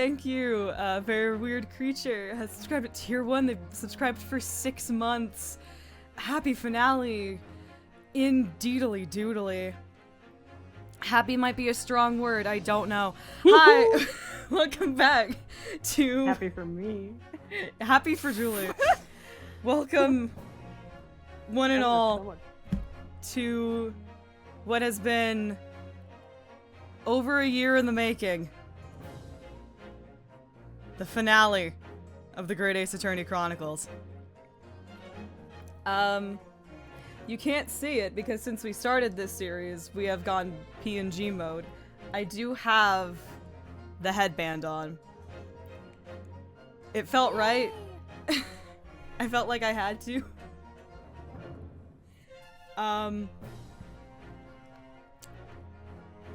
thank you. Very Weird Creature has subscribed at tier 1. They've subscribed for 6 months. Happy finale. Indeedly doodly. Happy might be a strong word, I don't know. Hi, welcome back to... Happy for me. Happy for Julie. Welcome, one and all, to what has been over a year in the making. The finale of the Great Ace Attorney Chronicles. You can't see it because since we started this series, we have gone PNG mode. I do have the headband on. It felt right. I felt like I had to.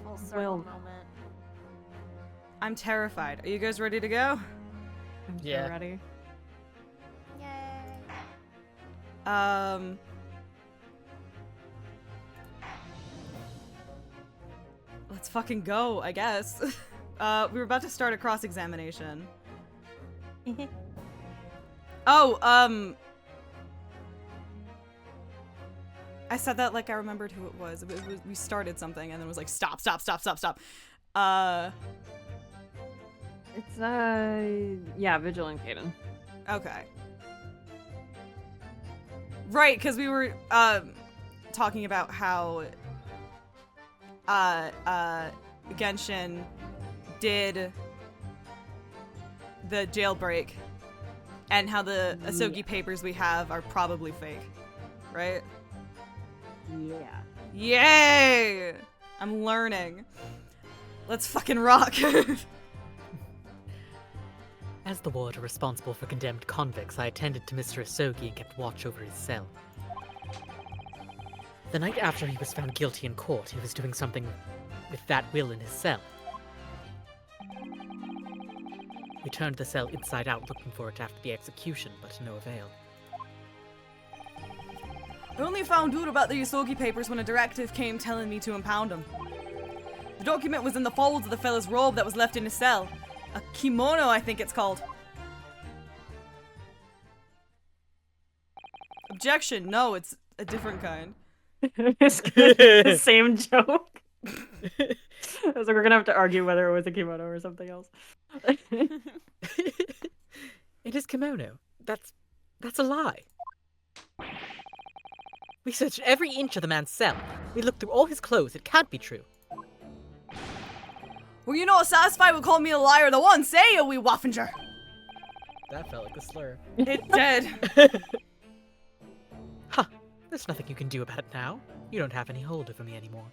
Full circle moment. I'm terrified. Are you guys ready to go? I'm Yeah. so ready. Yay. Let's fucking go, I guess. We were about to start a cross-examination. Oh, I said that like I remembered who it was. We started something and then it was like, stop. It's, yeah, Vigilant Kaden. Okay. Right, because we were, talking about how, Genshin did the jailbreak and how the Asogi papers we have are probably fake, right? Yeah. Yay! I'm learning. Let's fucking rock. As the warder responsible for condemned convicts, I attended to Mr. Asogi and kept watch over his cell. The night after he was found guilty in court, he was doing something with that will in his cell. We turned the cell inside out looking for it after the execution, but to no avail. I only found out about the Asogi papers when a directive came telling me to impound them. The document was in the folds of the fella's robe that was left in his cell. A kimono, I think it's called. Objection, no, it's a different kind. It's the same joke. I was like, we're gonna have to argue whether it was a kimono or something else. It is kimono. That's a lie. We searched every inch of the man's cell. We looked through all his clothes. It can't be true. Were you not satisfied with calling me a liar? The one say you wee waffinger. That felt like a slur. It did. Huh. There's nothing you can do about it now. You don't have any hold over me anymore.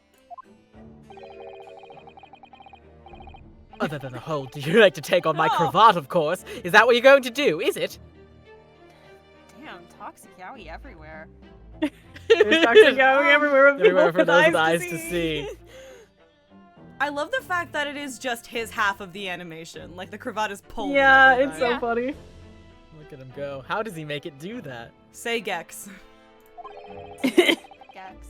Other than the hold, you like to take on my cravat, of course. Is that what you're going to do, is it? Damn, toxic yaoi everywhere. There's toxic yaoi everywhere with Everywhere for with those with eyes to see. I love the fact that it is just his half of the animation. Like the cravat is pulled. Yeah, and it's so everything. funny. Look at him go. How does he make it do that? Say Gex. Gex.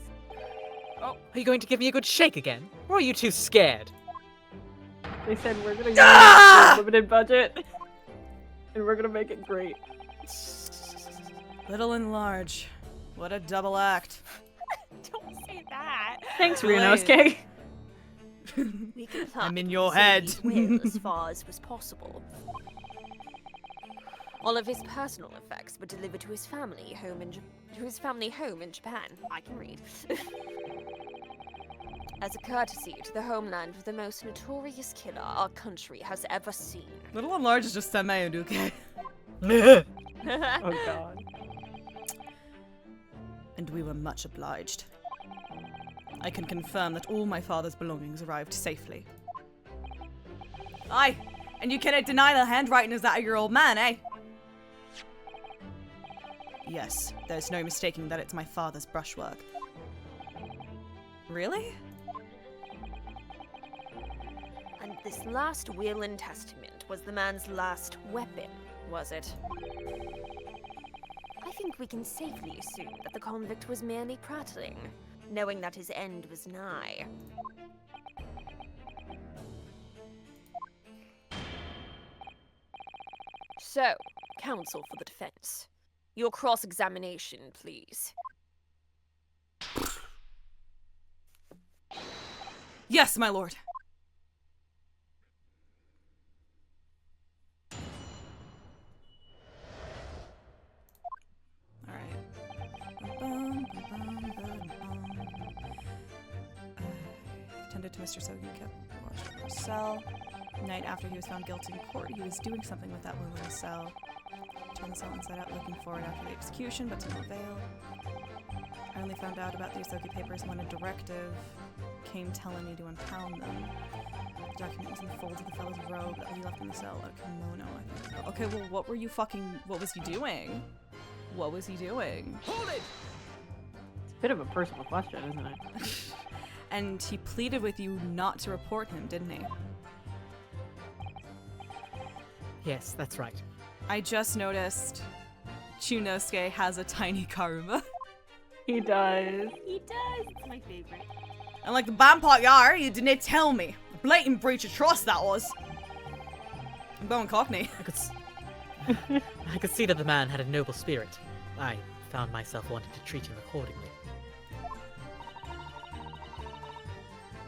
Are you going to give me a good shake again? Or are you too scared? They said we're gonna use a limited budget, and we're gonna make it great. Little and large. What a double act. Don't say that. Thanks, Right. Ryunosuke. We can I'm in your head. will as far as was possible. All of his personal effects were delivered to his family home in Japan. I can read. As a courtesy to the homeland of the most notorious killer our country has ever seen. Little and large is just semi-Uduke. Oh god. And we were much obliged. I can confirm that all my father's belongings arrived safely. Aye, and you cannot deny the handwriting is that of your old man, eh? Yes, there's no mistaking that it's my father's brushwork. Really? And this last will and testament was the man's last weapon, was it? I think we can safely assume that the convict was merely prattling, knowing that his end was nigh. So, counsel for the defense. Your cross-examination, please. Yes, my lord. Attended to Mr. Sogi, kept watch over his cell. The night after he was found guilty in court, he was doing something with that will in his cell. Turned the cell inside out, looking forward after the execution, but to no avail. I only found out about the Asogi papers when a directive came telling me to impound them. The document was in the folds of the fellow's robe that he left in the cell, a kimono, I think. Okay, well, what was he doing? What was he doing? Hold it! It's a bit of a personal question, isn't it? And he pleaded with you not to report him, didn't he? Yes, that's right. I just noticed Chunosuke has a tiny Karuma. He does. He does. It's my favorite. And like the vampire yar, you didn't tell me. A blatant breach of trust that was. I'm going Cockney. I could see that the man had a noble spirit. I found myself wanting to treat him accordingly.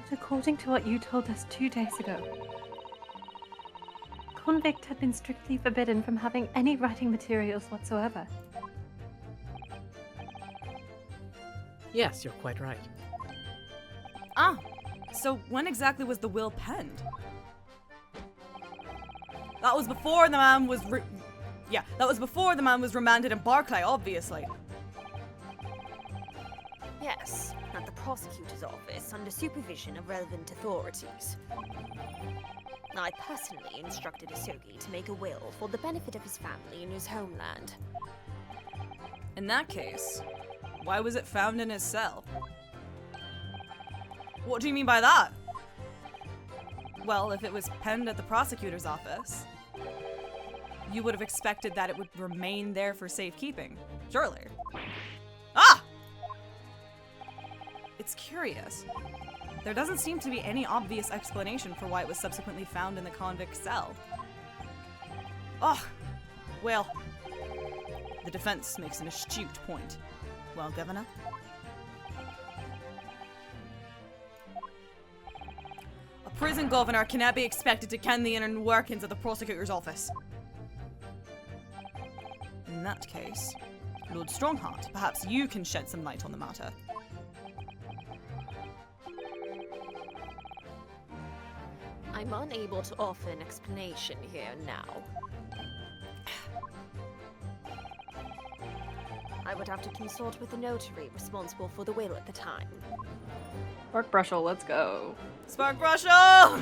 But according to what you told us 2 days ago, convict had been strictly forbidden from having any writing materials whatsoever. Yes, you're quite right. Ah, so when exactly was the will penned? That was before the man was that was before the man was remanded in Barclay, obviously. Yes, at the prosecutor's office under supervision of relevant authorities. I personally instructed Asogi to make a will for the benefit of his family in his homeland. In that case, why was it found in his cell? What do you mean by that? Well, if it was penned at the prosecutor's office, you would have expected that it would remain there for safekeeping, surely. Ah! It's curious. There doesn't seem to be any obvious explanation for why it was subsequently found in the convict cell. Oh, well, the defense makes an astute point. Well, Governor? A prison governor cannot be expected to ken the inner workings of the prosecutor's office. In that case, Lord Strongheart, perhaps you can shed some light on the matter. I'm unable to offer an explanation here now. I would have to consult with the notary responsible for the will at the time. Spark Brushel, let's go. Spark Brushel!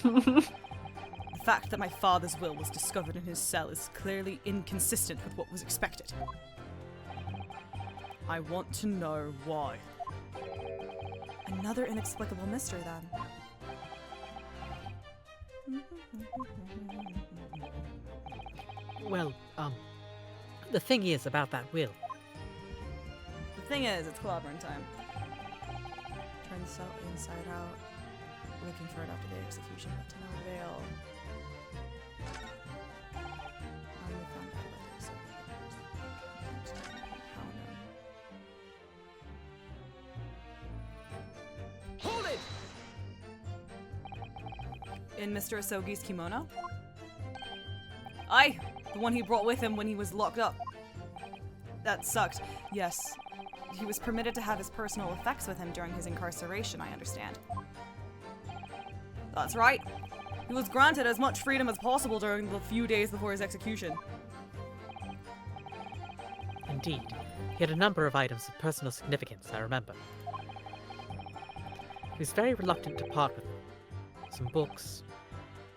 The fact that my father's will was discovered in his cell is clearly inconsistent with what was expected. I want to know why. Another inexplicable mystery, then. Well, the thing is about that will. The thing is, it's clobbering time. Turn the cell inside out, looking for it after the execution, but to no avail. I only found out about this. Hold it! In Mr. Asogi's kimono? Aye, the one he brought with him when he was locked up. That sucked. Yes. He was permitted to have his personal effects with him during his incarceration, I understand. That's right. He was granted as much freedom as possible during the few days before his execution. Indeed. He had a number of items of personal significance, I remember. He was very reluctant to part with them. Some books,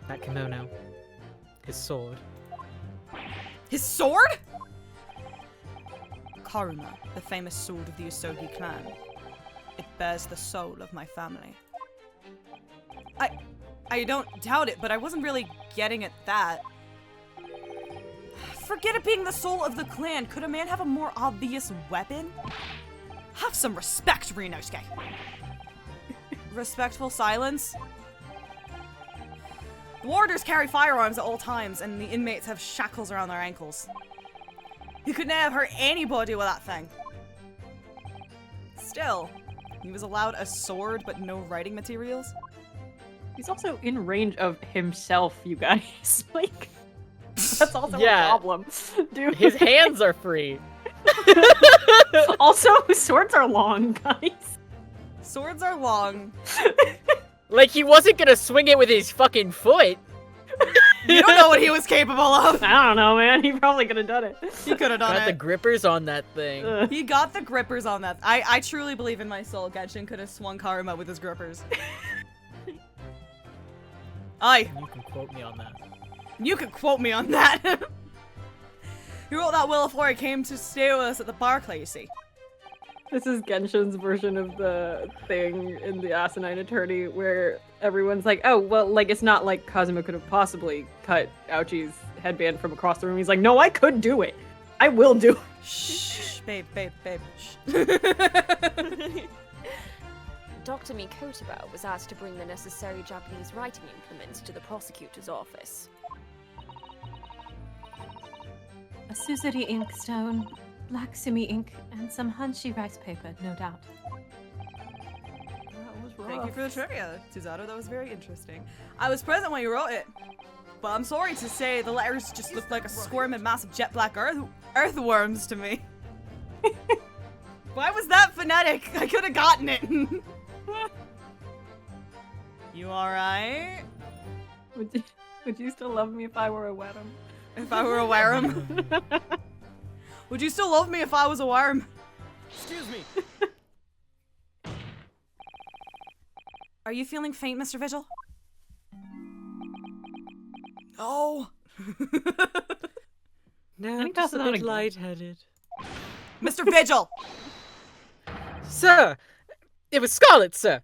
that kimono, his sword. His sword?! Karuma, the famous sword of the Asogi clan. It bears the soul of my family. I don't doubt it, but I wasn't really getting at that. Forget it being the soul of the clan. Could a man have a more obvious weapon? Have some respect, Ryunosuke. Respectful silence? The warders carry firearms at all times, and the inmates have shackles around their ankles. You could never hurt anybody with that thing. Still, he was allowed a sword but no writing materials. He's also in range of himself, you guys. Like, that's also Yeah. a problem, dude. His hands are free. Also, swords are long, guys. Swords are long. Like, he wasn't gonna swing it with his fucking foot. You don't know what he was capable of. I don't know, man. He probably could have done it. He could have done Got the it. grippers on that thing. He got the grippers on that. I truly believe in my soul Genshin could have swung Karuma with his grippers. Aye. You can quote me on that. You could quote me on that. He wrote that will before he came to stay with us at the Barclay, you see. This is Genshin's version of the thing in the Asinine Attorney where everyone's like, oh, well, like, it's not like Kazuma could have possibly cut Ouchie's headband from across the room. He's like, no, I could do it. I will do it. Shh, babe, shh. Dr. Mikotaba was asked to bring the necessary Japanese writing implements to the prosecutor's office. A Suzuri inkstone, black sumi ink, and some Hanshi rice paper, no doubt. That was Thank you for the trivia, Suzato. That was very interesting. I was present when you wrote it, but I'm sorry to say the letters just looked like a squirm of massive jet black earthworms to me. Why was that phonetic? I could have gotten it. You alright? Would you still love me if I were a Wedum? If I were a worm? Would you still love me if I was a worm? Excuse me. Are you feeling faint, Mr. Vigil? Oh. No, I'm just a bit lightheaded. Mr. Vigil! Sir! It was Scarlet, sir!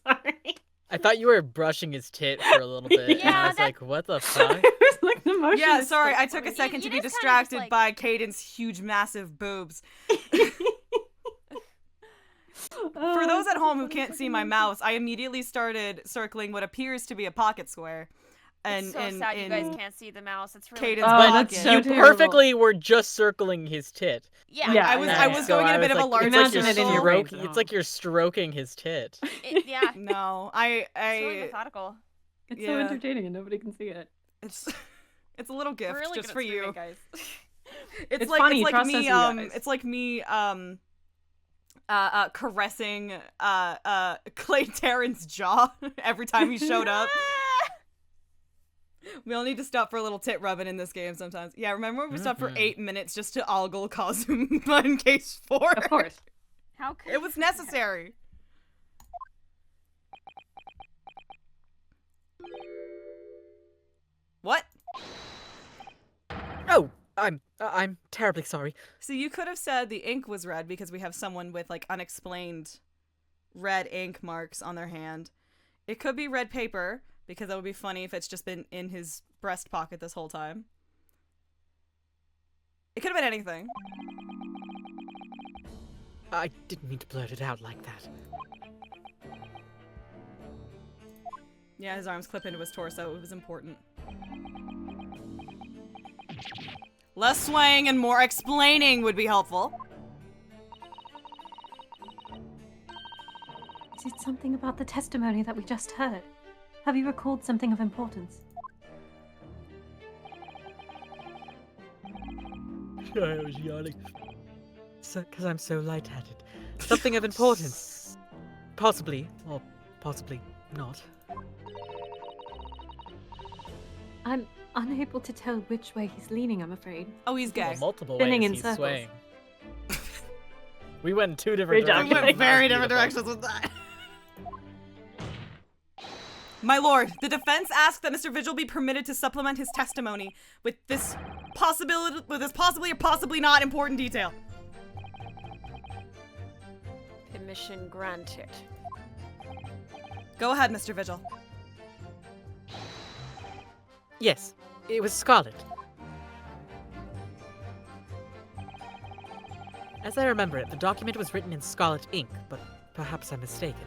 Sorry. I thought you were brushing his tit for a little bit, and I Yeah, was like, what the fuck? It was like the motion. Yeah, is sorry, so I took a funny. second to You be just kinda just, distracted like- by Caden's huge, massive boobs. For those at home who can't see my mouse, I immediately started circling what appears to be a pocket square. And It's so in, sad you guys in can't see the mouse. It's really Caden's Oh, pocket. that's so You terrible. perfectly were just circling his tit. yeah. Yeah, I was yeah. going in a I bit was of a like, large it's like Imagine you're it in your circle. brain. it's like you're stroking his tit. Yeah. No, It's really methodical. It's so Yeah. entertaining and nobody can see it. it's a little gift We're really just good for at streaming, you. guys. It's, It's like funny, it's like trust me us, you guys. it's like me caressing Clay Tarrant's jaw every time he showed up. We all need to stop for a little tit rubbing in this game sometimes. Yeah, remember we stopped for 8 minutes just to ogle Kazuma in case 4? Of course. How could It was necessary. What? Oh, I'm terribly sorry. So you could have said the ink was red because we have someone with like unexplained red ink marks on their hand. It could be red paper because that would be funny if it's just been in his breast pocket this whole time. It could have been anything. I didn't mean to blurt it out like that. Yeah, his arms clip into his torso. It was important. Less swaying and more explaining would be helpful. Is it something about the testimony that we just heard? Have you recalled something of importance? I was yawning. Because I'm so lightheaded. Something of importance. Possibly, or possibly not. I'm unable to tell which way he's leaning, I'm afraid. Oh, he's gay. Well, multiple Spinning ways in he's circles. swaying. We went in 2 different Great job. directions. We went very That was different beautiful. directions with that. My lord, the defense asked that Mr. Vigil be permitted to supplement his testimony with this possibly or possibly not important detail. Permission granted. Go ahead, Mr. Vigil. Yes, it was Scarlet. As I remember it, the document was written in scarlet ink, but perhaps I'm mistaken.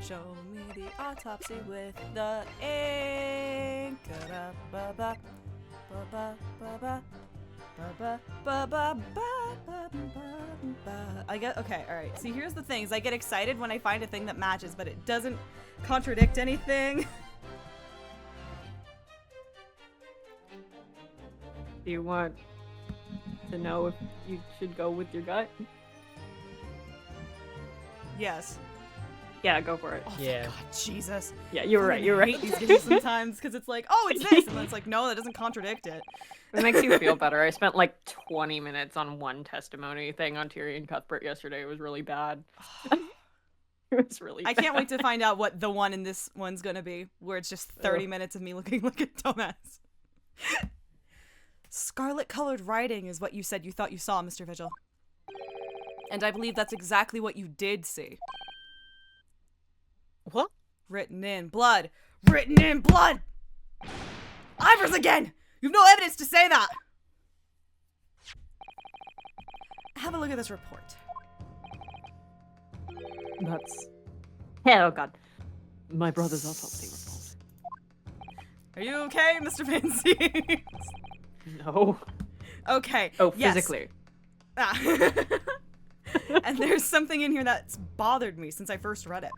Show me the autopsy with the ink. Ba-ba-ba-ba. Ba-ba-ba-ba. Ba-ba-ba-ba-ba-ba-ba. I get okay, alright. See, here's the things. I get excited when I find a thing that matches, but it doesn't contradict anything. Do you want to know if you should go with your gut? Yes. Yeah, go for it. Oh, Yeah. God, Jesus. Yeah, you're right. You're I right. hate these games sometimes because it's like, oh, it's this, and then it's like, no, that doesn't contradict it. It makes you feel better. I spent like 20 minutes on one testimony thing on Tyrion Cuthbert yesterday. It was really bad. It was really bad. I can't wait to find out what the one in this one's gonna be, where it's just 30 minutes of me looking like a dumbass. Scarlet colored writing is what you said you thought you saw, Mr. Vigil. And I believe that's exactly what you did see. What? Written in blood. Written in blood! Ivers again! You've no evidence to say that! Have a look at this report. That's... Oh god. My brother's autopsy report. Are you okay, Mr. Fancy? No. Okay. Oh, yes. physically. Ah. And there's something in here that's bothered me since I first read it.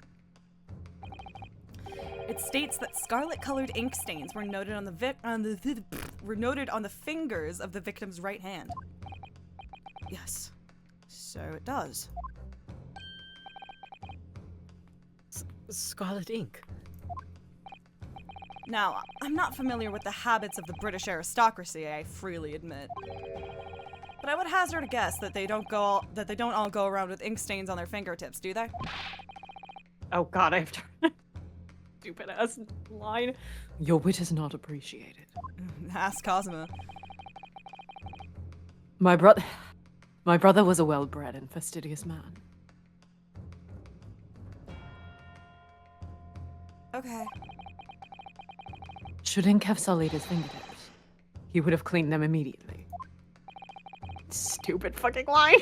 It states that scarlet-colored ink stains were noted on the fingers of the victim's right hand. Yes, so it does. Scarlet ink. Now, I'm not familiar with the habits of the British aristocracy, I freely admit. But I would hazard a guess that they don't all go around with ink stains on their fingertips, do they? Oh god, I have to... Stupid ass line. Your wit is not appreciated. Ask Cosmo. My brother was a well-bred and fastidious man. Okay. Should ink have sullied his fingertips, he would have cleaned them immediately. Stupid fucking line.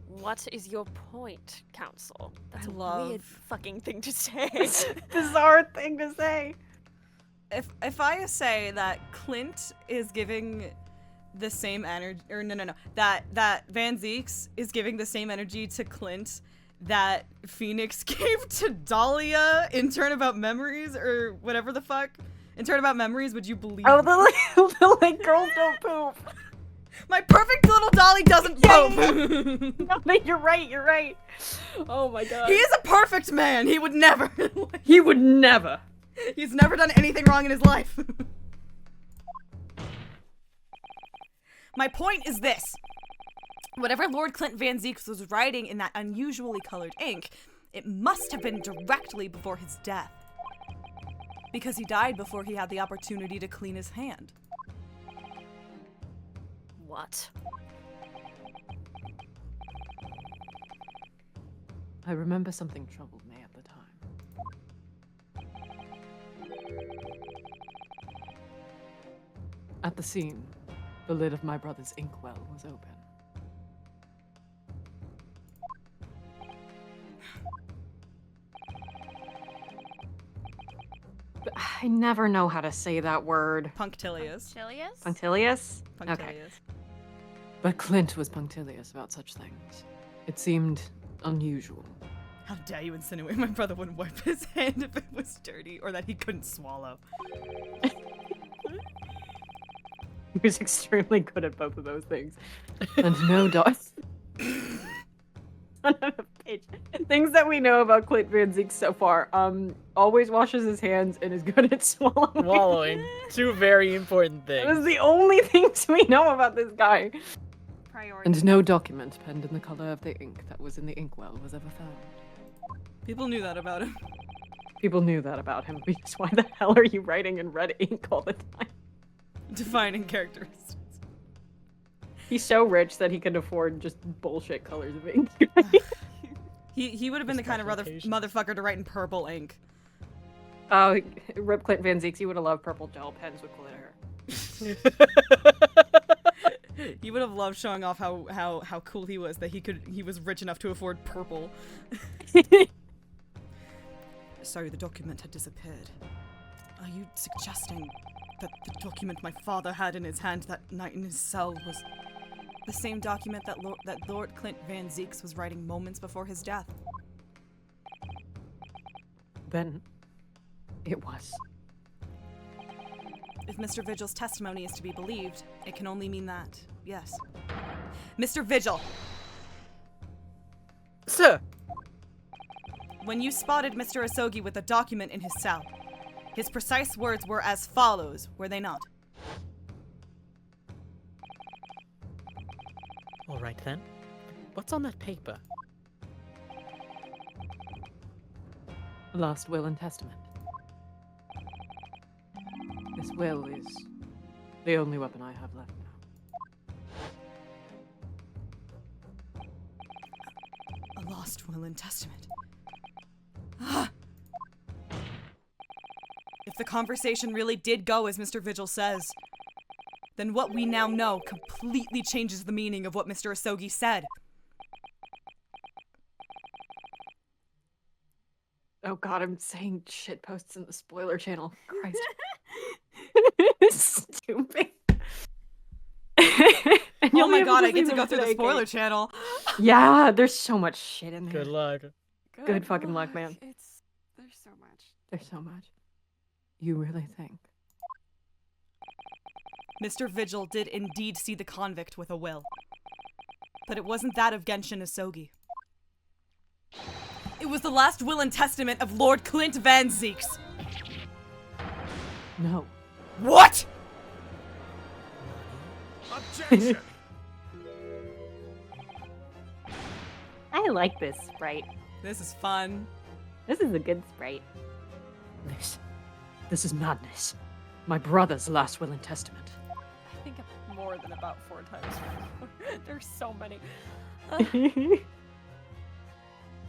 What is your point, Council? That's I a love- weird fucking thing to say. It's a bizarre thing to say. If I say that Clint is giving the same energy, or no, that Van Zeeks is giving the same energy to Clint that Phoenix gave to Dahlia in Turnabout Memories, or whatever the fuck. In Turnabout Memories, would you believe? Oh, the like girls don't poop. My perfect little Dolly doesn't poop. No, you're right. Oh my god. He is a perfect man. He would never. He would never. He's never done anything wrong in his life. My point is this. Whatever Lord Clint Van Zeeks was writing in that unusually colored ink, it must have been directly before his death. Because he died before he had the opportunity to clean his hand. What? I remember something troubled me at the time. At the scene, the lid of my brother's inkwell was open. But I never know how to say that word. Punctilious. Chilius? Punctilious? Okay. Punctilious. But Clint was punctilious about such things. It seemed unusual. How dare you insinuate my brother wouldn't wipe his hand if it was dirty, or that he couldn't swallow. He was extremely good at both of those things. And no dots. Things that we know about Clint Van Zeek so far. Always washes his hands and is good at swallowing. Swallowing. Two very important That things. is the only things we know about this guy. Priority. And no document penned in the color of the ink that was in the inkwell was ever found. People knew that about him. People knew that about him, because why the hell are you writing in red ink all the time? Defining characteristics. He's so rich that he can afford just bullshit colors of ink. He would have been the kind of Specification. motherfucker to write in purple ink. Oh, Rip Clint Van Zeeks, he would have loved purple gel pens with glitter. He would have loved showing off how cool he was, that he was rich enough to afford purple. Sorry, the document had disappeared. Are you suggesting that the document my father had in his hand that night in his cell was the same document that Lord Clint Van Zeeks was writing moments before his death? Then it was. If Mr. Vigil's testimony is to be believed, it can only mean that. Yes. Mr. Vigil! Sir! When you spotted Mr. Asogi with a document in his cell, his precise words were as follows, were they not? All right then. What's on that paper? Last will and testament. This will is the only weapon I have left now. A lost will and testament. If the conversation really did go as Mr. Vigil says, then what we now know completely changes the meaning of what Mr. Asogi said. Oh god, I'm saying shit posts in the spoiler channel. Christ. Stupid. Oh my god, I get to go through the spoiler channel. Yeah, there's so much shit in there. Good luck. Good fucking luck, man. There's so much. There's so much. You really think? Mr. Vigil did indeed see the convict with a will. But it wasn't that of Genshin Asogi. It was the last will and testament of Lord Clint Van Zeeks. No. What?! Objection! I like this sprite. This is fun. This is a good sprite. This is madness. My brother's last will and testament. I think of more than about 4 times. There's so many.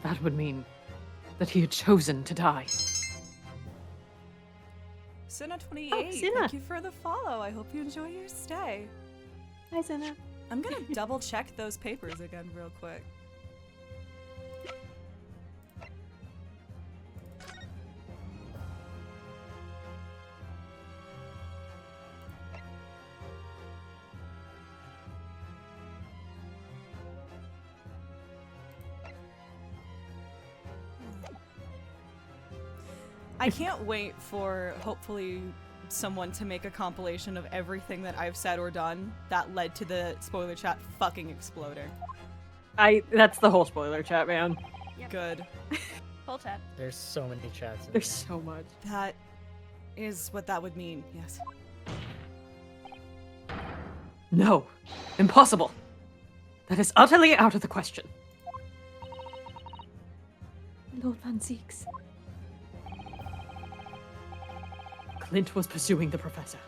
That would mean that he had chosen to die. Sinna28, Oh, Sinna. thank you for the follow. I hope you enjoy your stay. Hi, Senna. I'm gonna double check those papers again real quick. I can't wait for, hopefully, someone to make a compilation of everything that I've said or done that led to the spoiler chat fucking exploding. That's the whole spoiler chat, man. Yep. Good. Full chat. There's so many chats. There's so much. That is what that would mean, yes. No. Impossible. That is utterly out of the question. Lord Van Zeeks. Clint was pursuing the professor.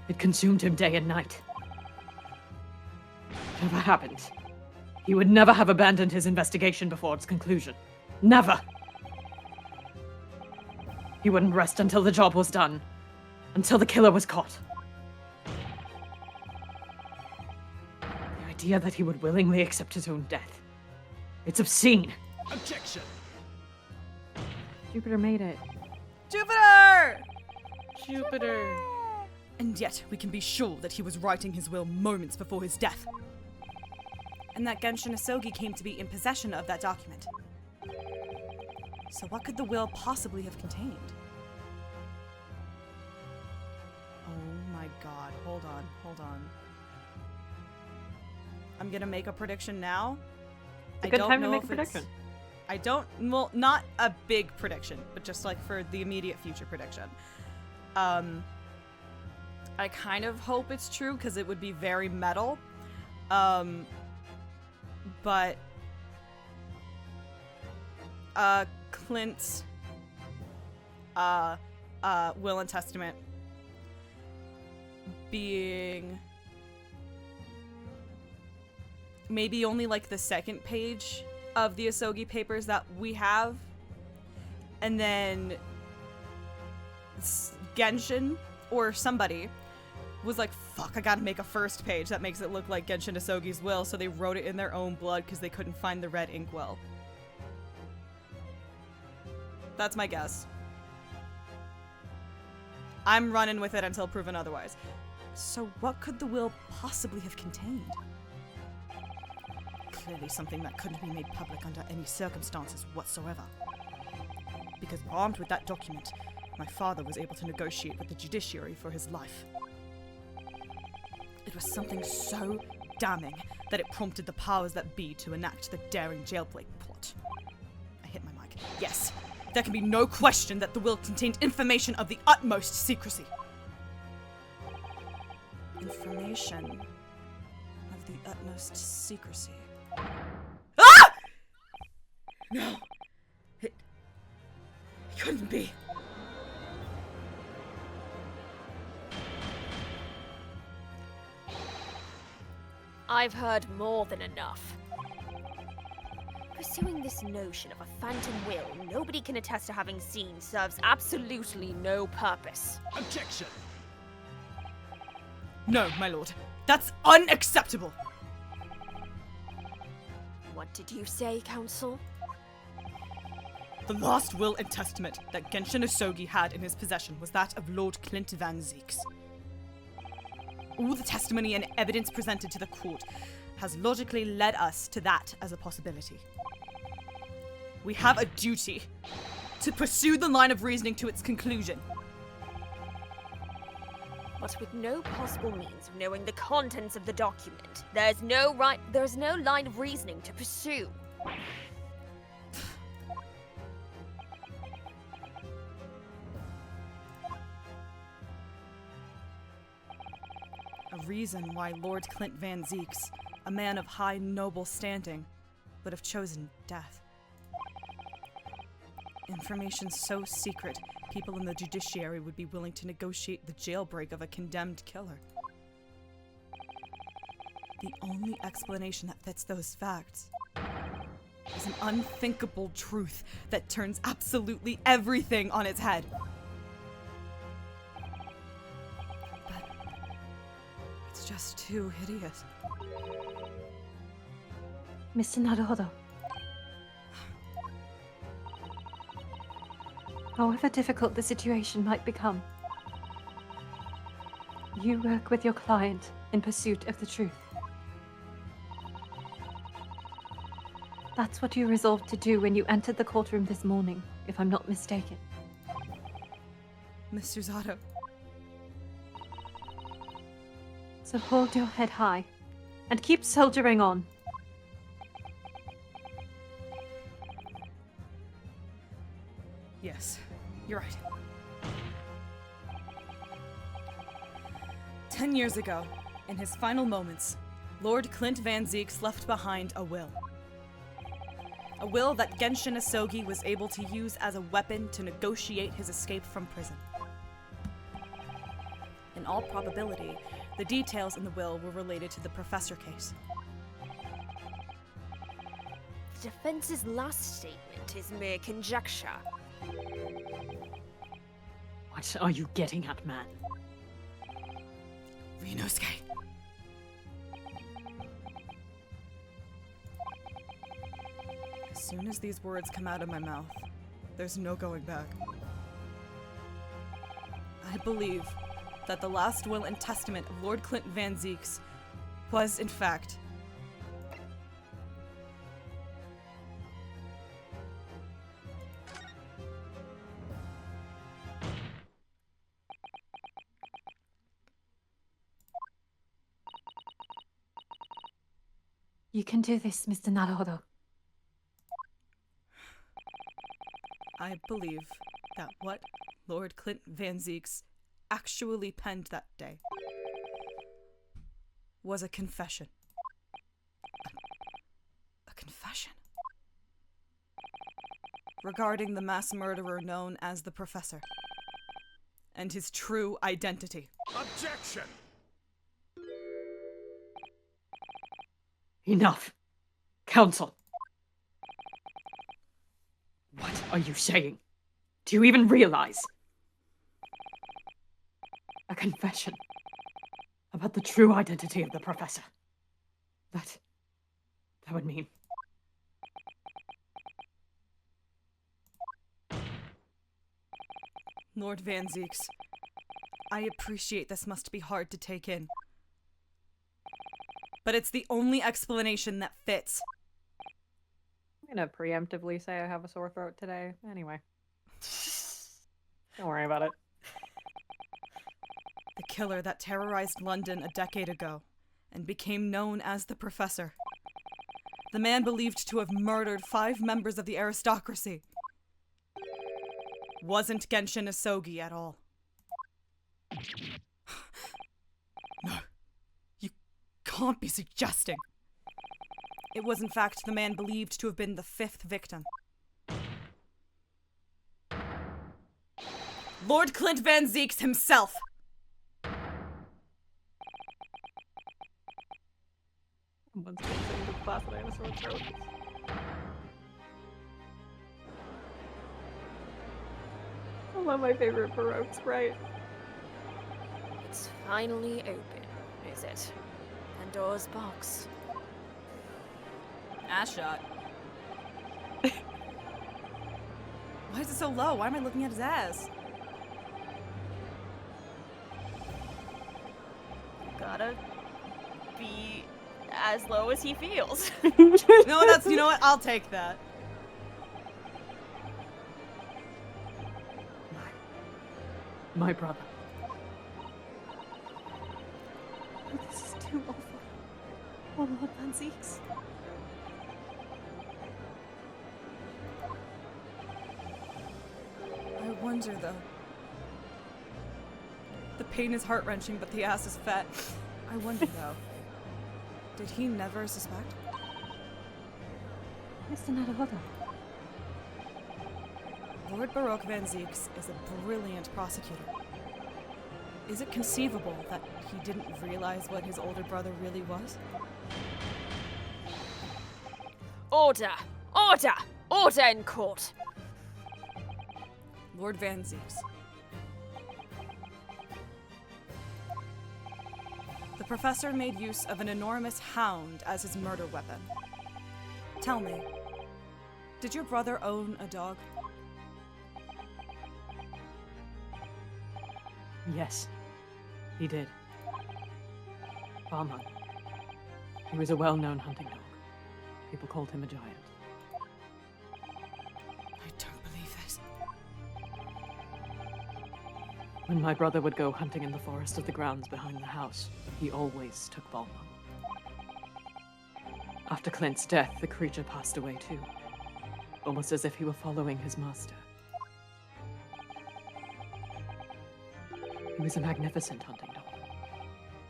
It consumed him day and night. Whatever happened, he would never have abandoned his investigation before its conclusion. Never! He wouldn't rest until the job was done. Until the killer was caught. The idea that he would willingly accept his own death. It's obscene. Objection! Jupiter made it. Jupiter! Jupiter. And yet, we can be sure that he was writing his will moments before his death. And that Genshin Asogi came to be in possession of that document. So what could the will possibly have contained? Oh my god, hold on. I'm gonna make a prediction now. It's a good time to make a prediction. I don't, well, not a big prediction, but just like for the immediate future prediction. I kind of hope it's true because it would be very metal. But Clint's will and testament being maybe only like the second page of the Asogi papers that we have, and then Genshin or somebody was like, fuck, I gotta make a first page that makes it look like Genshin Asogi's will, so they wrote it in their own blood because they couldn't find the red inkwell. That's my guess. I'm running with it until proven otherwise. So what could the will possibly have contained? Clearly something that couldn't be made public under any circumstances whatsoever. Because armed with that document, my father was able to negotiate with the judiciary for his life. It was something so damning that it prompted the powers that be to enact the daring jailbreak plot. I hit my mic. Yes, there can be no question that the will contained information of the utmost secrecy. Information of the utmost secrecy. Ah! No. It couldn't be. I've heard more than enough. Pursuing this notion of a phantom will nobody can attest to having seen serves absolutely no purpose. Objection! No, my lord. That's unacceptable! What did you say, Counsel? The last will and testament that Genshin Asogi had in his possession was that of Lord Clint Van Zieks. All the testimony and evidence presented to the court has logically led us to that as a possibility. We have a duty to pursue the line of reasoning to its conclusion. But with no possible means of knowing the contents of the document, there's no line of reasoning to pursue. A reason why Lord Clint Van Zieks, a man of high noble standing, would have chosen death. Information so secret, people in the judiciary would be willing to negotiate the jailbreak of a condemned killer. The only explanation that fits those facts is an unthinkable truth that turns absolutely everything on its head. But it's just too hideous. Mr. Naruhodo. However difficult the situation might become, you work with your client in pursuit of the truth. That's what you resolved to do when you entered the courtroom this morning, if I'm not mistaken. Miss Susato, So hold your head high and keep soldiering on. yes, you're right. 10 years ago, in his final moments, Lord Clint Van Zieks left behind a will. A will that Genshin Asogi was able to use as a weapon to negotiate his escape from prison. In all probability, the details in the will were related to the professor case. The defense's last statement is mere conjecture. What are you getting at, man? Ryunosuke. As soon as these words come out of my mouth, there's no going back. I believe that the last will and testament of Lord Clint Van Zieks was, in fact, You can do this, Mr. Naruhodo. I believe that what Lord Clint Van Zieks actually penned that day was a confession. A confession. Regarding the mass murderer known as the Professor. And his true identity. Objection! Enough. Counsel. What are you saying? Do you even realize? A confession. about the true identity of the professor. That would mean... Lord Van Zeeks, I appreciate this must be hard to take in. But it's the only explanation that fits. I'm gonna preemptively say I have a sore throat today. Anyway. Don't worry about it. The killer that terrorized London a decade ago and became known as the Professor. The man believed to have murdered 5 members of the aristocracy. Wasn't Genshin Asogi at all. No. You can't be suggesting. It was in fact the man believed to have been the 5th victim. Lord Clint Van Zeeks himself! Once again, saying to the class that I have a sore throat. I love my favorite Baroque sprite. It's finally open, is it? Pandora's box. Ass shot. Why is it so low? Why am I looking at his ass? Gotta be as low as he feels. No, that's, you know what? I'll take that. My brother. This is too awful. Oh, Lord Van Zeeks. I wonder, though. The pain is heart-wrenching, but the ass is fat. I wonder, though. Did he never suspect? Mr. Naruhodo. Lord Baroque Van Zeeks is a brilliant prosecutor. Is it conceivable that he didn't realize what his older brother really was? Order! Order! Order in court! Lord Van Zeeks. The professor made use of an enormous hound as his murder weapon. Tell me, did your brother own a dog? Yes, he did. Balmung. He was a well-known hunting dog. People called him a giant. I don't believe this. When my brother would go hunting in the forest of the grounds behind the house, he always took Balmung. After Clint's death, the creature passed away too, almost as if he were following his master. He was a magnificent hunting dog,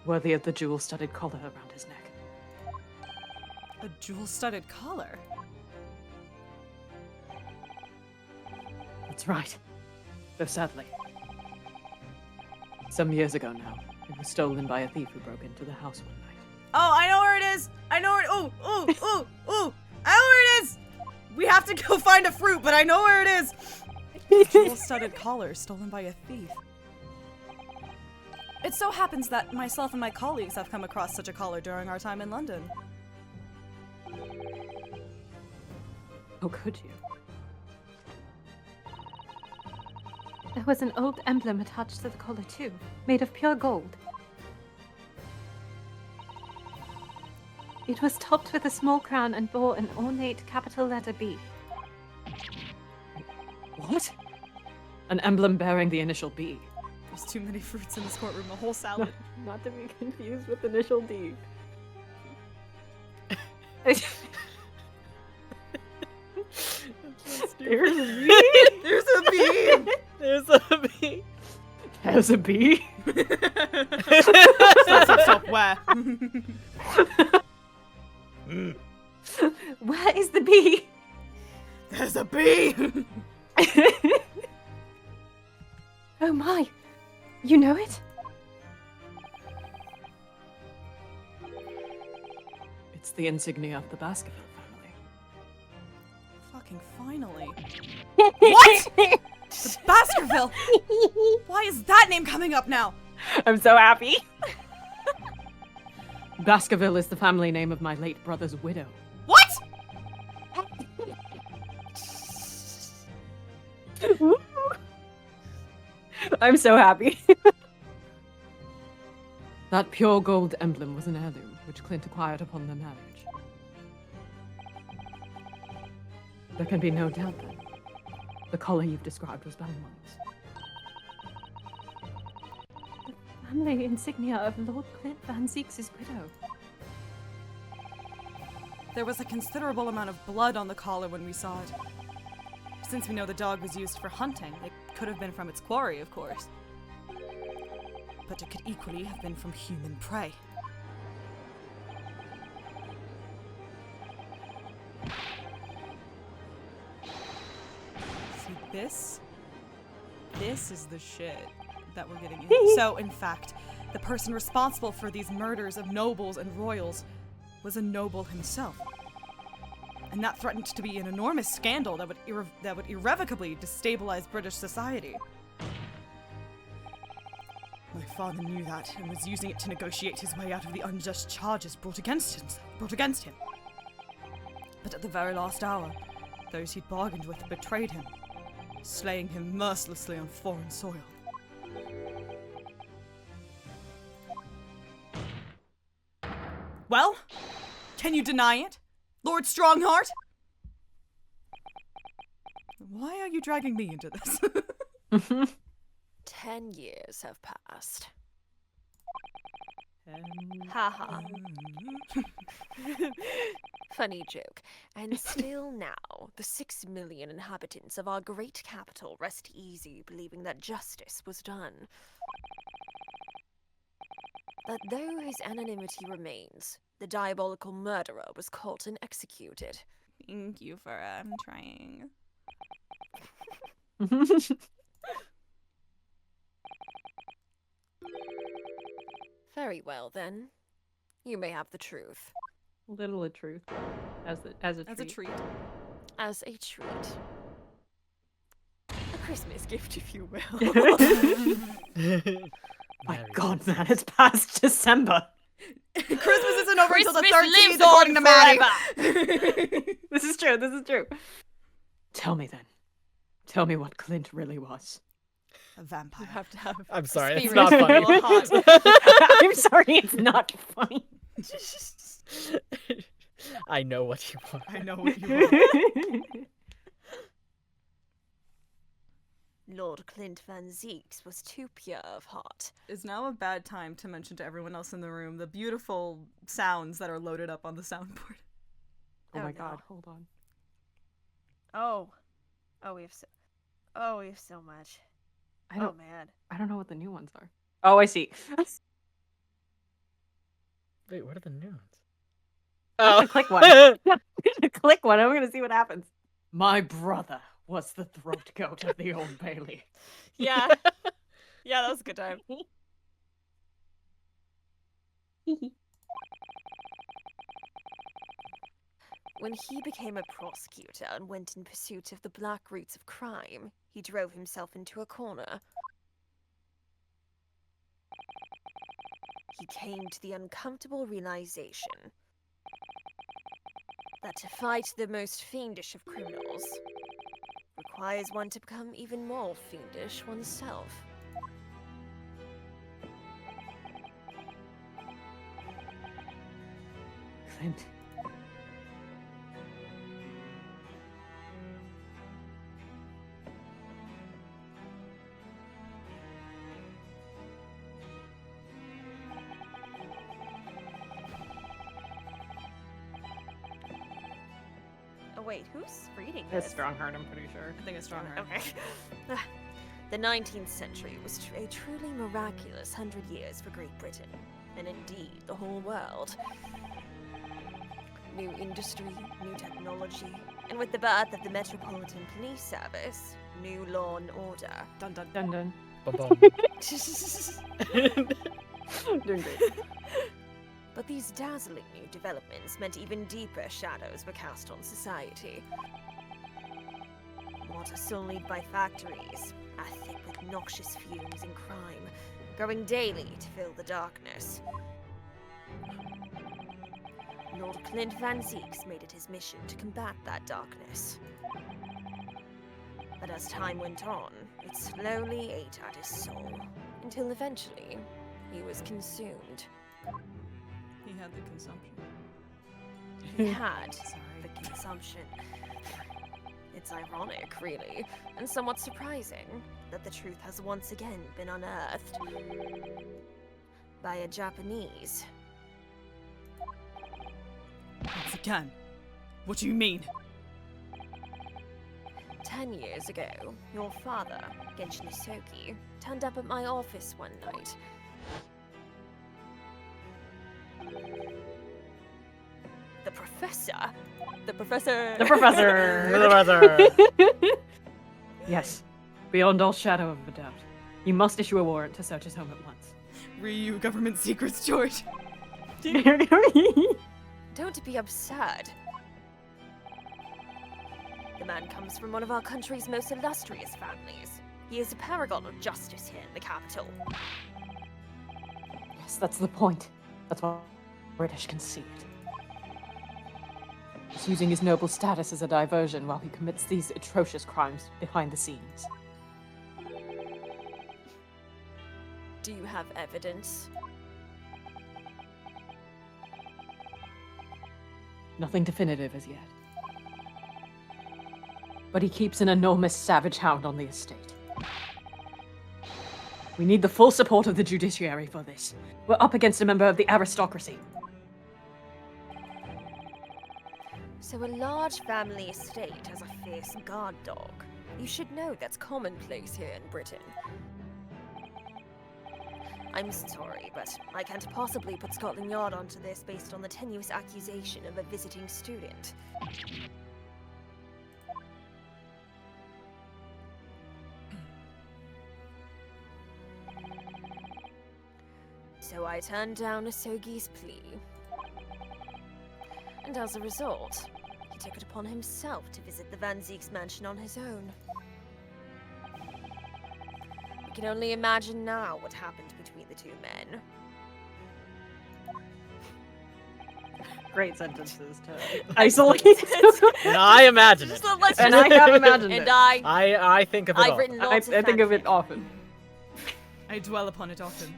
worthy of the jewel-studded collar around his neck. A jewel-studded collar? That's right. Though sadly, some years ago now, it was stolen by a thief who broke into the house one night. Oh, I know where it is! I know where— ooh, ooh, ooh, ooh! I know where it is! We have to go find a fruit, but I know where it is! Jewel-studded collar stolen by a thief. It so happens that myself and my colleagues have come across such a collar during our time in London. Oh, could you? There was an old emblem attached to the collar too, made of pure gold. It was topped with a small crown and bore an ornate capital letter B. What? An emblem bearing the initial B. There's too many fruits in this courtrum, a whole salad. Not to be confused with initial D. There's a B. There's a bee! There's a bee. There's a B. Stop, where? Where is the B? There's a bee! Oh my! You know it? It's the insignia of the Baskerville family. Fucking finally. What?! The Baskerville! Why is that name coming up now? I'm so happy. Baskerville is the family name of my late brother's widow. What? I'm so happy. That pure gold emblem was an heirloom, which Clint acquired upon their marriage. There can be no doubt then. The collar you've described was Belmont's. The family insignia of Lord Clint Van Zeeks' widow. There was a considerable amount of blood on the collar when we saw it. Since we know the dog was used for hunting, it could have been from its quarry, of course. But it could equally have been from human prey. See, this is the shit that we're getting into. So, in fact, the person responsible for these murders of nobles and royals was a noble himself. And that threatened to be an enormous scandal that would irrevocably destabilize British society. My father knew that and was using it to negotiate his way out of the unjust charges brought against him. But at the very last hour, those he'd bargained with betrayed him, slaying him mercilessly on foreign soil. Well, can you deny it, Lord Strongheart? Why are you dragging me into this? 10 years have passed. Haha. Funny joke. And still now, the 6 million inhabitants of our great capital rest easy believing that justice was done. But though his anonymity remains, the diabolical murderer was caught and executed. Thank you for trying. Very well, then. You may have the truth. Little a truth. As a treat. As a treat. A Christmas gift, if you will. My God, man, it's past December. Christmas isn't over until the Christmas 13th, lives according to on Maddie. This is true. Tell me then. Tell me what Clint really was. A vampire. You have to have. I'm sorry, it's spirit not funny. to go hot. I'm sorry, it's not funny. I know what you want. I know what you want. Lord Clint Van Zeeks was too pure of heart. Is now a bad time to mention to everyone else in the room the beautiful sounds that are loaded up on the soundboard. Oh my no. God, hold on. Oh, we have so much. I don't man. I don't know what the new ones are. Oh, I see. Wait, what are the new ones? I'm gonna click one. I'm gonna click one. I'm gonna see what happens. My brother was the throat goat of the Old Bailey. Yeah. Yeah, that was a good time. When he became a prosecutor and went in pursuit of the black roots of crime, he drove himself into a corner. He came to the uncomfortable realization that to fight the most fiendish of criminals requires one to become even more fiendish oneself. Clint. Oh wait, who's reading It's this? Strongheart, I'm pretty sure. I think it's stronger. Okay. The 19th century was a truly miraculous 100 years for Great Britain, and indeed the whole world. New industry, new technology, and with the birth of the Metropolitan Police Service, new law and order. Dun dun. Dun dun. Ba-bum. Doing great. But these dazzling new developments meant even deeper shadows were cast on society. Water sullied by factories, thick with noxious fumes and crime, growing daily to fill the darkness. Lord Clint Van Zeeks made it his mission to combat that darkness. But as time went on, it slowly ate at his soul, until eventually, he was consumed. He had the consumption. He had Sorry. the consumption. It's ironic, really, and somewhat surprising, that the truth has once again been unearthed by a Japanese. Once again. What do you mean? 10 years ago, your father, Genshin Isoki, turned up at my office one night. The professor? The professor... The professor! The weather. Yes, beyond all shadow of a doubt. You must issue a warrant to search his home at once. Ryu government secrets, George. Don't be absurd. The man comes from one of our country's most illustrious families. He is a paragon of justice here in the capital. Yes, that's the point. That's why British can see it. He's using his noble status as a diversion while he commits these atrocious crimes behind the scenes. Do you have evidence? Nothing definitive as yet. But he keeps an enormous savage hound on the estate. We need the full support of the judiciary for this. We're up against a member of the aristocracy. So a large family estate has a fierce guard dog. You should know that's commonplace here in Britain. I'm sorry, but I can't possibly put Scotland Yard onto this based on the tenuous accusation of a visiting student. So I turned down Asogi's plea. And as a result, he took it upon himself to visit the Van Zeeks mansion on his own. We can only imagine now what happened between the two men. Great sentences to isolate. And I imagine it. Just the list And of- I have imagined and it. I think of it I've all. written I lots of think of it fanfic. often. I dwell upon it often.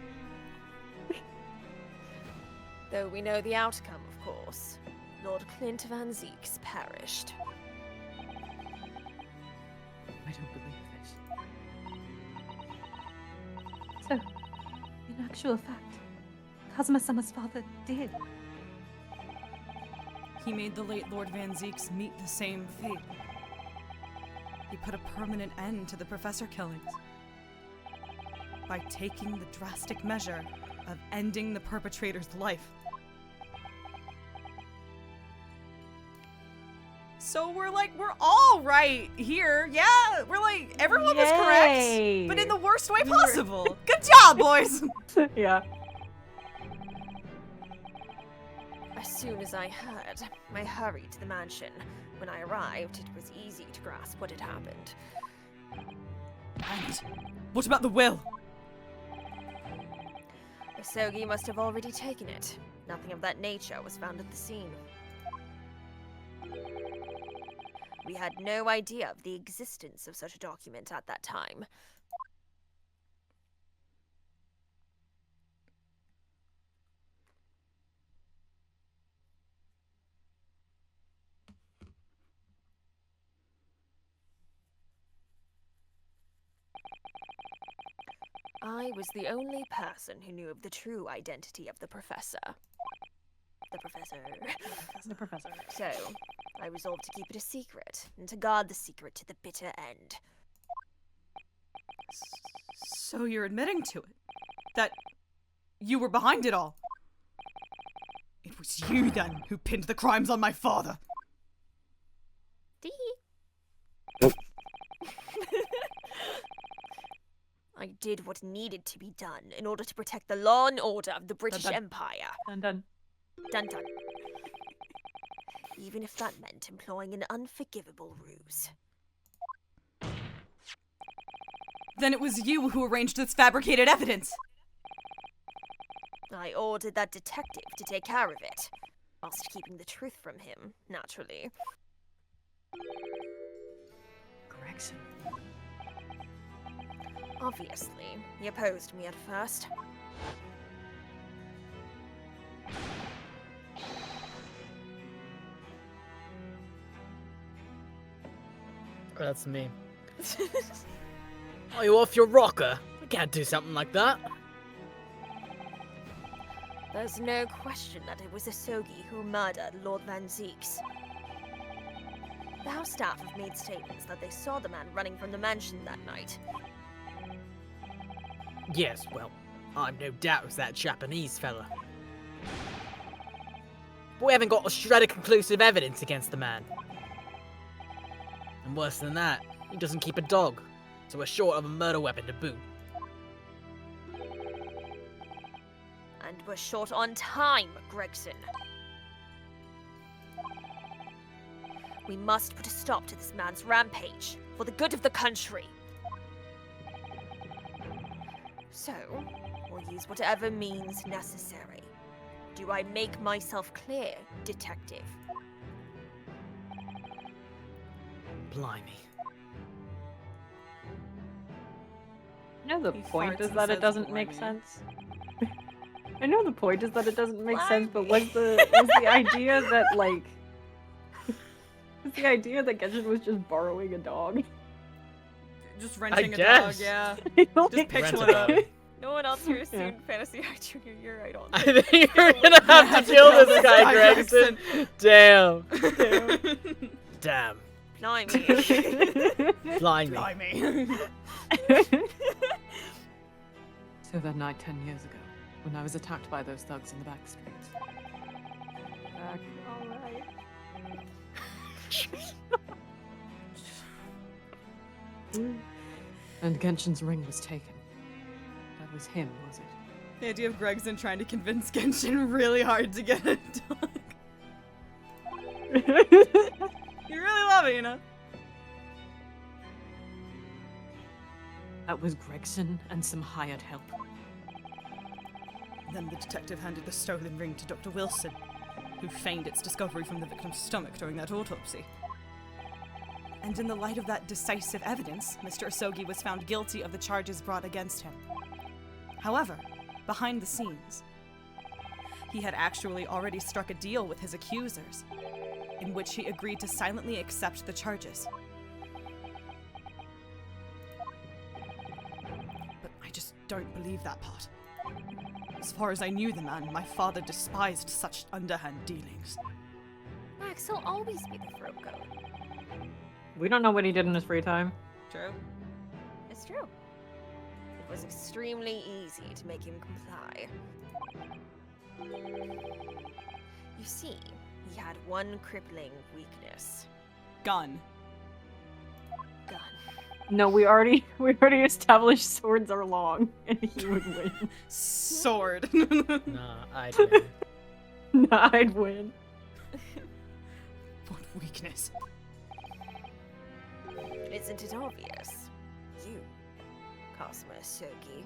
Though we know the outcome, of course. Lord Clint Van Zeeks perished. I don't believe this. So, in actual fact, Kazuma-sama's father did. He made the late Lord Van Zeeks meet the same fate. He put a permanent end to the professor killings by taking the drastic measure of ending the perpetrator's life. So we're all right here. Yeah, we're like, everyone was correct, but in the worst way possible. Good job, boys. Yeah. As soon as I heard, I hurried to the mansion. When I arrived, it was easy to grasp what had happened. And what about the will? Asogi must have already taken it. Nothing of that nature was found at the scene. We had no idea of the existence of such a document at that time. I was the only person who knew of the true identity of the professor. The professor. So, I resolved to keep it a secret, and to guard the secret to the bitter end. So you're admitting to it? That you were behind it all? It was you, then, who pinned the crimes on my father. I did what needed to be done in order to protect the law and order of the British Dun. Empire. Dun dun. Dun dun. Even if that meant employing an unforgivable ruse. Then it was you who arranged this fabricated evidence. I ordered that detective to take care of it. whilst keeping the truth from him, naturally. Gregson. Obviously, he opposed me at first. That's me. Are you off your rocker? I can't do something like that. There's no question that it was Asogi who murdered Lord Van Zeeks. The house staff have made statements that they saw the man running from the mansion that night. Yes, well, I've no doubt it's that Japanese fella. But we haven't got a shred of conclusive evidence against the man. And worse than that, he doesn't keep a dog, so we're short of a murder weapon to boot. And we're short on time, Gregson. We must put a stop to this man's rampage, for the good of the country. So, we'll use whatever means necessary. Do I make myself clear, detective? Blimey. I know the He point farts is and that it says doesn't make blimey. sense. I know the point is that it doesn't make sense, but was the idea that like was the idea that Genshin was just borrowing a dog? Just renting a dog, guess. yeah. Like, Just pick Rent a one up. dog. No one else here has Yeah. seen Fantasy Eye Junior Year, I don't I think. think you're gonna have to kill this guy, Gregson. Damn. Damn. Blimey. Blimey. Blimey. So that night 10 years ago, when I was attacked by those thugs in the back streets. Alright. And Genshin's ring was taken. That was him, was it? The idea of Gregson trying to convince Genshin really hard to get a dog. You really love it, you know? That was Gregson and some hired help. Then the detective handed the stolen ring to Dr. Wilson, who feigned its discovery from the victim's stomach during that autopsy. And in the light of that decisive evidence, Mr. Asogi was found guilty of the charges brought against him. However, behind the scenes, he had actually already struck a deal with his accusers, in which he agreed to silently accept the charges. But I just don't believe that part. As far as I knew the man, my father despised such underhand dealings. Max will always be the throat goat. We don't know what he did in his free time. True. It's true. It was extremely easy to make him comply. You see, he had one crippling weakness. Gun. Gun. No, we already established swords are long, and he would win. Sword. Nah, I'd win. Nah, I'd win. What weakness? Isn't it obvious? You, Cosmo Sogi.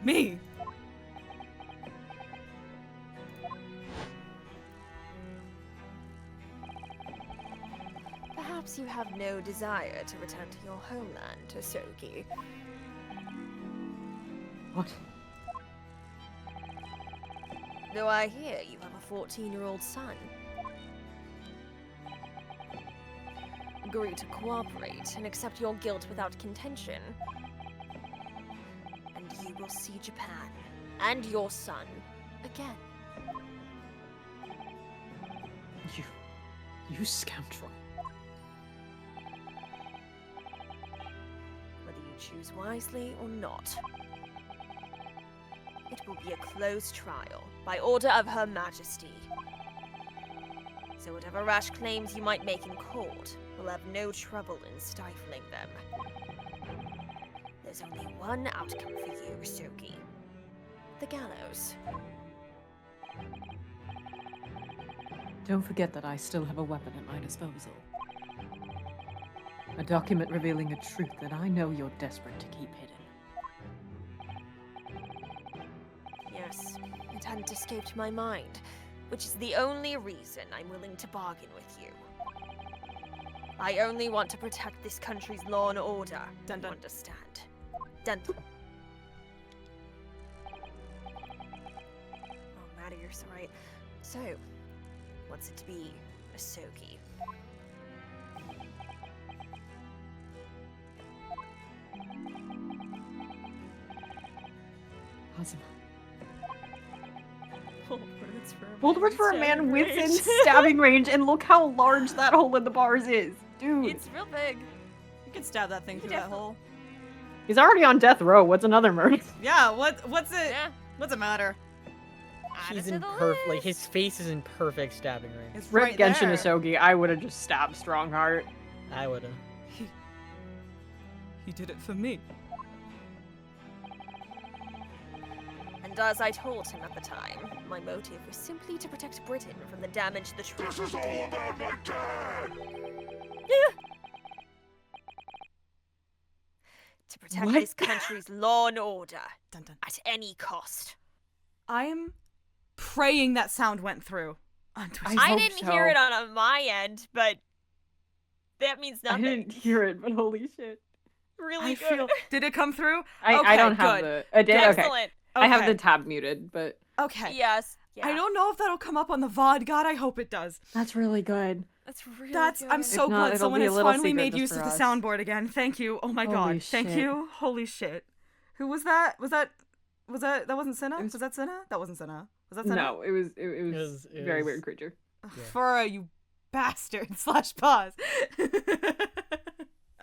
Me? Perhaps you have no desire to return to your homeland, Sogi. What? Though I hear you have a 14-year-old son. Agree to cooperate and accept your guilt without contention. And you will see Japan and your son again. You scoundrel. Whether you choose wisely or not. It will be a closed trial by order of Her Majesty. So whatever rash claims you might make in court will have no trouble in stifling them. There's only one outcome for you, Sogi. The gallows. Don't forget that I still have a weapon at my disposal. A document revealing a truth that I know you're desperate to keep hidden. Yes, it hadn't escaped my mind. which is the only reason I'm willing to bargain with you. I only want to protect this country's law and order. Dun dun. You understand? Dun dun. Oh, Maddie, you're so right. So, what's it to be, Asogi? Awesome. Hold Hold for a man within stabbing range, and look how large that hole in the bars is. Dude. It's real big. You can stab that thing through that hole. He's already on death row. What's another murder? Yeah, what's it? Yeah. What's it matter? Add He's it to in the perfect. Like list. his face is in perfect stabbing range. It's Rip right Genshin there. Asogi, I would have just stabbed Strongheart. I would've. He did it for me. And as I told him at the time, my motive was simply to protect Britain from the damage the treaty This is all about my dad! to protect What? this country's law and order Dun dun. at any cost. I'm praying that sound went through on Twitch. I I hope didn't so. hear it on my end, but that means I nothing. didn't hear it, but holy shit. Really I good. feel. Did it come through? I Okay, don't have good. the... I did? Okay. Excellent. I have Okay. the tab muted, but... Okay. Yes. Yeah. I don't know if that'll come up on the VOD. God, I hope it does. That's really good. That's really That's. I'm good. so If not, glad it'll someone be a has little finally secret made just use for of the us. soundboard again. Thank you. Oh my Holy god. Thank shit. you. Holy shit. Who was that? Was that? That wasn't Cinna? It Was was- that Cinna? That wasn't Cinna. Was that Cinna? No, it was It very was- weird creature. Ugh, Yeah. Fura, you bastard. / pause.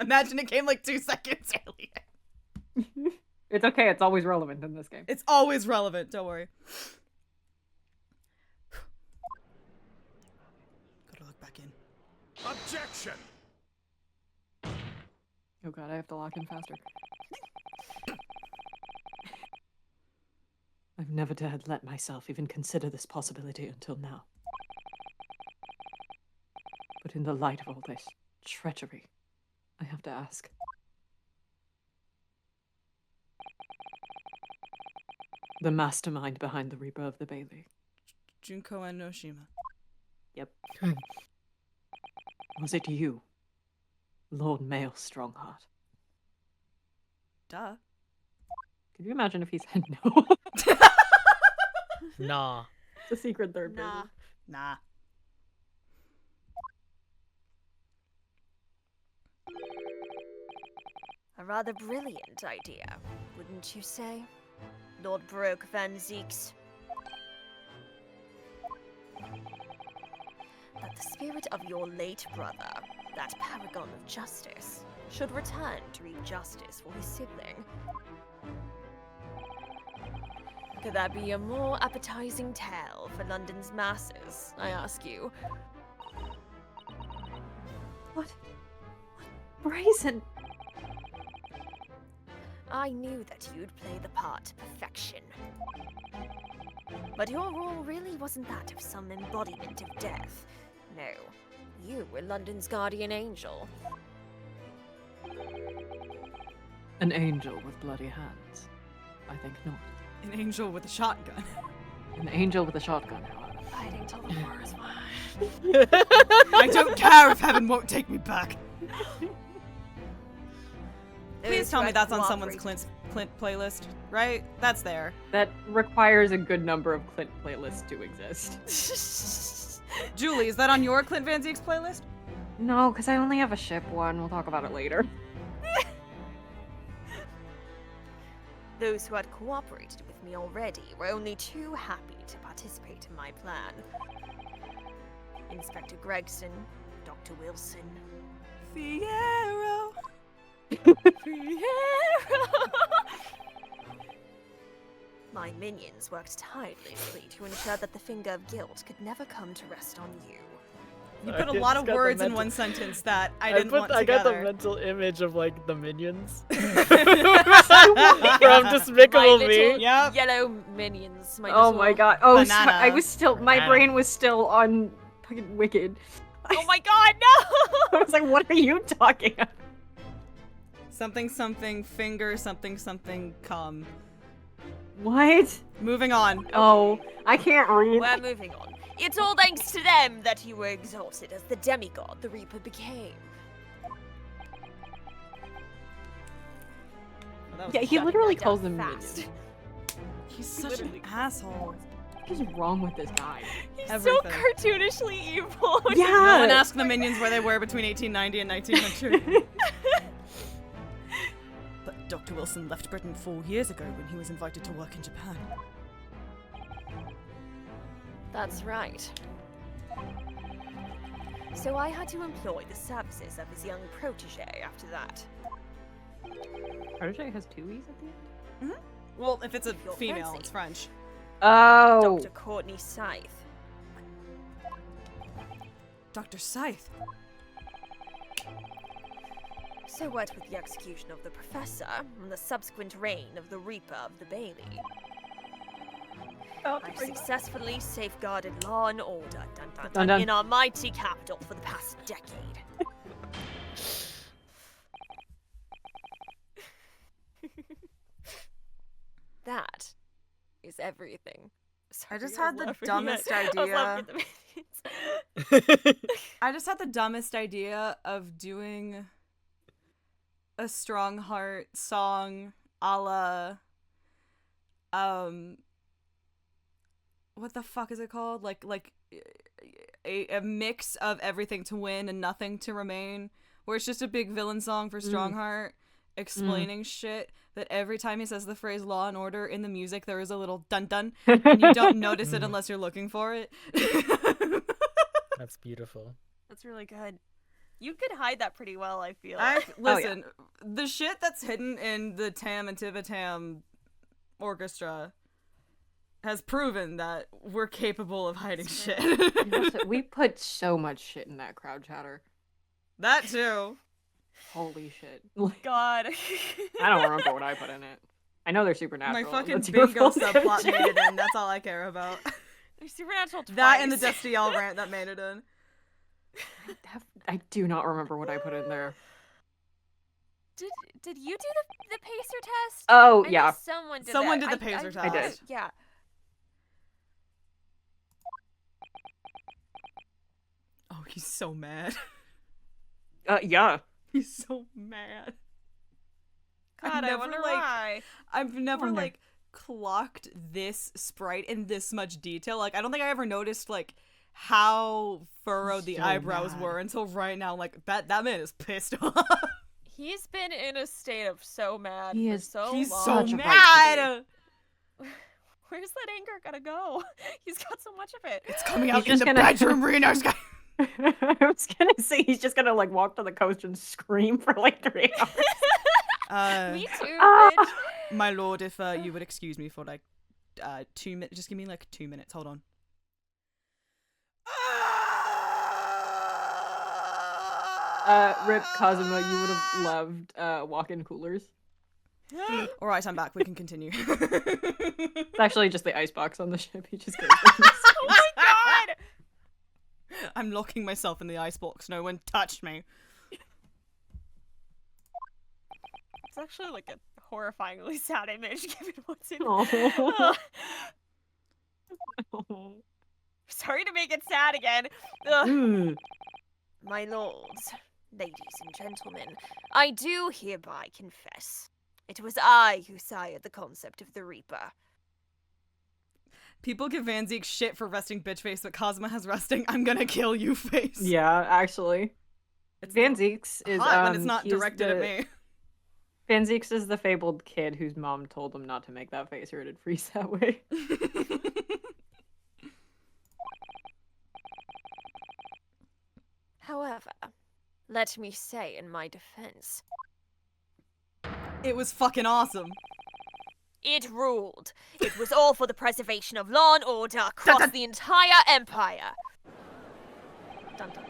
Imagine it came like 2 seconds earlier. It's okay, it's always relevant in this game. It's always relevant. Don't worry. Gotta look back in. Objection! Oh god, I have to lock in faster. I've never dared let myself even consider this possibility until now. But in the light of all this treachery, I have to ask. The mastermind behind the rebirth of the Bailey. Junko and Noshima. Yep. Was it you, Lord Mail Strongheart? Duh. Could you imagine if he said no? Nah. It's a secret third Nah. person. Nah. A rather brilliant idea, wouldn't you say, Lord Baroque Van Zeeks? That the spirit of your late brother, that paragon of justice, should return to reap justice for his sibling. Could that be a more appetizing tale for London's masses, I ask you? What? Brazen. I knew that you'd play the part to perfection. But your role really wasn't that of some embodiment of death. No, you were London's guardian angel. An angel with bloody hands? I think not. An angel with a shotgun. An angel with a shotgun, however. Fighting till the war is won. I don't care if heaven won't take me back. Please Those tell who me have that's on someone's cooperated- Clint playlist, right? That's there. That requires a good number of Clint playlists to exist. Julie, is that on your Clint Van Zeek's playlist? No, because I only have a ship one. We'll talk about it later. Those who had cooperated with me already were only too happy to participate in my plan. Inspector Gregson, Dr. Wilson. Fiero. My minions worked tirelessly to ensure that the finger of guilt could never come to rest on you. You I put a just lot of got the words in mental- one sentence that I didn't want I got the together. mental image of like the minions from My Despicable little Me. Yep. yellow minions. My Oh little... my god. Oh, Banana. I was still. My Banana. brain was still on fucking Wicked. Oh my god, no! I was like, what are you talking about? Something something finger something something come. What? Moving on. Oh, I can't read. We're moving on. It's all thanks to them that you were exalted as the demigod the Reaper became. Well, that was Yeah, he shut- literally Down calls them fast. minions. He's such an asshole. What is wrong with this guy? He's Everything. so cartoonishly evil. Yeah. No one asked the minions where they were between 1890 and 1900. But Dr. Wilson left Britain 4 years ago when he was invited to work in Japan. That's right. So I had to employ the services of his young protege after that. Protege has 2 E's at the end? Well, if it's a If you're female, fancy. it's French. Oh. Dr. Courtney Scythe. Dr. Scythe. So what with the execution of the Professor and the subsequent reign of the Reaper of the Bailey? I've successfully safeguarded law and order Dun, dun. in our mighty capital for the past decade. That is everything. I just Sorry, had I'm the laughing dumbest at- I was laughing idea. at the minions. I just had the dumbest idea of doing a strong heart song a la what the fuck is it called? Like a mix of Everything to Win and Nothing to Remain, where it's just a big villain song for Strongheart explaining shit that every time he says the phrase law and order in the music there is a little dun dun and you don't notice it unless you're looking for it. That's beautiful. That's really good. You could hide that pretty well, I feel. Listen, the shit that's hidden in the Tam and Tivitam orchestra has proven that we're capable of hiding shit. We put so much shit in that crowd chatter. That too. Holy shit. God. I don't remember what I put in it. I know they're My supernatural. fucking That's your bingo fault, subplot Jay. made it in. That's all I care about. There's supernatural twice. That and the Dusty L rant that made it in. I do not remember what I put in there. Did you do the pacer test? Oh, I know yeah. someone did Someone that. did the pacer I did. test. Yeah. Oh, he's so mad. Yeah. He's so mad. God, I never, wonder like- why. I've never Wonder. like clocked this sprite in this much detail. Like I don't think I ever noticed like how furrowed the So eyebrows mad. were until right now. Like that man is pissed off. He's been in a state of so mad He for is- so He's long. so Such a right mad. Where's that anger gonna go? He's got so much of it. It's coming out in just the gonna- bedroom, Reno's guy. I was gonna say he's just gonna like walk to the coast and scream for like 3 hours. Me too, Ah. bitch. My lord, if you would excuse me for like 2 minutes, just give me like 2 minutes. Hold on. Rip Kazuma, you would have loved walk-in coolers. All right, I'm back. We can continue. It's actually just the icebox on the ship. He just goes. Oh my god! I'm locking myself in the icebox. No one touched me. It's actually like a horrifyingly sad image given what's in Oh. Sorry to make it sad again. Ugh. Mm. My lords, ladies and gentlemen, I do hereby confess. It was I who sired the concept of the Reaper. People give Van Zeke shit for resting bitch face, but Cosma has resting I'm gonna kill you face. Yeah, actually, It's Van Zeke's is hot when it's not he's directed at the- me. Van Zeke's is the fabled kid whose mom told him not to make that face or it'd freeze that way. However, let me say in my defense, It was fucking awesome. it ruled. It was all for the preservation of law and order across the entire empire. Dun dun.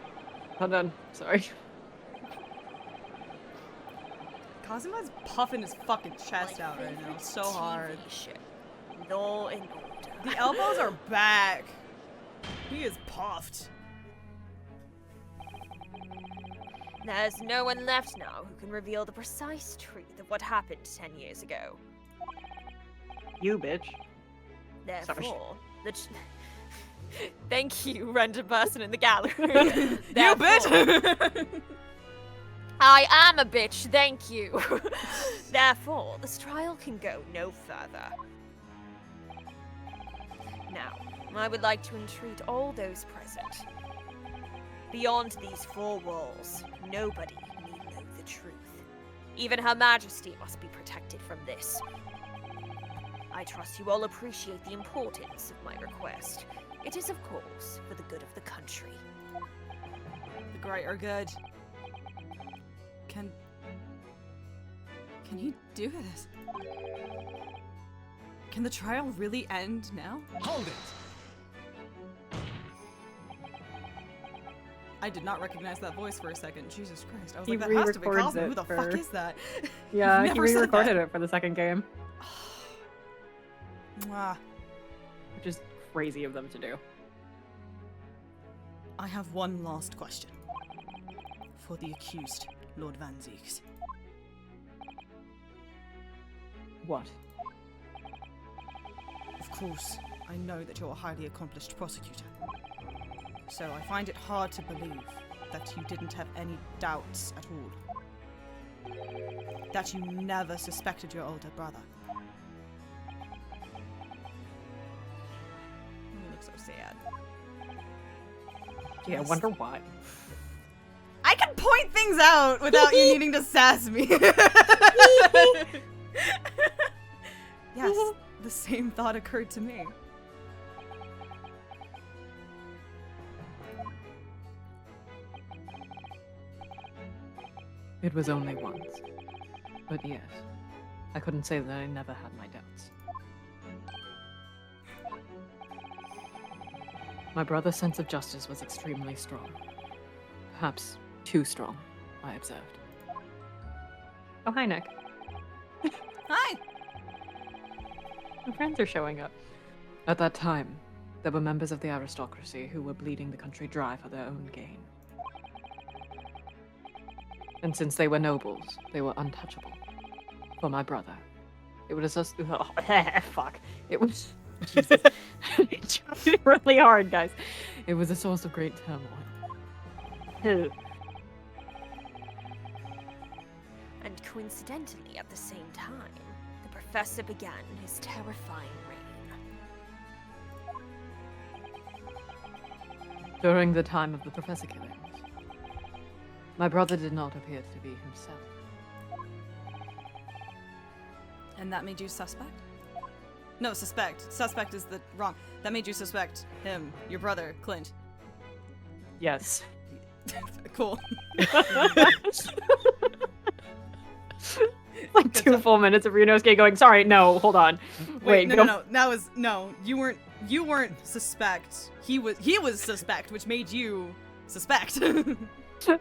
Hold on, sorry. Kazuma's puffing his fucking chest My out right now, favorite so TV hard. show, Law and Order. The elbows are back. He is puffed. There's no one left now who can reveal the precise truth of what happened 10 years ago. You bitch. Therefore, the Thank you, random person in the gallery. You Therefore, bitch! I am a bitch, thank you. Therefore, this trial can go no further. Now, I would like to entreat all those present. Beyond these four walls, nobody need know the truth. Even Her Majesty must be protected from this. I trust you all appreciate the importance of my request. It is, of course, for the good of the country. The Great are good. Can you do this? Can the trial really end now? Hold it! I did not recognize that voice for a second. Jesus Christ. I was He like, that has to be re-records Cosmo. it Who the for- fuck is that? Yeah, You've he never said re-recorded that. it for the second game, Mwah. which is crazy of them to do. I have one last question. For the accused, Lord Van Zieks. What? Of course, I know that you're a highly accomplished prosecutor. So I find it hard to believe that you didn't have any doubts at all. That you never suspected your older brother. You look so sad. Yeah, I Yes. wonder why. I can point things out without you needing to sass me. Yes, the same thought occurred to me. It was only once. But yes, I couldn't say that I never had my doubts. My brother's sense of justice was extremely strong. Perhaps too strong, I observed. Oh, hi, Nick. Hi! My friends are showing up. At that time, there were members of the aristocracy who were bleeding the country dry for their own gain. And since they were nobles, they were untouchable. For my brother, it was just fuck. It was Jesus. It tried really hard, guys. It was a source of great turmoil. And coincidentally, at the same time, the professor began his terrifying reign. During the time of the professor killings, my brother did not appear to be himself. And that made you suspect? No, suspect. Suspect is the wrong. That made you suspect him, your brother, Clint. Yes. Cool. Like 2 full minutes of Ryunosuke going, sorry, no, hold on. Wait, go- no. That was no. You weren't suspect. He was suspect, which made you suspect. But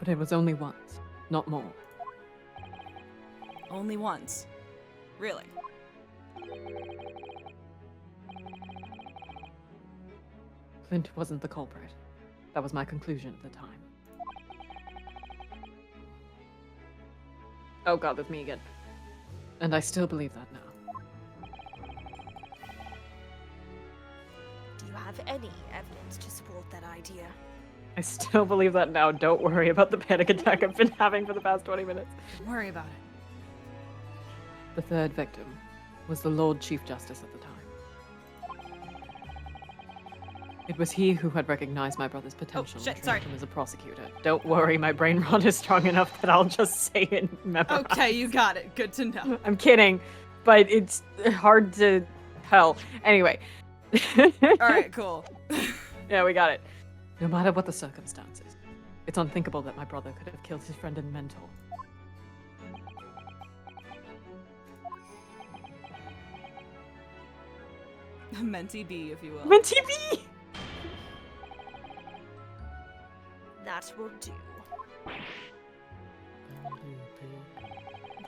it was only once, not more. Only once. Really? Clint wasn't the culprit. That was my conclusion at the time. Oh god, that's me again. And I still believe that now. Do you have any evidence to support that idea? I still believe that now. Don't worry about the panic attack I've been having for the past 20 minutes. Don't worry about it. The third victim was the Lord Chief Justice at the time. It was he who had recognized my brother's potential shit, and sorry. trained him as a prosecutor. Don't worry, my brain rot is strong enough that I'll just say it and memorize. Okay, you got it. Good to know. I'm kidding, but it's hard to tell. Anyway. All right, cool. Yeah, we got it. No matter what the circumstances, it's unthinkable that my brother could have killed his friend and mentor. Mentee B, if you will. Mentee B! That will do.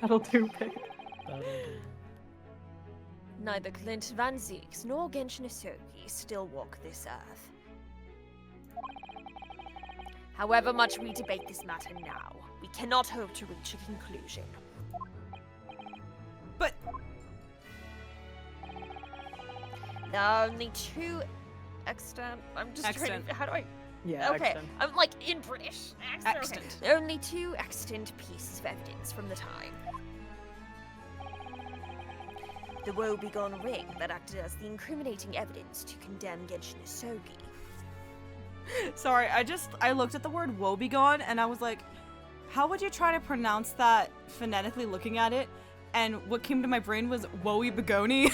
That'll do, pig. Neither Clint Van Zieks nor Genshin Isoki still walk this earth. However much we debate this matter now, we cannot hope to reach a conclusion. But Only two extant. I'm just trying Extant. to. How do I? Yeah. Okay, extant. I'm like in British. Okay. Extant. Only two extant pieces of evidence from the time. The woebegone ring that acted as the incriminating evidence to condemn Genshin Isogi. Sorry, I looked at the word woebegone and I was like, how would you try to pronounce that phonetically looking at it? And what came to my brain was woey begoni.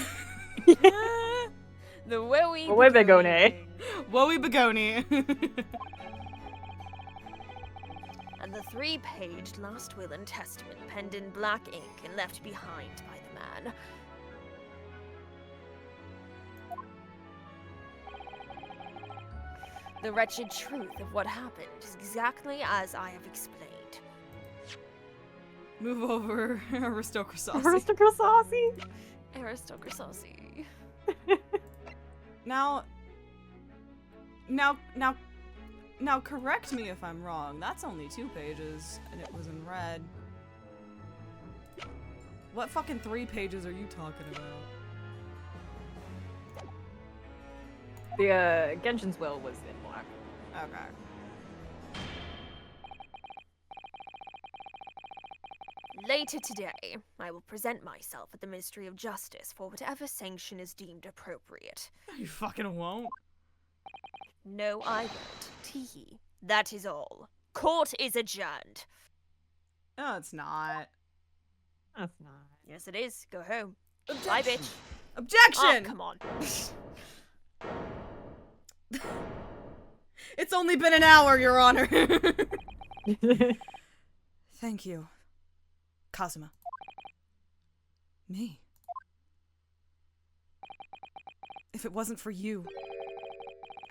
The woey Woebegone. Woey begoni. And the 3-page last will and testament penned in black ink and left behind by the man. The wretched truth of what happened is exactly as I have explained. Move over, aristocracy. Aristocracy. Aristocracy. Now, correct me if I'm wrong. That's only 2 pages, and it was in red. What fucking 3 pages are you talking about? The Genshin's will was in black. Okay. Later today, I will present myself at the Ministry of Justice for whatever sanction is deemed appropriate. You fucking won't. No, I won't. Teehee. That is all. Court is adjourned. No, it's not. That's not. Yes, it is. Go home. Bye, bitch. Oh, Objection! come on. It's only been an hour, Your Honor. Thank you, Kazuma. Me. If it wasn't for you,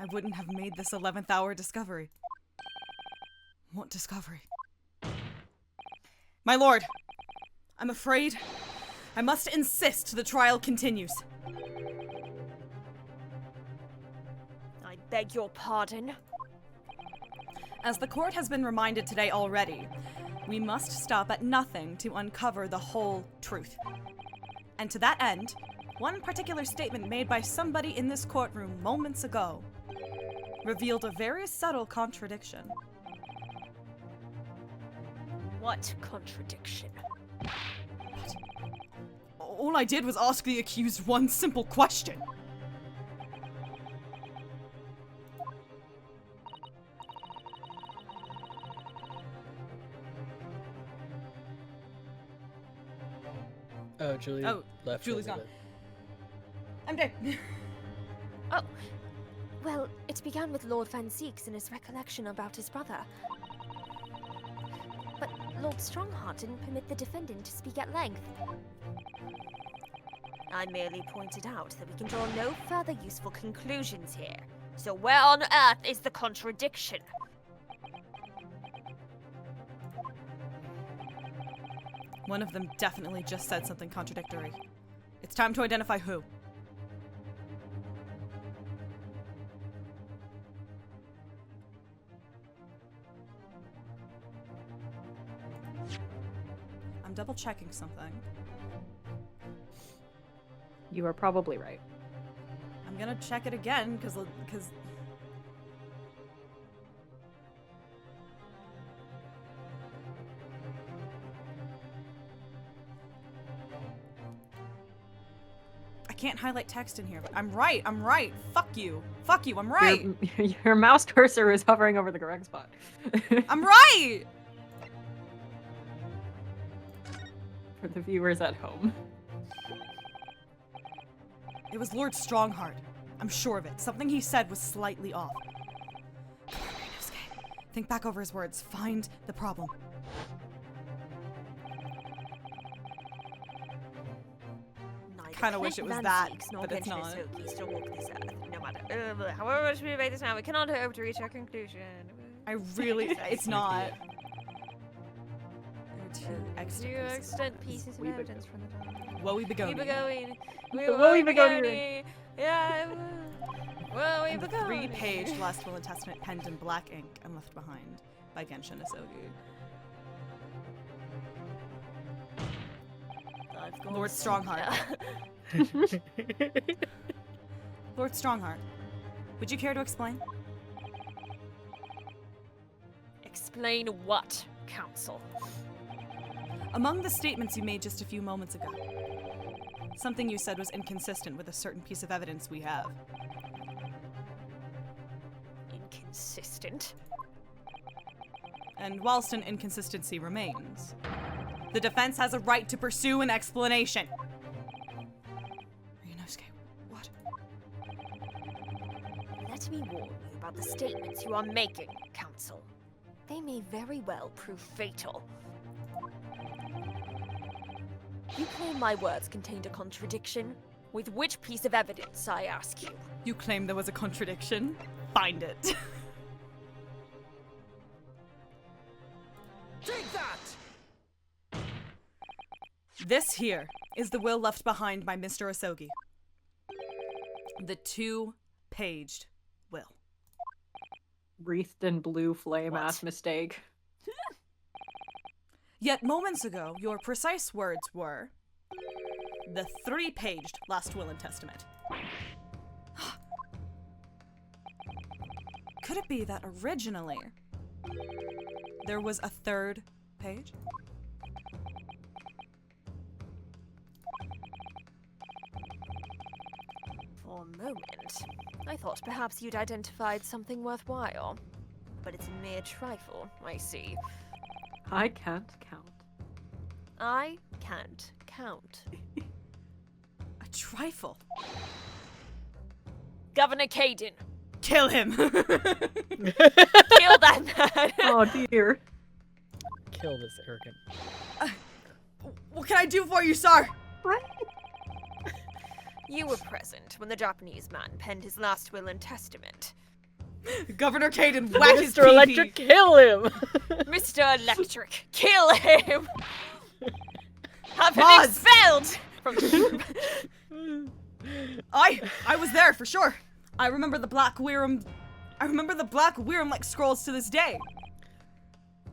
I wouldn't have made this 11th hour discovery. What discovery? My lord, I'm afraid I must insist the trial continues. I beg your pardon. As the court has been reminded today already, we must stop at nothing to uncover the whole truth. And to that end, one particular statement made by somebody in this courtroom moments ago revealed a very subtle contradiction. What contradiction? All I did was ask the accused one simple question. Oh, Julie left. Julie's for a gone. bit. I'm dead. Oh. Well, it began with Lord Van Zeeks and his recollection about his brother. But Lord Strongheart didn't permit the defendant to speak at length. I merely pointed out that we can draw no further useful conclusions here. So where on earth is the contradiction? One of them definitely just said something contradictory. It's time to identify who. I'm double checking something. You are probably right. I'm gonna check it again because I can't highlight text in here, but I'm right. Fuck you, I'm right. Your mouse cursor is hovering over the correct spot. I'm right. For the viewers at home. It was Lord Strongheart. I'm sure of it. Something he said was slightly off. Think back over his words. Find the problem. Neither Kinda wish Clint it was Van that, Zeeks nor but it's Genshin not. Isogi still walk this earth. No matter however much we debate this now, we cannot hope to reach our conclusion. I really. It's not. There are two Two extant extant pieces of Weebegone. evidence from the time. Woey begoni. Weebegone. Woebegone ring. Yeah. Woebegone. And the 3-page last will and testament penned in black ink and left behind by Genshin Isogi. I've gone Lord senior. Strongheart. Lord Strongheart, would you care to explain? Explain what, Council? Among the statements you made just a few moments ago, something you said was inconsistent with a certain piece of evidence we have. Inconsistent? And whilst an inconsistency remains, the defense has a right to pursue an explanation. Ryunosuke, what? Let me warn you about the statements you are making, Council. They may very well prove fatal. You claim my words contained a contradiction? With which piece of evidence, I ask you? You claim there was a contradiction? Find it. Take that! This here is the will left behind by Mr. Asogi. The 2-paged will. Wreathed in blue flame ass mistake. Yet moments ago, your precise words were the 3-paged last will and testament. Could it be that originally there was a 3rd page? For a moment, I thought perhaps you'd identified something worthwhile. But it's a mere trifle, I see. I can't count. I can't count. A trifle. Governor Caden, Kill him! kill that man! Oh dear. Kill this arrogant. What can I do for you, sir? You were present when the Japanese man penned his last will and testament. Governor Caden, whack his Mr. TV. Electric, kill him! Mr. Electric, kill him! Have him Pause. expelled from I was there for sure. I remember the black Weiram like scrolls to this day.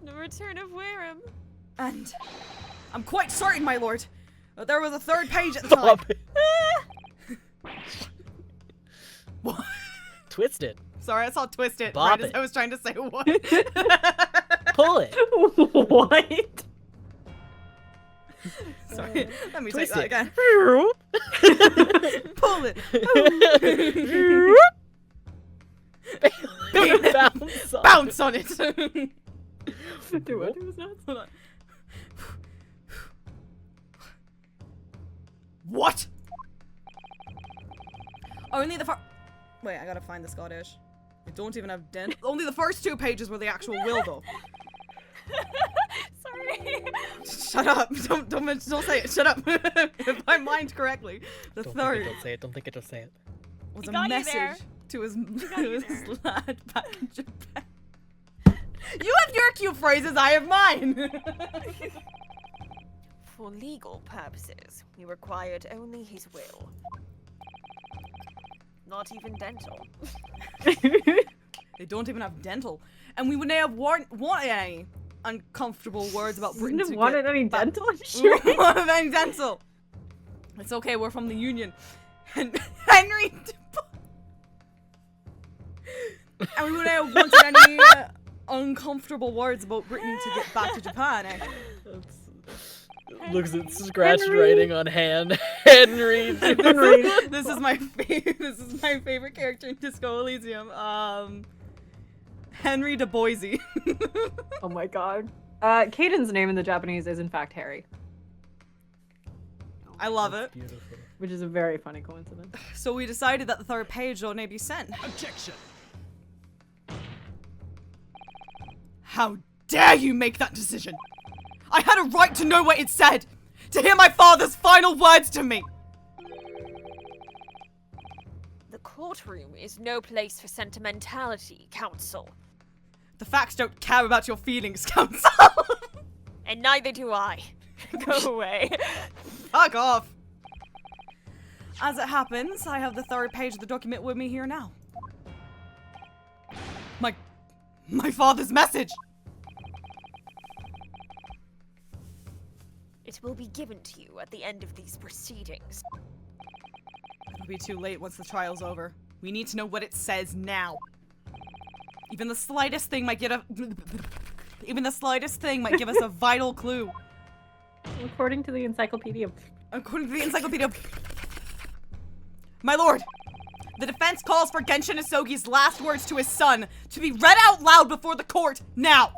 the return of Wareham. And I'm quite certain, my lord, that there was a 3rd page at the time. Stop it. What? Twist it. Sorry, I saw twist it Bop right as it. I was trying to say what. Pull it. What? Sorry, let me Twist take it. that again. Pull it. Bounce on Bounce on it. Do what? It was not. Hold on. What? Only the Wait, I gotta find the Scottish. They don't even have dent. Only the first 2 pages were the actual will, though. Sorry. Shut up! Don't say it. Shut up! If I mind correctly, the Don't 3rd think it, don't say it. Don't think it, don't say it. was He a got you there. message to his got you his there. lad back in Japan. You have your cute phrases. I have mine. For legal purposes, we required only his will. Not even dental. They don't even have dental, and we wouldn't have want any uncomfortable words about Britain. Wouldn't to have wanted get any back- dental We insurance. wouldn't want any dental. It's okay. We're from the Union. And Henry. And we wouldn't have wanted any uncomfortable words about Britain to get back to Japan. Eh? Looks at scratched writing on hand. Henry. This is my favorite character in Disco Elysium. Henry de Boise. Oh my god. Caden's name in the Japanese is in fact Harry, I love it. Beautiful. which is a very funny coincidence. So we decided that the 3rd page ought to be sent. Objection! How dare you make that decision? I had a right to know what it said, to hear my father's final words to me. The courtroom is no place for sentimentality, Counsel. The facts don't care about your feelings, Counsel. And neither do I. Go away. Fuck off. As it happens, I have the 3rd page of the document with me here now. My father's message. It will be given to you at the end of these proceedings. It'll be too late once the trial's over. We need to know what it says now. Even the slightest thing might give us a vital clue. According to the encyclopedia. According to the encyclopedia. My lord, the defense calls for Genshin Isogi's last words to his son to be read out loud before the court, now!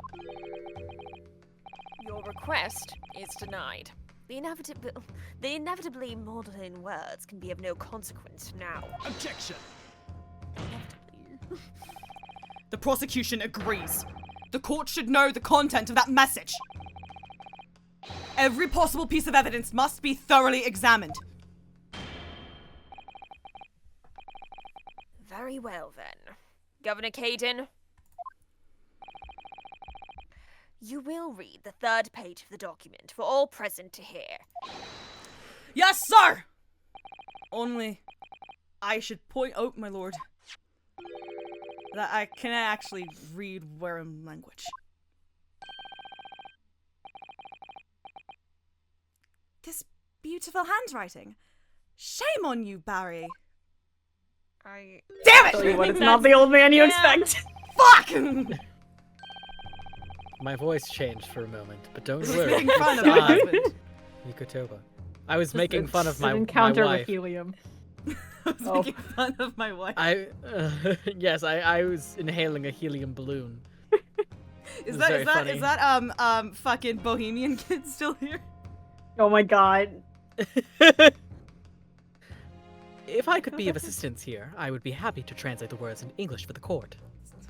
Your request is denied. The inevitably maudlin words can be of no consequence now. Objection. The prosecution agrees. The court should know the content of that message. Every possible piece of evidence must be thoroughly examined. Very well then. Governor Caden, you will read the third page of the document for all present to hear. Yes, sir! Only, I should point out, my lord, that I cannot actually read Warren language. This beautiful handwriting. Shame on you, Barry. Damn Tell you it! what, it's not the old man you expect. Fuck! My voice changed for a moment, but don't He's worry. making fun of it's my I, husband. Mikotoba. I was making fun of It's my an encounter my with wife. helium. I was Oh. making fun of my wife. Yes, I was inhaling a helium balloon. Is It's that very funny. fucking Bohemian kid still here? Oh my god. If I could be of assistance here, I would be happy to translate the words in English for the court.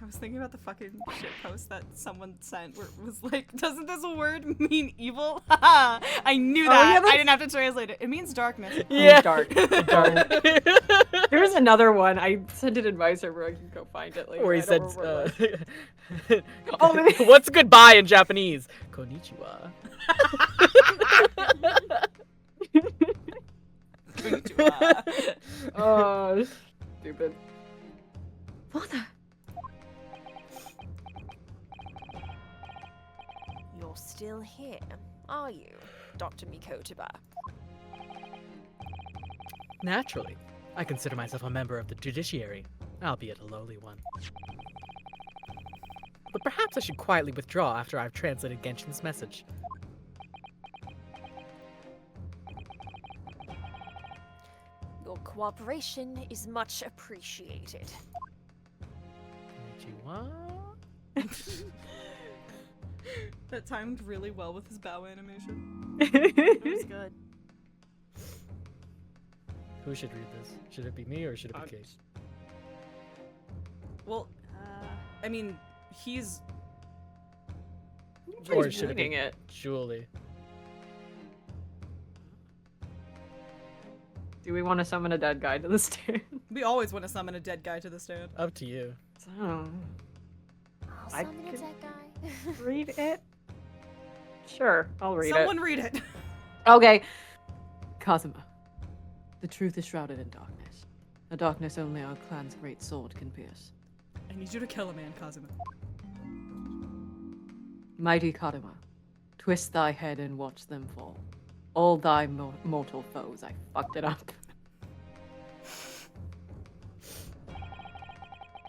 I was thinking about the fucking shit post that someone sent where it was like, doesn't this word mean evil? Haha! I knew that. yeah, I that's- didn't have to translate it. It means darkness. Yeah. Dark. There's another one. I sent an advisor where I can go find it later. Where he I said, don't remember what it was. oh, maybe- what's goodbye in Japanese? Konnichiwa. Oh, stupid. Father, You're still here, are you, Dr. Mikotoba? Naturally. I consider myself a member of the judiciary, albeit a lowly one. But perhaps I should quietly withdraw after I've translated Genshin's message. Your cooperation is much appreciated. Konnichiwa? That timed really well with his bow animation. It was good. Who should read this? Should it be me or should it be Kate? Well, I mean, he's... Or He's should it be reading it. Julie? Do we want to summon a dead guy to the stand? We always want to summon a dead guy to the stand. Up to you. Oh. I'll I summon a could- dead guy. Read it? Sure, I'll read Someone read it. it. Okay. Kazuma. The truth is shrouded in darkness. A darkness only our clan's great sword can pierce. I need you to kill a man, Kazuma. Mighty Kadama, twist thy head and watch them fall. All thy mortal foes, I fucked it up.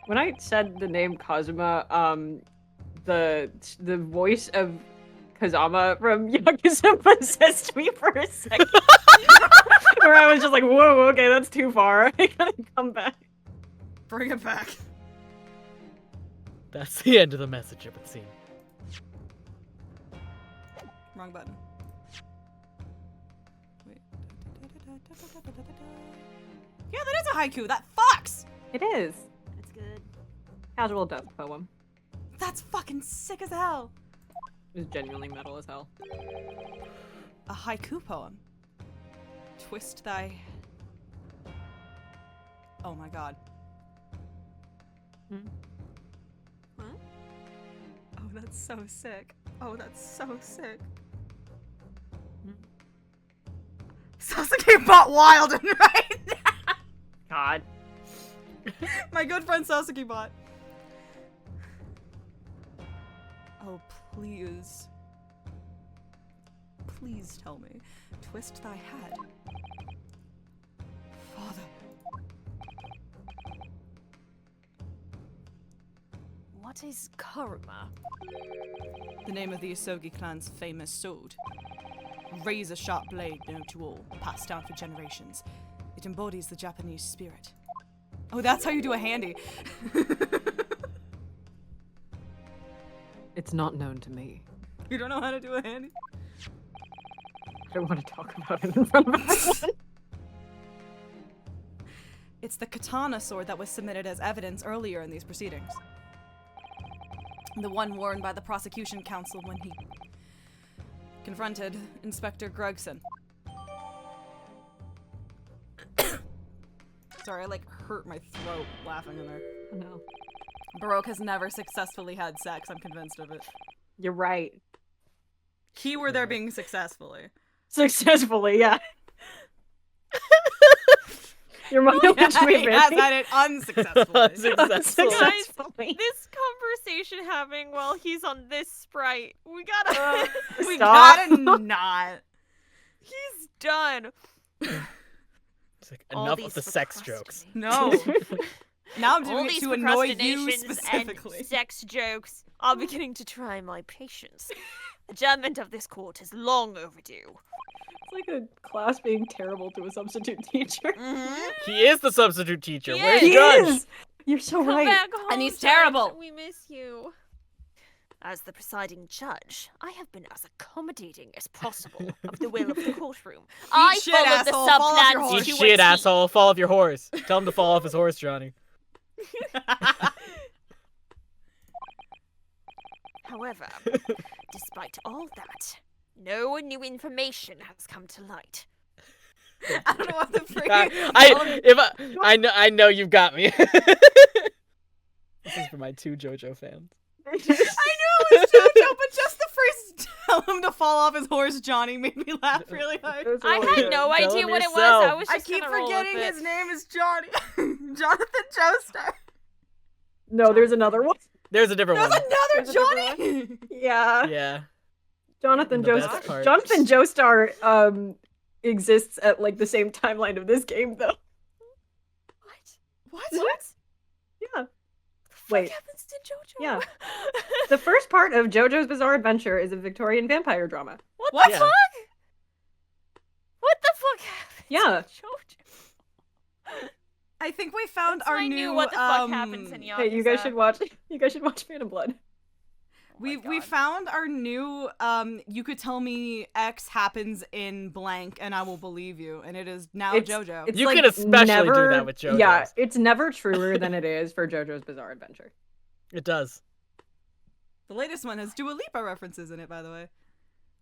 When I said the name Kazuma, the voice of Kazama from Yakuza possessed me for a second. Where I was just like, whoa, okay, that's too far. I gotta come back. Bring it back. That's the end of the message, it would seem. Wrong button. Wait. Yeah, that is a haiku. That fucks! It is. That's good. Casual death poem. That's fucking sick as hell. It was genuinely metal as hell. A haiku poem. Twist thy... Oh my god. Hmm? What? Oh, that's so sick. Oh, that's so sick. Sasuke bot wild right now. God. My good friend Sasuke bot. Oh, please. Please tell me. Twist thy head. Father. What is karma? The name of the Isogi clan's famous sword. Razor-sharp blade known to all, passed down for generations. It embodies the Japanese spirit. Oh, that's how you do a handy. It's not known to me. You don't know how to do a handy? I don't want to talk about it in front of everyone. It's the katana sword that was submitted as evidence earlier in these proceedings. The one worn by the prosecution counsel when he confronted Inspector Gregson. Sorry, I like hurt my throat laughing in there. No. Baroque has never successfully had sex, I'm convinced of it. You're right. He were there being successfully. Successfully, yeah. Your mom He went to me, has had it unsuccessfully. Successfully. This conversation happening while he's on this sprite. We gotta. We Stop. gotta not. He's done. It's like, All enough these of the sex jokes. No. Now I'm All doing it these to annoy you procrastinations specifically. and sex jokes are beginning to try my patience. Adjournment of this court is long overdue. It's like a class being terrible to a substitute teacher. He is the substitute teacher. He Where's is. He Judge? is! You're so Come right. back home, And he's Judge. terrible. We miss you. As the presiding judge, I have been as accommodating as possible of the will of the courtroom. I shit, followed asshole. the Fall off your subplans horse. Eat to shit, a T. asshole. Fall off your horse. Tell him to fall off his horse, Johnny. However, despite all that, no new information has come to light. I don't know what the phrase I know you've got me. This is for my two JoJo fans. I knew it was JoJo, but just the phrase "tell him to fall off his horse," Johnny, made me laugh really hard. I had no Tell idea him what it was. yourself. I was I just keep gonna roll with forgetting it. his name is Johnny. Jonathan Joestar. No, there's another one. There's a different There's one. another There's a different Johnny. Yeah. Yeah. Jonathan The best Joestar. part. Jonathan Joestar exists at like the same timeline of this game though. What? Yeah. What Wait. happens to JoJo? Yeah. The first part of JoJo's Bizarre Adventure is a Victorian vampire drama. What What? the Yeah. fuck? What the fuck happened Yeah. to JoJo? I think we found That's our my new. what the fuck happens in Yakuza. Hey, you guys should watch. You guys should watch Phantom Blood. We God. found our new. You could tell me X happens in blank, and I will believe you. And it is now JoJo. It's You like can especially do never, that with JoJo's. Yeah, it's never truer than it is for JoJo's Bizarre Adventure. It does. The latest one has Dua Lipa references in it, by the way.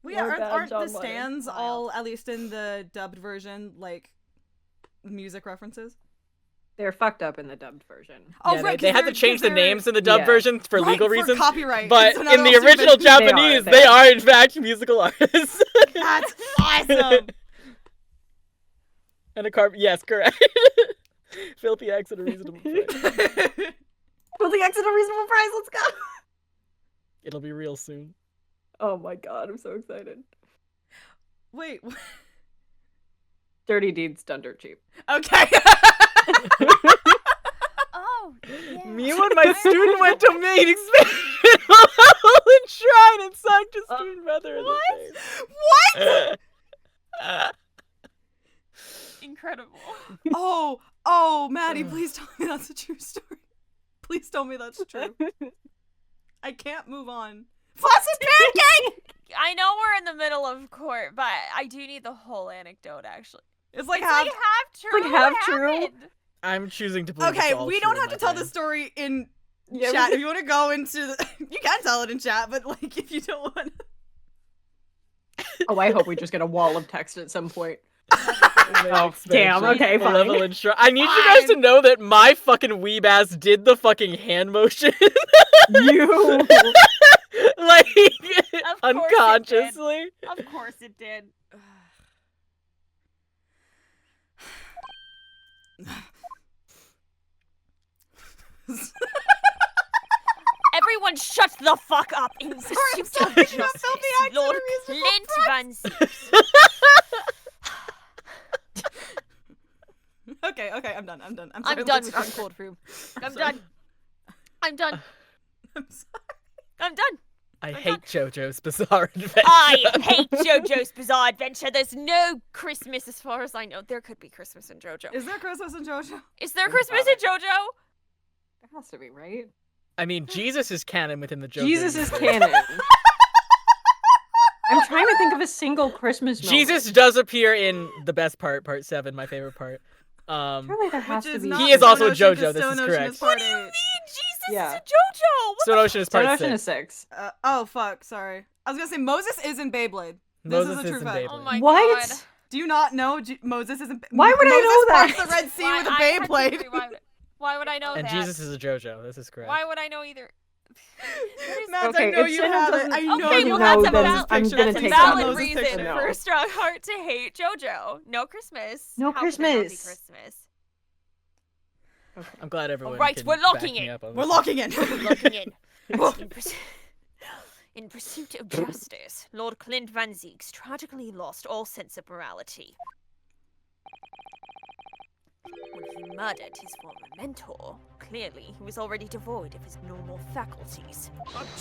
Well, Oh, yeah, God, aren't John the Lennon. stands Wild. all, at least in the dubbed version, like music references? They're fucked up in the dubbed version. Oh, Yeah, right, they had to change the names in the dub version for legal reasons. Copyright. But So now in they're the all original stupid. Japanese, They they are. are in fact musical artists. That's awesome. And yes, correct. Filthy X at a reasonable price. Well, the exit a reasonable price. Let's go. It'll be real soon. Oh my god, I'm so excited. Wait. Dirty Deeds done dirt cheap. Okay. Oh, yeah. Me when my student went to main expansion and shrine and sucked his student brother in the face. What? Incredible. Oh, Maddie, please tell me that's a true story. Please tell me that's true. I can't move on. Flaccid pancake! I know we're in the middle of court, but I do need the whole anecdote, actually. It's like It's half. like half true. like half What true. happened? I'm choosing to believe Okay, it's all we don't true, have to my tell friend. the story in Yeah, chat. If you want to go into the, you can tell it in chat, but like if you don't want to. Oh, I hope we just get a wall of text at some point. Main Oh, damn, expansion, okay, full fine. level and shrine. I need you guys to know that my fucking weeb ass did the fucking hand motion. You. Of Like, course it did. unconsciously. Of course it did. Everyone shut the fuck up in the I'm suit still of thinking about justice. filthy acts Lord and reasonable Clint Van Zeus. Okay, I'm done. I'm sorry. I'm done with this courtroom. I'm done. I'm done. I'm sorry. I'm done. I hate JoJo's Bizarre Adventure. I hate JoJo's Bizarre Adventure. There's no Christmas as far as I know. There could be Christmas in JoJo. Is there Christmas in JoJo? Is there Christmas in JoJo? There has to be, right? I mean, Jesus is canon within the JoJo Jesus is universe. canon. I'm trying to think of a single Christmas moment. Jesus does appear in the best part, part 7, my favorite part. Surely there has Which to is be. not He is Stone also Ocean, 'cause JoJo, this Stone is Ocean correct. part What do you 8. mean Jesus Yeah. is in JoJo? What Stone Ocean is Stone part Ocean 6. is 6. Oh, fuck, sorry. I was gonna say Moses is in Beyblade. This Moses is a is true in fact. Beyblade. Oh my What? god. Do you not know Moses isn't? Why would I Moses know parts that? the Red Sea with a I had to Beyblade. agree. Why would I know And that? Jesus is a JoJo, this is correct. Why would I know either? Matt, Okay, I know if you Shannon have it. doesn't- I know Okay, you well, have that's a Moses val- I'm picture. gonna That's a take valid Moses reason picture. No. for a strong heart to hate JoJo. No Christmas. No How could there not be Christmas. Christmas? I'm glad everyone Alright, can we're back locking me in. up on We're this. locking in. Looking in. In pursuit of justice, Lord Clint Van Zeeks tragically lost all sense of morality. When he murdered his former mentor, clearly he was already devoid of his normal faculties.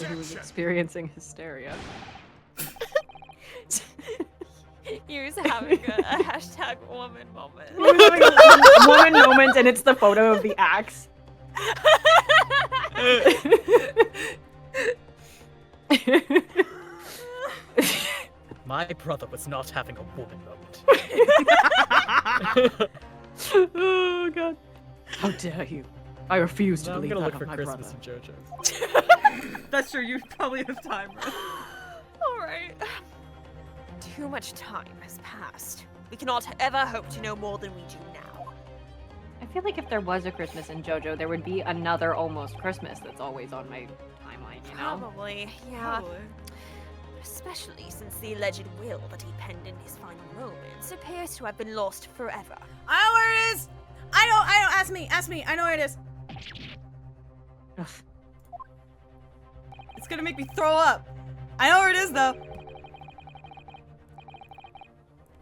He was experiencing hysteria. He was having a hashtag woman moment. He was having a woman moment, and it's the photo of the axe. My brother was not having a woman moment. Oh god. How dare you? I refuse to No, I'm believe gonna that look of for my Christmas brother. in JoJo's. That's true. You probably have time. Right? Alright. Too much time has passed. We cannot ever hope to know more than we do now. I feel like if there was a Christmas in JoJo, there would be another almost Christmas that's always on my timeline, you know? Probably, yeah. Especially since the alleged will that he penned in his final moments appears to have been lost forever. I know where it is. I know. Ask me. I know where it is. Ugh. It's gonna make me throw up. I know where it is though.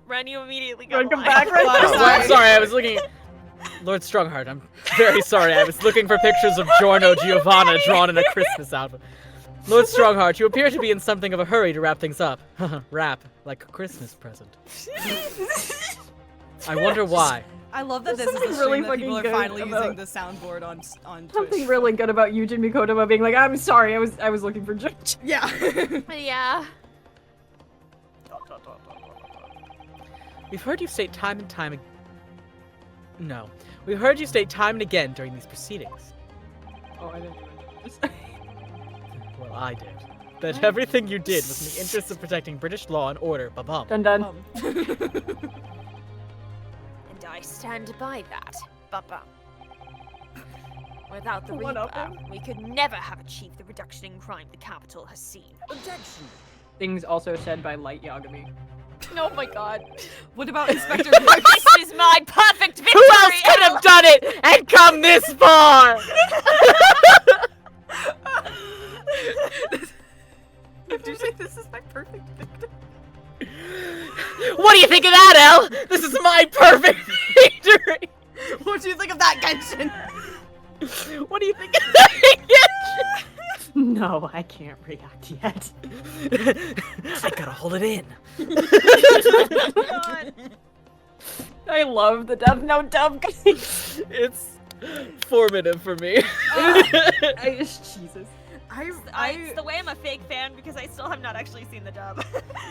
Ren, you immediately You go wanna come blind. back, Ren? Well, Oh, I'm sorry, I was looking at Lord Strongheart. I'm very sorry. I was looking for pictures of Giorno Giovanna drawn in a Christmas outfit. Lord Strongheart, you appear to be in something of a hurry to wrap things up. Wrap, like a Christmas present. I wonder why. I love that There's this is the something really stream that people are fucking good finally using about- the soundboard on Something Twitch. really good about Yujin Mikotomo being like, I'm sorry, I was looking for JoJo. Yeah. Yeah. We've heard you state time and time again. No. We've heard you state time and again during these proceedings. Oh, I didn't even notice. Well, I did. That everything you did was in the interest of protecting British law and order. Ba-bum. Done done. And I stand by that. Ba-bum. Without the What up, Reaper, we could never have achieved the reduction in crime the capital has seen. Objection. Things also said by Light Yagami. Oh my god. What about Inspector Price? This is my perfect victory! Who else could have done it and come this far? Did you say this is my perfect victim? What do you think of that, Elle? This is my perfect victory. What do you think of that, Genshin? What do you think of that? No, I can't react yet. I gotta hold it in. God. I love the Death Note dub. It's formative for me. Jesus. It's the way I'm a fake fan because I still have not actually seen the dub.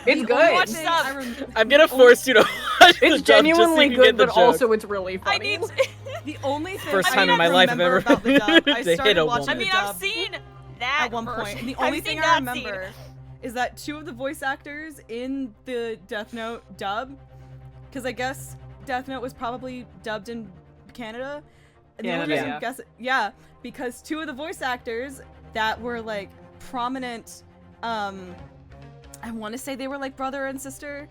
It's The good. only Watch thing sub. I rem- I'm gonna force you to watch the It's dub just so genuinely you can good, get the but joke. also it's really I funny. need to. The only thing First I time in my life I've remember ever about the dub, I hit started a watching woman. I mean, the I've dub seen that at one version. point. The I've only seen thing I that remember is that two of the voice actors in the Death Note dub, because I guess Death Note was probably dubbed in Canada. And the only Canada, reason yeah. I'm guessing, yeah, because two of the voice actors that were like prominent, I want to say they were like brother and sister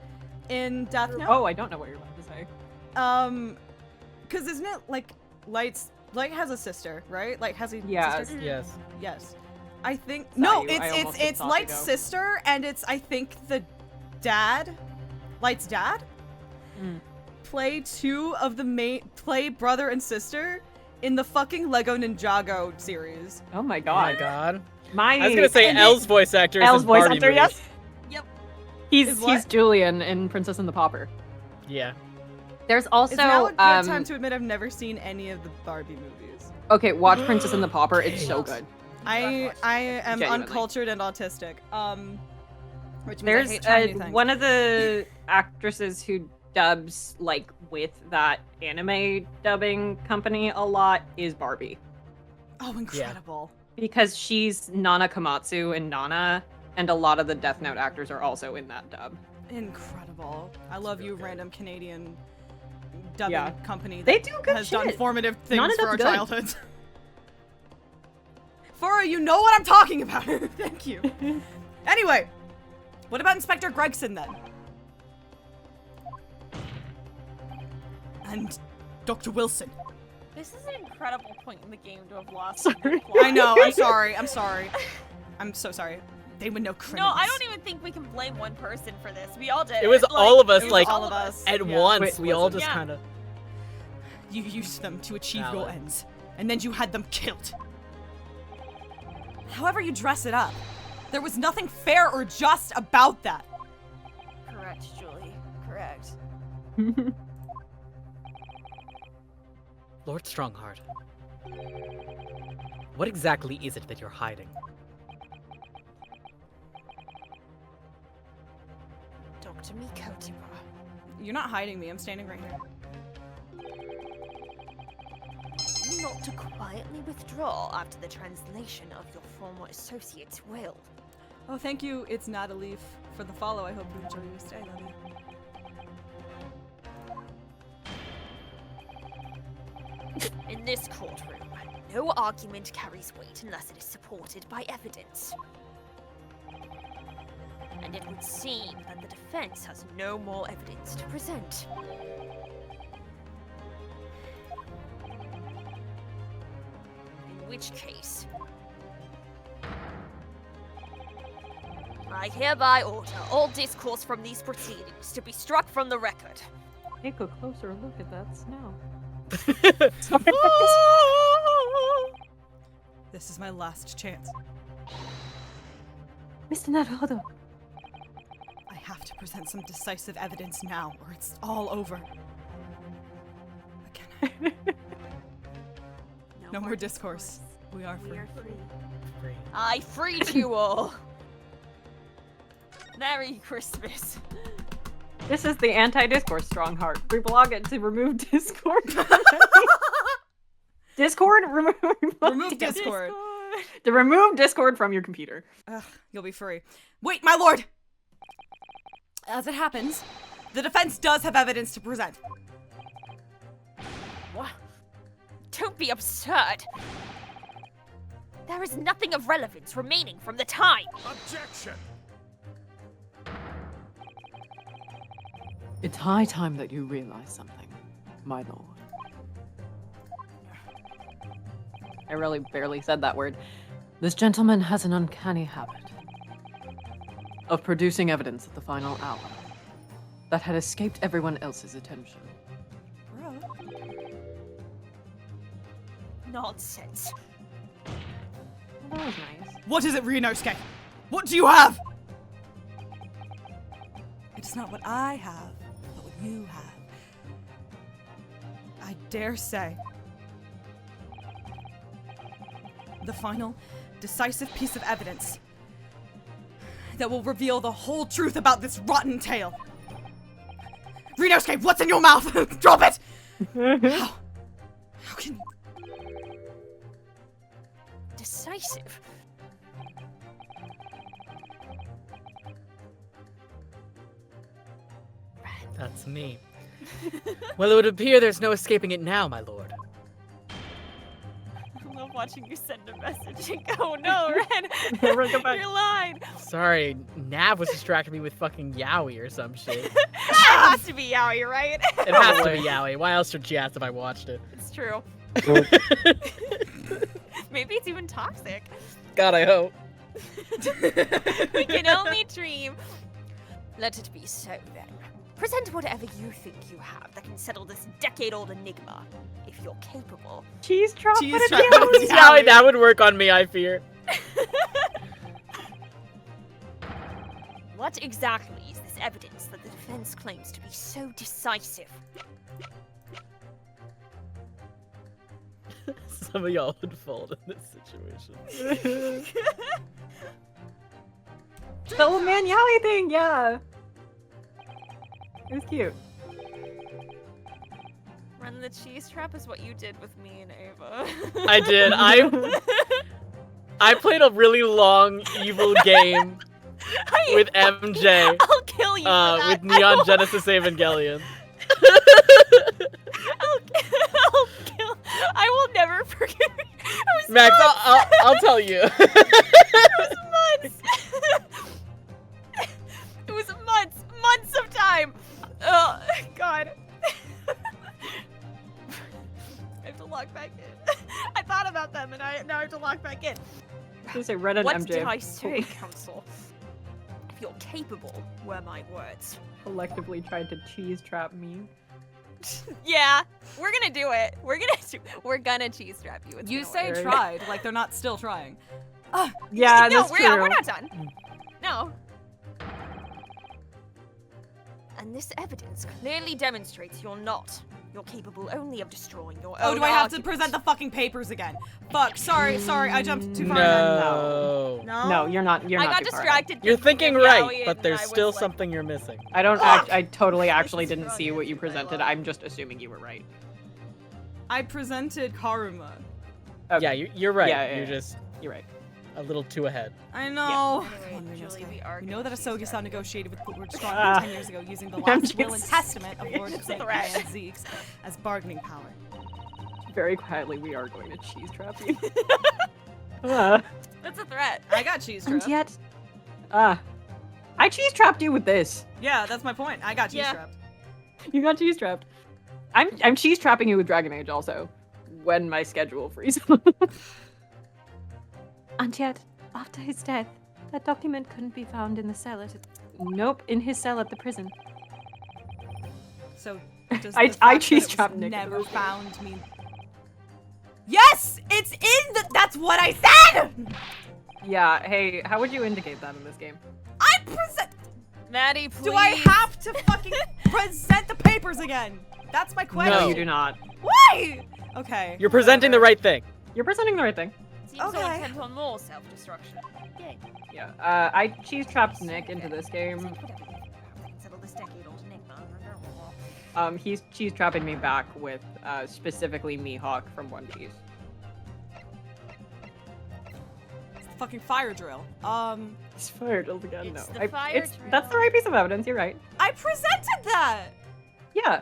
in Death Note. Oh, I don't know what you're about to say. Because isn't it like Light has a sister, right? Like has a Yeah. sister? Yes. Yes. I think Saw no, you. I almost it's said Light's Sasago. sister and it's I think the dad, Light's dad, play two of the play brother and sister in the fucking Lego Ninjago series. Oh my Oh my god. god. My I was gonna say Elle's voice actor is Elle's in voice Barbie actor, movies. yes. Is He's what? Julian in Princess and the Pauper. Yeah. There's also It's now a good time to admit I've never seen any of the Barbie movies. okay, watch Princess and the Pauper. It's so Okay. good. I am Genuinely. uncultured and autistic. Which means I There's hate trying new things. one of the actresses who dubs like with that anime dubbing company a lot is Barbie Oh, incredible. because she's Nana Komatsu in Nana, and a lot of the Death Note actors are also in that dub. Incredible. I love you, random Canadian dubbing Yeah. company that They do good has done shit. formative things None of for that's our good. childhoods. Fora, you know what I'm talking about. Thank you. Anyway, what about Inspector Gregson then? And Dr. Wilson. This is an incredible point in the game to have lost. Sorry. I know, I'm sorry, I'm sorry. I'm so sorry. They would know No, criminals. I don't even think we can blame one person for this. We all did. It was Like, all of us, It was like, all of us. At Yeah. once, Wait, we all was it? just Yeah. kind of. You used them to achieve your Valid. ends, and then you had them killed. However you dress it up, there was nothing fair or just about that. Correct, Julie. Correct. Lord Strongheart. What exactly is it that you're hiding? Dr. Mikotima. You're not hiding me, I'm standing right here. Not to quietly withdraw after the translation of your former associate's will. Oh, thank you, it's not a leaf. For the follow, I hope you enjoy your stay, love you. In this courtroom, no argument carries weight unless it is supported by evidence. And it would seem that the defense has no more evidence to present. In which case, I hereby order all discourse from these proceedings to be struck from the record. Take a closer look at that snow. This is my last chance. Mr. Naruhodo, I have to present some decisive evidence now, or it's all over. Again, no more discourse. We are We free. are free. Free. I freed you all. Merry Christmas. This is the anti-discourse Strongheart. We blog it to remove Discord. Discord? Remove Discord. To remove Discord from your computer. Ugh, you'll be free. Wait, my lord! As it happens, the defense does have evidence to present. What? Don't be absurd. There is nothing of relevance remaining from the time. Objection! It's high time that you realize something, my lord. I really barely said that word. This gentleman has an uncanny habit of producing evidence at the final hour that had escaped everyone else's attention. Nonsense. Well, that was nice. What is it, Ryunosuke? What do you have? It is not what I have, but what you have. I dare say the final, decisive piece of evidence that will reveal the whole truth about this rotten tale. Ryunosuke, what's in your mouth? Drop it! How can you? Decisive. That's me. Well, it would appear there's no escaping it now, my lord. I love watching you send a message and go, no, Ren, Ren, come back. you're lying. Sorry, Nav was distracting me with fucking Yowie or some shit. It has to be Yaoi, right? It has to be Yowie. Why else would she ask if I watched it? It's true. Maybe it's even toxic. God, I hope. We can only dream. Let it be so then. Present whatever you think you have that can settle this decade-old enigma, if you're capable. Cheese trap Cheese but it's trap, Yowie. but it's Yowie, that would work on me, I fear. What exactly is this evidence that the defense claims to be so decisive? Some of y'all would fold in this situation. The old man Yowie thing, yeah. It was cute. Run the cheese trap is what you did with me and Ava. I did. I played a really long evil game with MJ. I'll kill you for that. With Neon Genesis Evangelion. I'll kill. I will never forgive you. It was Max, months. I'll tell you. It was months. It was months of time. Oh God. I have to log back in. I thought about them, and now I have to log back in. Just say Red and What MJ did I say, Council? If you're capable, were my words. collectively tried to cheese trap me. Yeah, we're gonna do it. We're gonna cheese trap you. It's You gonna say work. tried, like they're not still trying. Yeah, no, that's true. we're not done. No. And this evidence clearly demonstrates you're not. You're capable only of destroying your Oh, own do I have to argument. present the fucking papers again? Fuck, sorry, I jumped too far. No. No? No, you're not. You're I not got too far distracted. You're thinking thinking of right, Yowie, but and there's I was still like, something you're missing. I don't. I totally actually This is didn't see what you presented. I'm just assuming you were right. I presented Karuma. Okay. Yeah, you're right. Yeah, yeah, You're yeah. just You're right. a little too ahead. I know. Anyway, Come on, Julie, Rinosuke. we are We know gonna that cheese Asogi-san trap. negotiated with Lord Strong Ah. 10 years ago using the I'm last will and just testament of Lord serious. Xanthi Threat. and Zeke's as bargaining power. Very quietly, we are going to cheese trap you. That's a threat. I got cheese And trapped. yet, I cheese trapped you with this. Yeah, that's my point. I got cheese Yeah. trapped. You got cheese trapped. I'm cheese trapping you with Dragon Age also, when my schedule frees. And yet, after his death, that document couldn't be found in the cell at Nope, in his cell at the prison. So does I the fact that cheese it was trapped Nick. never found mean? Yes, it's in the. That's what I said. Yeah. Hey, how would you indicate that in this game? I present. Maddie, please. Do I have to fucking present the papers again? That's my question. No, you do not. Why? Okay. You're presenting the right thing. You're presenting the right thing. Seems Okay. so intent on more self-destruction. Yay. Yeah. I cheese trapped Nick into this game. Settle this decade-old enigma. He's cheese trapping me back with specifically Mihawk from One Piece. It's the fucking fire drill. He's fired again. It's No, the fire that's the right piece of evidence. You're right. I presented that. Yeah.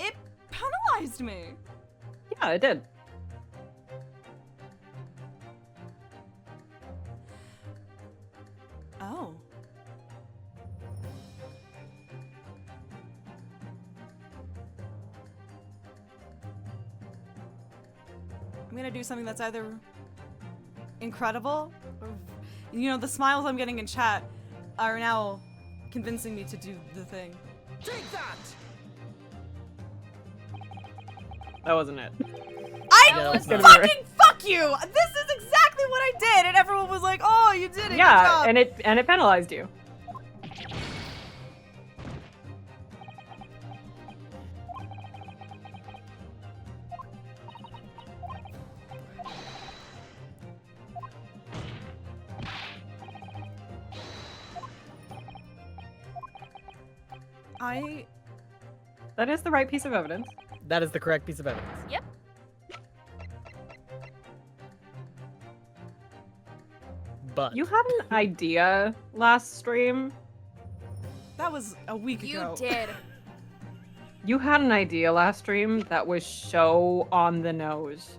It penalized me. Yeah, it did. Oh. I'm gonna do something that's either incredible or, you know, the smiles I'm getting in chat are now convincing me to do the thing. Take that! That wasn't it. I No, it's not. fucking fuck you! This is exactly what I did, and everyone was like, "Oh, you did it! Good Yeah, job." and it penalized you. That is the right piece of evidence. That is the correct piece of evidence. Yep. But You had an idea last stream. That was a week You ago. did. You had an idea last stream that was so on the nose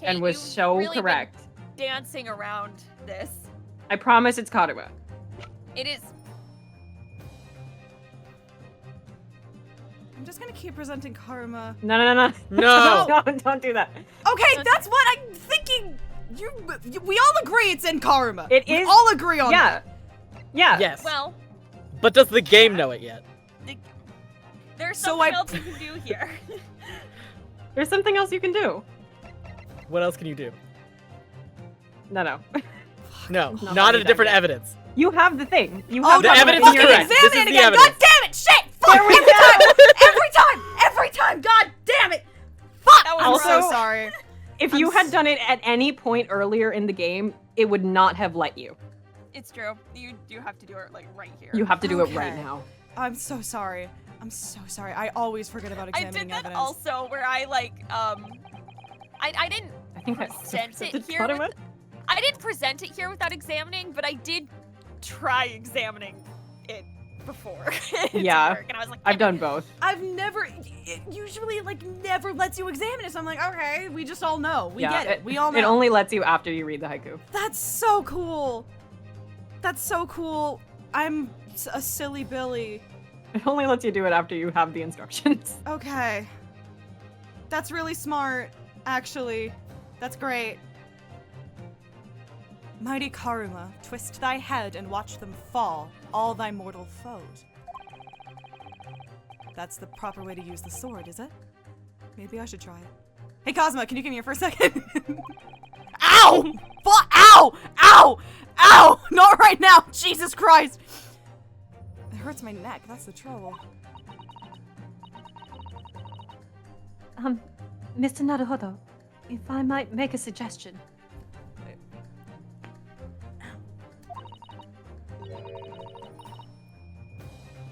Kate, and was you've so really been correct. dancing around this. I promise it's Karuba. It is. I'm just gonna keep presenting karma. No. No. Don't do that. Okay, that's what I'm thinking. We all agree it's in karma. It We is- all agree on Yeah. that. Yeah. yes. Well, But does the game know it yet? there's So something I- else you can do here. There's something else you can do. What else can you do? No. No, It's not not a different yet. evidence. You have the thing. You Oh, have the no, evidence fucking is correct. This is examine it the again. evidence. God damn it! Shit! Fuck! Every time! God damn it! Fuck! That was I'm so rough. sorry. If I'm you had s- done it at any point earlier in the game, it would not have let you. It's true. You do have to do it like right here. You have to do it right Okay. now. I'm so sorry. I'm so sorry. I always forget about I examining did that evidence. also where I like I didn't I think I present it did here. Connor With, I didn't present it here without examining, but I did try examining it before. It didn't Yeah. work, and I was like, I've done both. I've never. It usually like never lets you examine it. So I'm like, okay, we just all know. We Yeah, get it. We all know. It only lets you after you read the haiku. That's so cool. That's so cool. I'm a silly Billy. It only lets you do it after you have the instructions. Okay. That's really smart, actually. That's great. Mighty Karuma, twist thy head and watch them fall, all thy mortal foes. That's the proper way to use the sword, is it? Maybe I should try it. Hey, Cosmo, can you come here for a second? Ow! Ow! Ow! Ow! Not right now! Jesus Christ! It hurts my neck, that's the trouble. Mr. Naruhodo, if I might make a suggestion.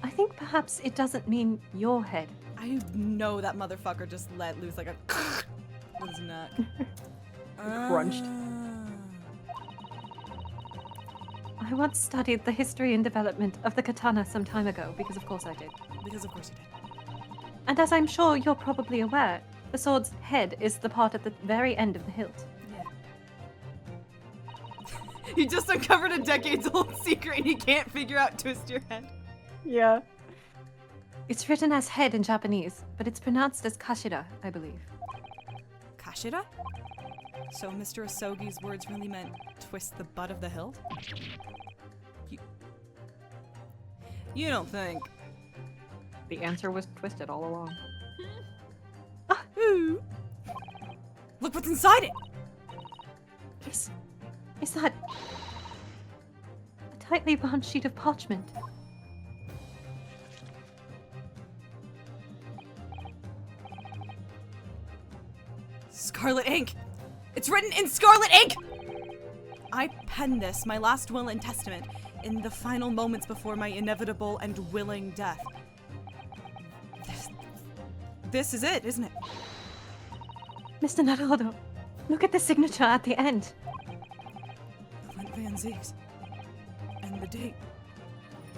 I think perhaps it doesn't mean your head. I know that motherfucker just let loose like a with his neck. Crunched. I once studied the history and development of the katana some time ago, because of course I did. Because of course you did. And as I'm sure you're probably aware, the sword's head is the part at the very end of the hilt. Yeah. You just uncovered a decades-old secret and you can't figure out twist your head. Yeah. It's written as head in Japanese, but it's pronounced as kashira, I believe. Kashira? So Mr. Asogi's words really meant twist the butt of the hilt? You don't think? The answer was twisted all along. Ooh. Look what's inside it! Is that a tightly bound sheet of parchment? Scarlet ink! It's written in scarlet ink! I penned this, my last will and testament, in the final moments before my inevitable and willing death. This is it, isn't it? Mr. Naruhodo, look at the signature at the end. Clint Van Zeeks. And the date.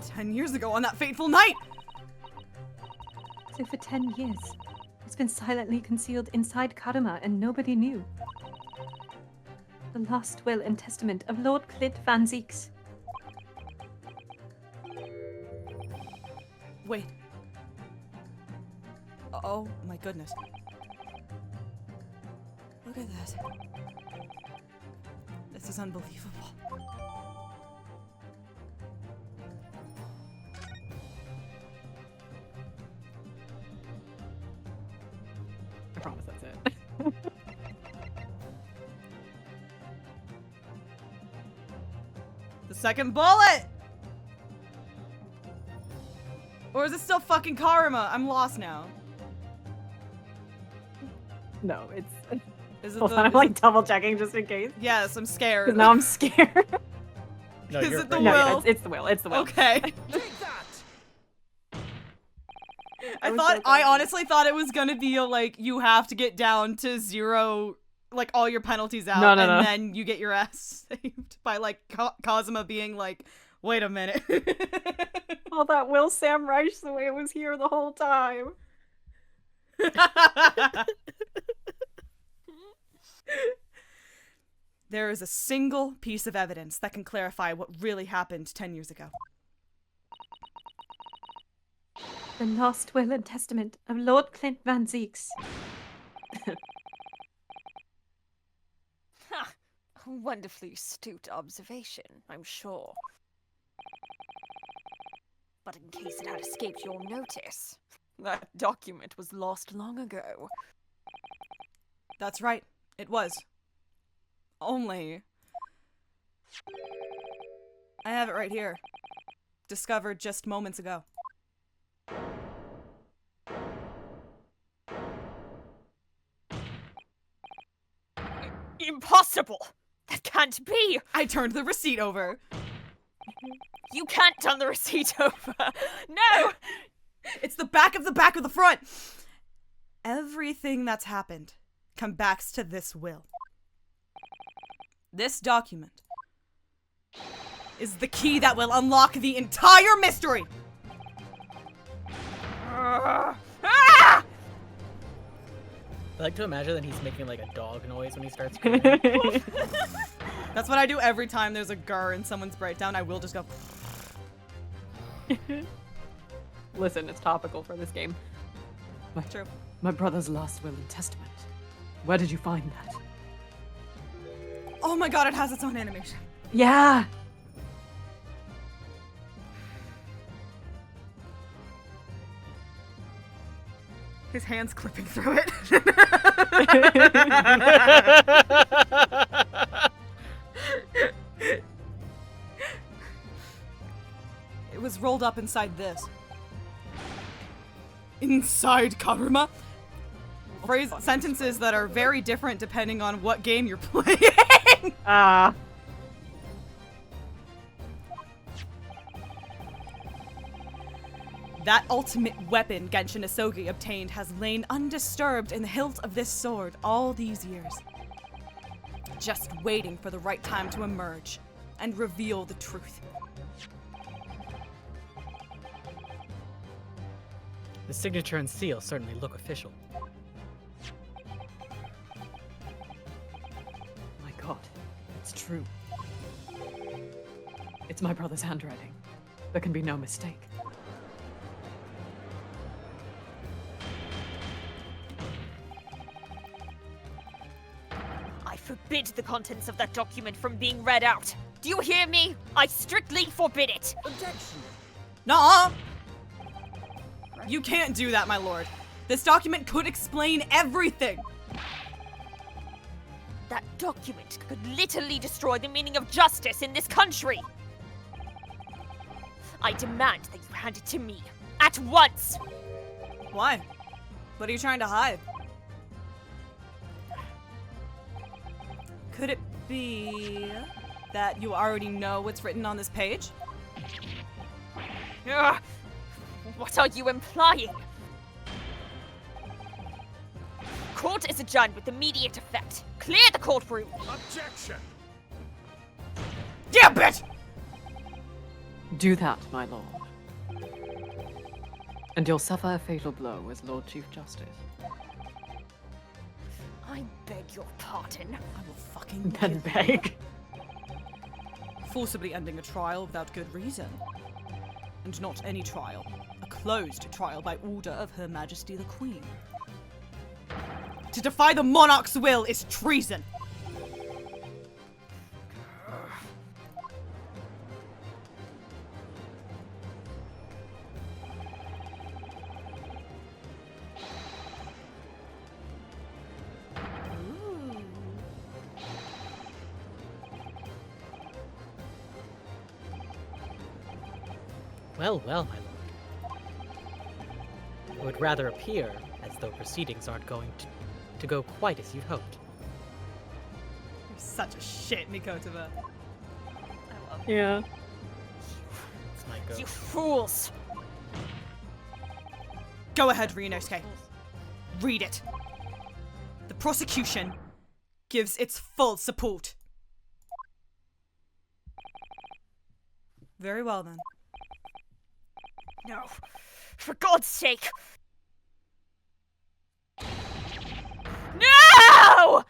10 years ago on that fateful night! So for 10 years, it's been silently concealed inside Karuma and nobody knew. The last will and testament of Lord Clint Van Zeeks. Wait. Oh my goodness. Look at this. This is unbelievable. I promise that's it. The second bullet! Or is it still fucking Karuma? I'm lost now. No, it's. Is it Hold the, on, I'm is like it- double checking just in case. Yes, I'm scared. 'Cause now I'm scared. No, Is you're it the right. No, will? yeah, it's the will. It's the will. Okay. Take that! I honestly thought it was gonna be a, like, you have to get down to 0, like, all your penalties out, No, and then you get your ass saved by, like, Kazuma being like, wait a minute. Oh, that will Sam Reich the way it was here the whole time. There is a single piece of evidence that can clarify what really happened 10 years ago. The last will and testament of Lord Clint Van Zeeks. Ha! A wonderfully astute observation, I'm sure. But in case it had escaped your notice, that document was lost long ago. That's right. It was. Only I have it right here. Discovered just moments ago. Impossible! That can't be! I turned the receipt over. You can't turn the receipt over! No! It's the back of the front! Everything that's happened comes back to this will. This document is the key that will unlock the entire mystery! Ah! I like to imagine that he's making like a dog noise when he starts screaming. That's what I do every time there's a grr in someone's breakdown. I will just go. Listen, it's topical for this game. True. My brother's last will and testament. Where did you find that? Oh my god, it has its own animation. Yeah. His hand's clipping through it. It was rolled up inside this. Inside Karuma? Sentences that are very different depending on what game you're playing. That ultimate weapon Genshin Isogi obtained has lain undisturbed in the hilt of this sword all these years. Just waiting for the right time to emerge and reveal the truth. The signature and seal certainly look official. My god, it's true. It's my brother's handwriting. There can be no mistake. I forbid the contents of that document from being read out. Do you hear me? I strictly forbid it. Objection. Nuh-uh! You can't do that, my lord. This document could explain everything. That document could literally destroy the meaning of justice in this country. I demand that you hand it to me. At once! Why? What are you trying to hide? Could it be that you already know what's written on this page? Ugh. What are you implying? Court is adjourned with immediate effect. Clear the courtroom. Objection. Yeah, bitch! Do that, my lord. And you'll suffer a fatal blow as Lord Chief Justice. I beg your pardon. I will fucking Then beg. forcibly ending a trial without good reason. And not any trial. A closed trial by order of Her Majesty the Queen. To defy the monarch's will is treason. Well, well, my lord. It would rather appear as though proceedings aren't going to go quite as you'd hoped. You're such a shit, Nikotova. I love Yeah. It's my go. you fools. Go ahead, Ryunosuke. Read it. The prosecution gives its full support. Very well, then. No. For God's sake. No!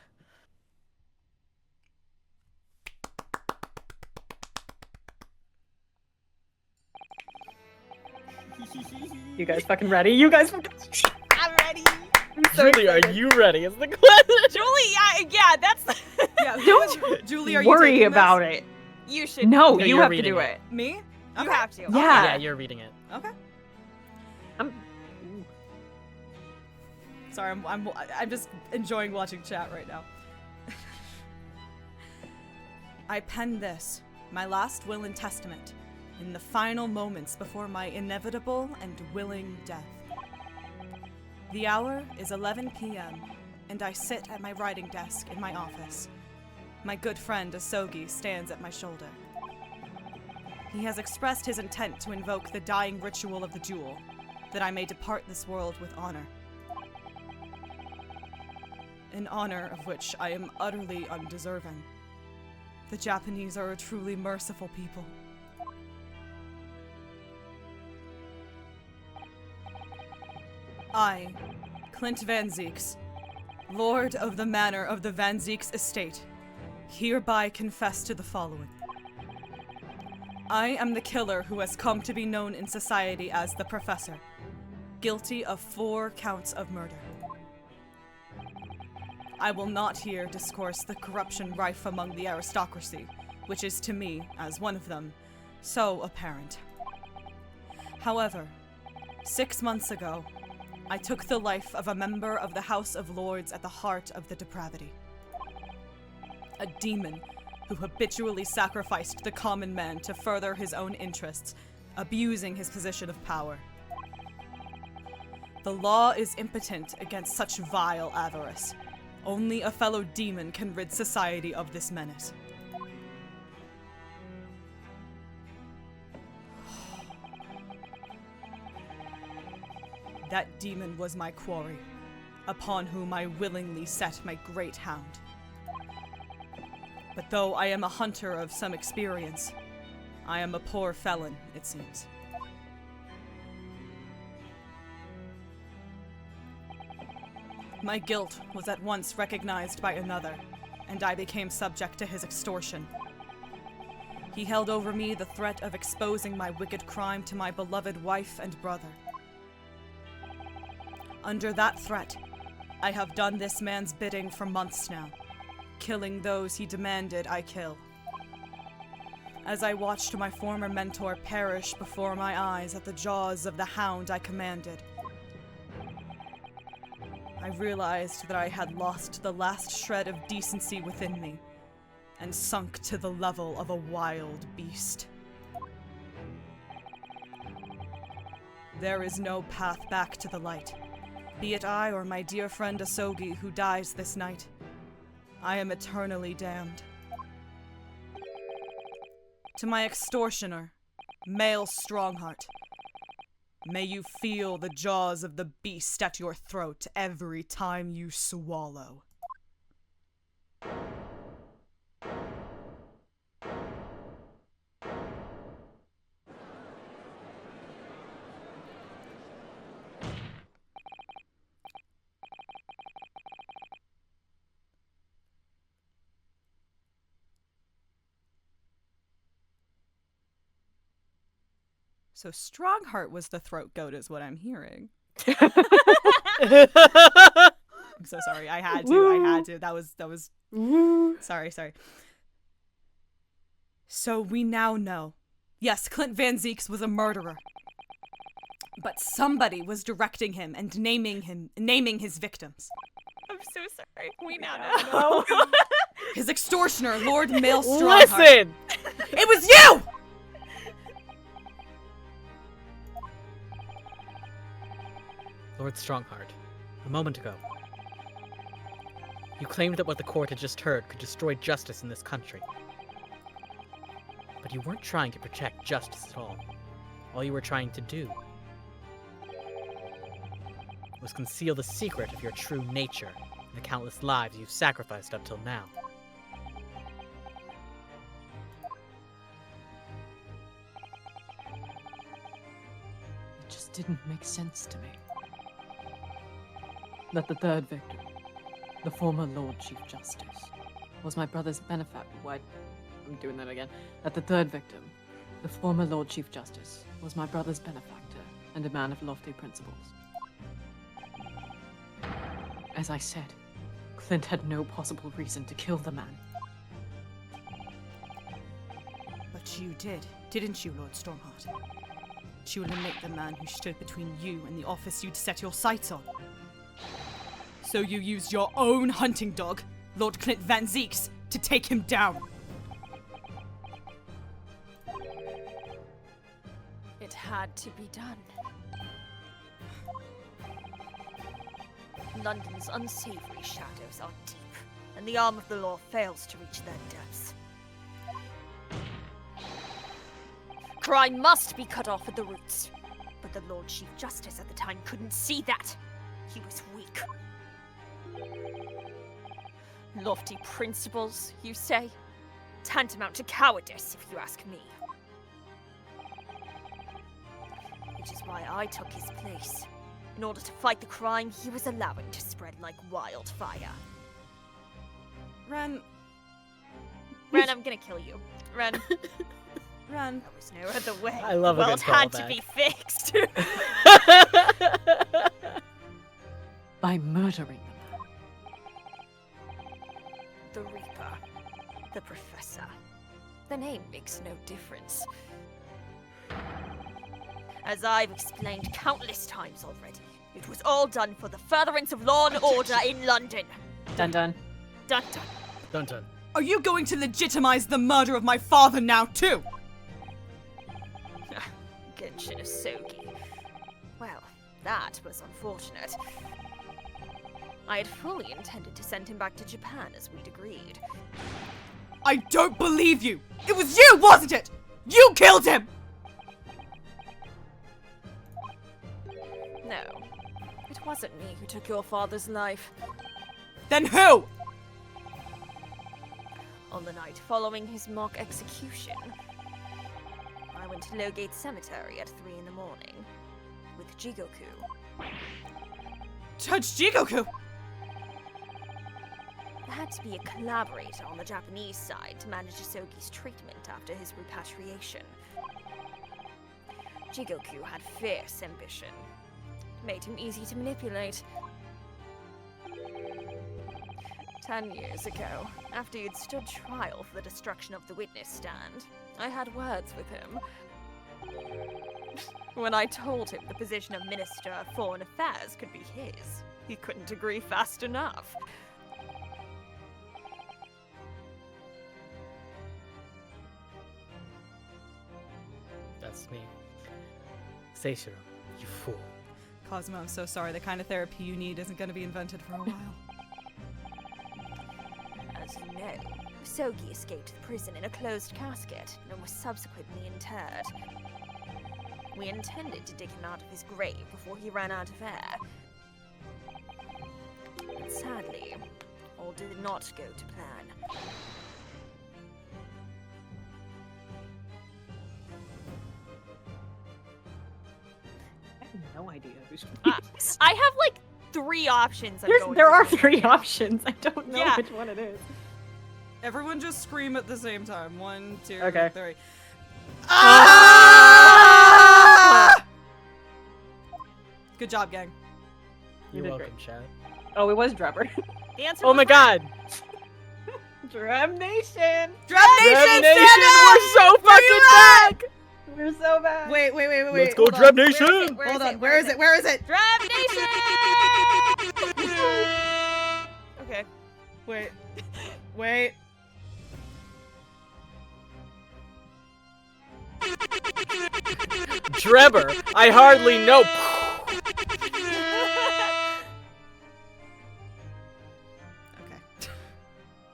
You guys fucking ready? You guys fucking... I'm ready. Julie, are you ready? Is the question. Julie, yeah, that's... Yeah, Don't Julie, are you worry taking about this? it. You should. No, No, you you're have to reading do it. it. Me? You have to. Yeah. Yeah, you're reading it. Okay. I'm... Sorry, I'm just enjoying watching chat right now. I pen this, my last will and testament, in the final moments before my inevitable and willing death. The hour is 11 p.m., and I sit at my writing desk in my office. My good friend Asogi stands at my shoulder. He has expressed his intent to invoke the dying ritual of the jewel, that I may depart this world with honor. An honor of which I am utterly undeserving. The Japanese are a truly merciful people. I, Clint Van Zieks, Lord of the Manor of the Van Zieks Estate, hereby confess to the following. I am the killer who has come to be known in society as the Professor, guilty of 4 counts of murder. I will not here discourse the corruption rife among the aristocracy, which is to me, as one of them, so apparent. However, 6 months ago, I took the life of a member of the House of Lords at the heart of the depravity. A demon who habitually sacrificed the common man to further his own interests, abusing his position of power. The law is impotent against such vile avarice. Only a fellow demon can rid society of this menace. That demon was my quarry, upon whom I willingly set my great hound. But though I am a hunter of some experience, I am a poor felon, it seems. My guilt was at once recognized by another, and I became subject to his extortion. He held over me the threat of exposing my wicked crime to my beloved wife and brother. Under that threat, I have done this man's bidding for months now, killing those he demanded I kill. As I watched my former mentor perish before my eyes at the jaws of the hound I commanded, I realized that I had lost the last shred of decency within me and sunk to the level of a wild beast. There is no path back to the light. Be it I or my dear friend Asogi who dies this night, I am eternally damned. To my extortioner, male Strongheart, may you feel the jaws of the beast at your throat every time you swallow. So Strongheart was the throat goat is what I'm hearing. I'm so sorry. I had to. That was Sorry. So we now know. Yes, Clint Van Zieks was a murderer. But somebody was directing him and naming his victims. I'm so sorry. We now know. His extortioner, Lord Male Strongheart. Listen! It was you! Lord Strongheart, a moment ago, you claimed that what the court had just heard could destroy justice in this country. But you weren't trying to protect justice at all. All you were trying to do was conceal the secret of your true nature and the countless lives you've sacrificed up till now. It just didn't make sense to me. That the third victim, the former Lord Chief Justice, was my brother's benefactor. Why? I'm doing that again. That the third victim, the former Lord Chief Justice, was my brother's benefactor and a man of lofty principles. As I said, Clint had no possible reason to kill the man. But you did, didn't you, Lord Stormheart? To eliminate the man who stood between you and the office you'd set your sights on. So you used your own hunting dog, Lord Clint Van Zieks, to take him down. had to be done. London's unsavory shadows are deep, and the arm of the law fails to reach their depths. Crime must be cut off at the roots. But the Lord Chief Justice at the time couldn't see that. He was weak. Lofty principles, you say? Tantamount to cowardice, if you ask me. Which is why I took his place. In order to fight the crime he was allowing to spread like wildfire. Ren, Ren, I'm gonna kill you. Ren. Ren. There was no other way. I love a the good world had to callback. be fixed. By murdering them. The Reaper. The Professor. The name makes no difference. As I've explained countless times already, it was all done for the furtherance of law and order in London. Dun dun. Dun dun. Dun dun. Are you going to legitimize the murder of my father now, too? Genshin Asogi. Well, that was unfortunate. I had fully intended to send him back to Japan as we'd agreed. I don't believe you! It was you, wasn't it? You killed him! No, it wasn't me who took your father's life. Then who? On the night following his mock execution, I went to Lowgate Cemetery at 3 in the morning with Jigoku. Judge Jigoku! There had to be a collaborator on the Japanese side to manage Asogi's treatment after his repatriation. Jigoku had fierce ambition. It made him easy to manipulate. 10 years ago, after he'd stood trial for the destruction of the witness stand, I had words with him. When I told him the position of Minister of Foreign Affairs could be his, he couldn't agree fast enough. That's me. Seishiro, you fool. Cosmo, I'm so sorry. The kind of therapy you need isn't going to be invented for a while. As you know, Sogi escaped the prison in a closed casket and was subsequently interred. We intended to dig him out of his grave before he ran out of air. But sadly, all did not go to plan. I have no idea who's I have like 3 options. There are 3 options. I don't know Yeah. which one it is. Everyone just scream at the same time. 1, 2, Okay. 3. Good job, gang. You You're did welcome, great. Chad. Oh, it was Drebber. The answer Oh was my right. god! Dreb Nation! Drab Nation, Rev stand Nation, up! we're so fucking back! We're so bad. Wait. Let's go, Hold on. Drab Nation! Hold on. Where is it? Where is it? Drab Nation! Okay. Wait. Drebber, I hardly know. Okay.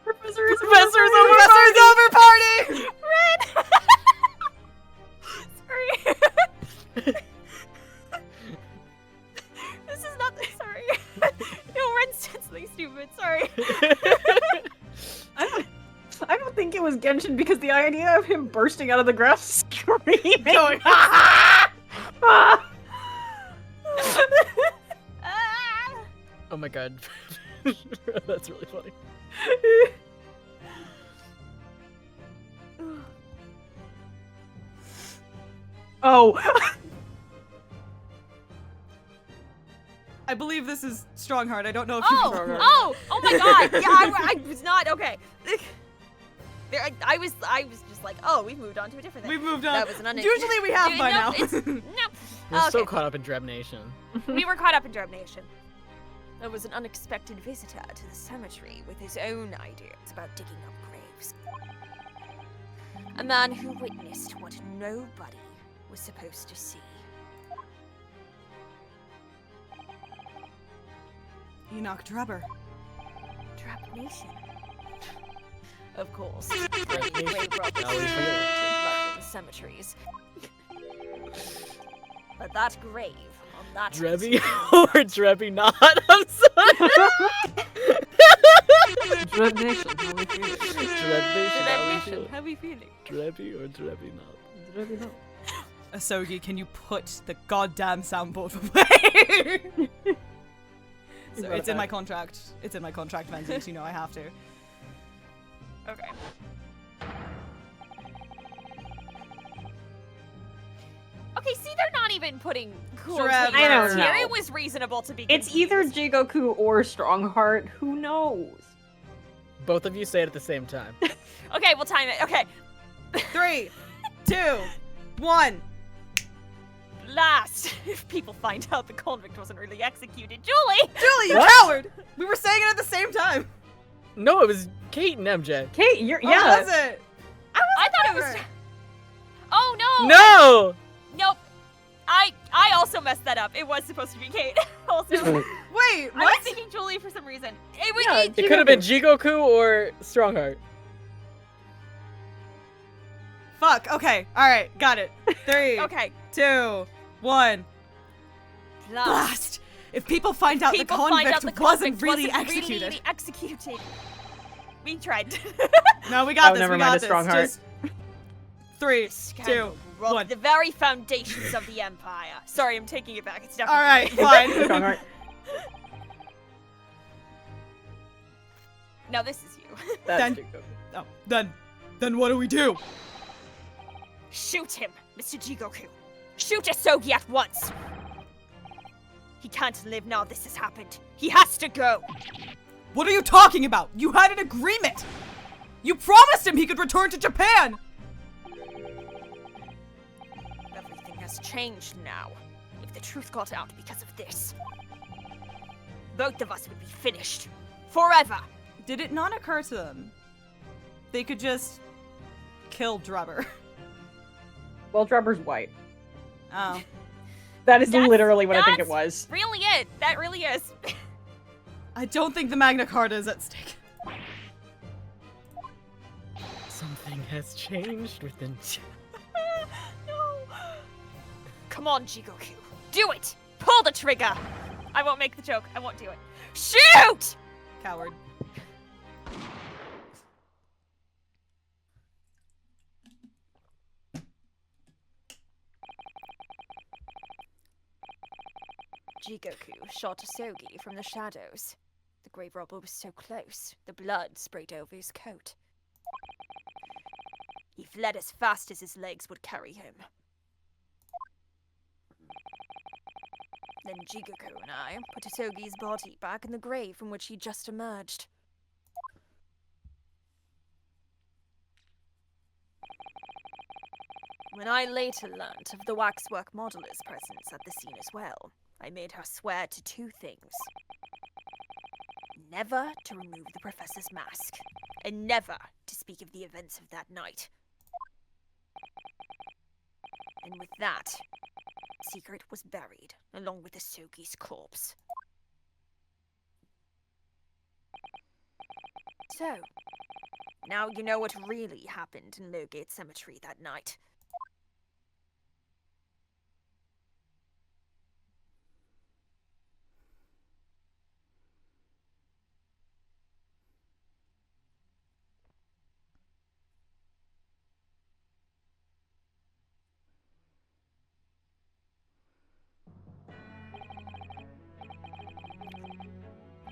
Professor's over party! Sorry. This is not the sorry. No, Ren's something stupid. Sorry. I don't think it was Genshin because the idea of him bursting out of the grass screaming. Going, Ah! Oh my god. That's really funny. Oh. I believe this is Strongheart. I don't know if Oh my god. Yeah, I was not okay. I was just like, oh, we've moved on to a different thing. We've moved on. That was an Usually we have by now. No. We're so Okay. caught up in Dreb Nation. We were caught up in Dreb Nation. There was an unexpected visitor to the cemetery with his own ideas about digging up graves. A man who witnessed what nobody was supposed to see. Enoch Drebber. Drab Nation. Of course. Drab Nation. Great robbers How we feel. to London cemeteries. But that grave on that Drebby or Drebby not? I'm sorry. Dread Nation, how we feeling? Dreb Nation, how we Nation, feel. how we feeling? Drebby or Drebby not? Dread not. Asogi, can you put the goddamn soundboard away? So brought it's it in my back. contract. It's in my contract, Manzees. You know I have to. Okay. Okay, see, they're not even putting cool Trevor. takes I don't here. know. It was reasonable to be It's either confused. Jigoku or Strongheart. Who knows? Both of you say it at the same time. Okay, we'll time it. Okay. 3, 2, 1. Last, if people find out the convict wasn't really executed. Julie! Julie, you What? coward! We were saying it at the same time. No, it was Kate and MJ. Kate, you're Oh, yeah. was it? I thought it was... Trevor. Oh, no! No! Nope. I also messed that up. It was supposed to be Kate. Also. Wait, I was what? thinking Julie for some reason. It was... Yeah, It could have been Jigoku or Strongheart. Fuck. Okay. All right. Got it. 3, Okay. 2, 1. Blast. Blast! If people find out People the find convict, out the wasn't convict really wasn't executed. really executed. We tried. No, we got Oh, this. never we mind, got a this. strong heart. Just 3, 2, Scandal robbed 1. the very foundations of the empire. Sorry, I'm taking it back. It's definitely All right. me. Fine. Strongheart. Now this is you. That's Then- Jigoku. Oh, then what do we do? Shoot him, Mr. Jigoku. Shoot Asogi at once. He can't live now this has happened. He has to go. What are you talking about? You had an agreement. You promised him he could return to Japan. Everything has changed now. If the truth got out because of this, both of us would be finished. Forever. Did it not occur to them they could just kill Drebber? Well, Drebber's white. Oh. That is That's- literally what I think it that's was. Really it. That really is. I don't think the Magna Carta is at stake. Something has changed within. No. Come on, Jigoku. Do it. Pull the trigger. I won't make the joke. I won't do it. Shoot! Coward. Jigoku shot Asogi from the shadows. The grave robber was so close, the blood sprayed over his coat. He fled as fast as his legs would carry him. Then Jigoku and I put Asogi's body back in the grave from which he just emerged. When I later learnt of the waxwork modeler's presence at the scene as well, I made her swear to 2 things. Never to remove the professor's mask, and never to speak of the events of that night. And with that, the secret was buried, along with Asogi's corpse. So, now you know what really happened in Lowgate Cemetery that night.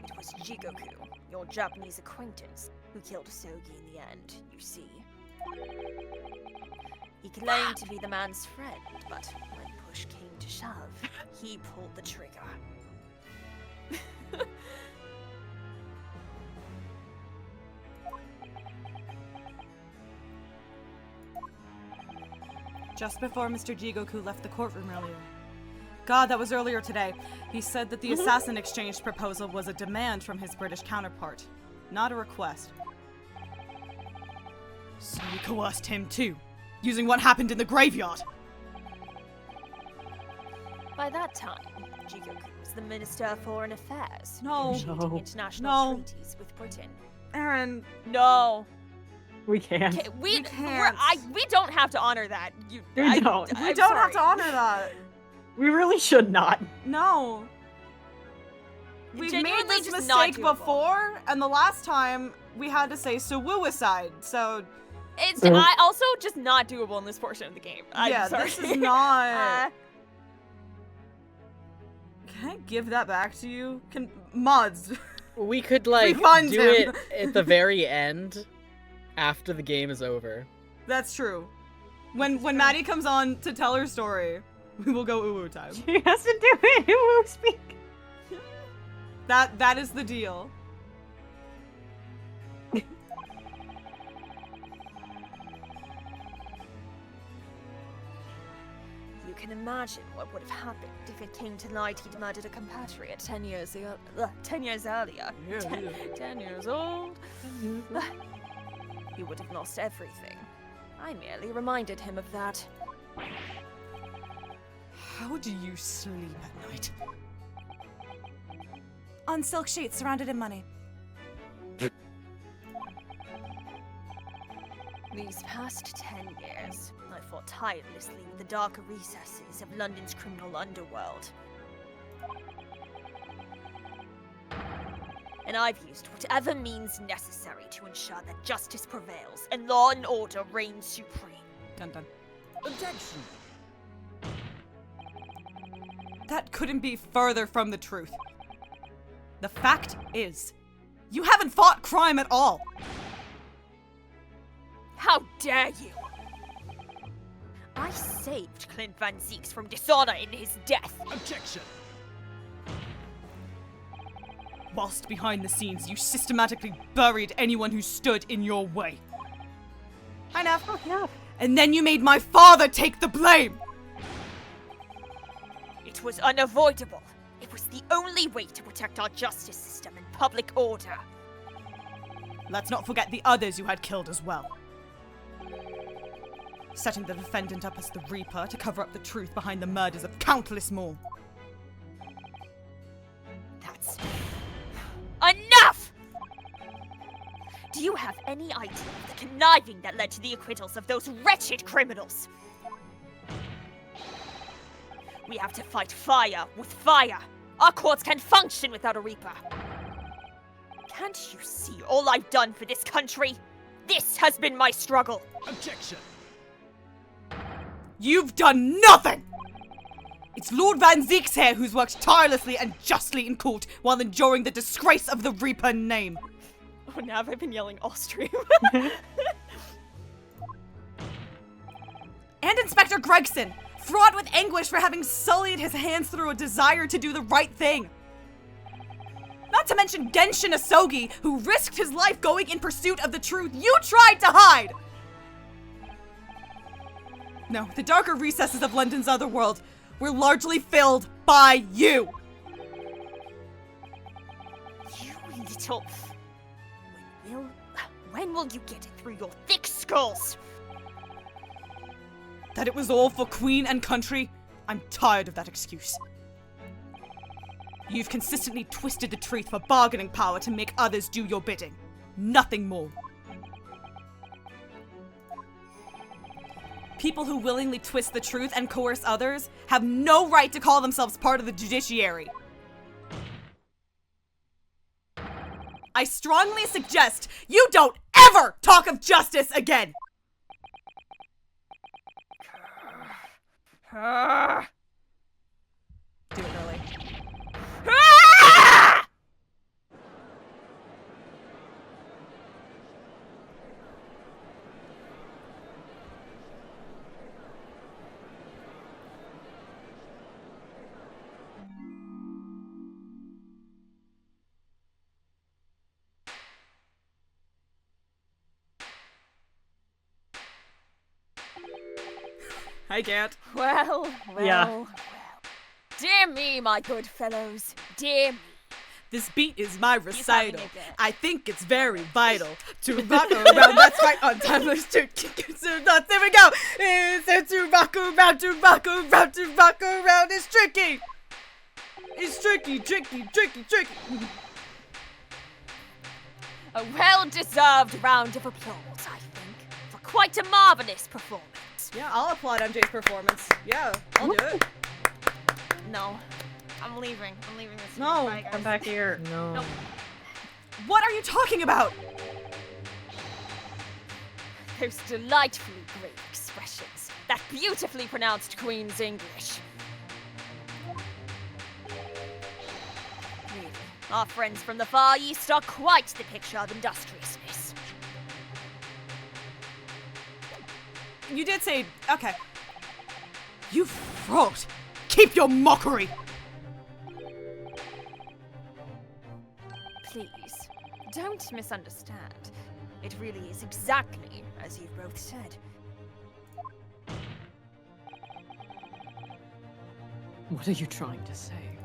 It was Jigoku, your Japanese acquaintance, who killed Asogi in the end, you see. He claimed to be the man's friend, but when push came to shove, he pulled the trigger. Just before Mr. Jigoku left the courtroom earlier. God, that was earlier today. He said that the assassin exchange proposal was a demand from his British counterpart, not a request. So we coerced him too, using what happened in the graveyard. By that time, Jigoku was the Minister of Foreign Affairs, No. negotiating international No. treaties with Britain. Aaron, No. We can't. We can't. we don't have to honor that. We don't. we don't have to honor that. We really should not. No. We've made Genuinely this just not mistake doable. before, and the last time we had to say "sawuicide," so It's Mhm. also just not doable in this portion of the game. I'm yeah, sorry. this is not. Uh, Can I give that back to you? Can mods? We could like Refund do him. it at the very end, after the game is over. That's true. When Maddie comes on to tell her story, we will go uwu time. She has to do it. Who will speak? That is the deal. You can imagine what would have happened if it came to light he'd murdered a compatriot 10 years earlier. 10 years old. He would have lost everything. I merely reminded him of that. How do you sleep at night? On silk sheets surrounded in money. These past 10 years, I fought tirelessly with the darker recesses of London's criminal underworld. And I've used whatever means necessary to ensure that justice prevails and law and order reign supreme. Dun dun. Objection. That couldn't be further from the truth. The fact is, you haven't fought crime at all. How dare you! I saved Clint Van Zieks from dishonor in his death. Objection. Whilst behind the scenes, you systematically buried anyone who stood in your way. Hi, Nav. Oh, yeah. And then you made my father take the blame! It was unavoidable. It was the only way to protect our justice system and public order. Let's not forget the others you had killed as well. Setting the defendant up as the Reaper to cover up the truth behind the murders of countless more. That's enough! Do you have any idea of the conniving that led to the acquittals of those wretched criminals? We have to fight fire with fire. Our courts can't function without a Reaper. Can't you see all I've done for this country? This has been my struggle. Objection. You've done nothing! It's Lord Van Zieks here who's worked tirelessly and justly in court while enduring the disgrace of the Reaper name. Oh, now I've been yelling all stream. And Inspector Gregson, fraught with anguish for having sullied his hands through a desire to do the right thing. Not to mention Genshin Asogi, who risked his life going in pursuit of the truth you tried to hide! No, the darker recesses of London's otherworld were largely filled by you! You little... When will you get it through your thick skulls? That it was all for Queen and country? I'm tired of that excuse. You've consistently twisted the truth for bargaining power to make others do your bidding. Nothing more. People who willingly twist the truth and coerce others have no right to call themselves part of the judiciary. I strongly suggest you don't ever talk of justice again! Do it early. I can't. Well. Yeah. Dear me, my good fellows. Dear me. This beat is my recital. having a bit. I think it's very vital to rock around. That's right on time. Let's do nuts. There we go. It's to rock around, to rock around, to rock around. It's tricky. It's tricky. A well-deserved round of applause, I think, for quite a marvelous performance. Yeah, I'll applaud MJ's performance. Yeah, I'll do it. No, I'm leaving. I'm leaving this. No, Bye, guys. Come back here. No. What are you talking about? Those delightfully great expressions. That beautifully pronounced Queen's English. Really, our friends from the Far East are quite the picture of industriousness. You did say, okay. You fraught. Keep your mockery. Please, don't misunderstand. It really is exactly as you've both said. What are you trying to say?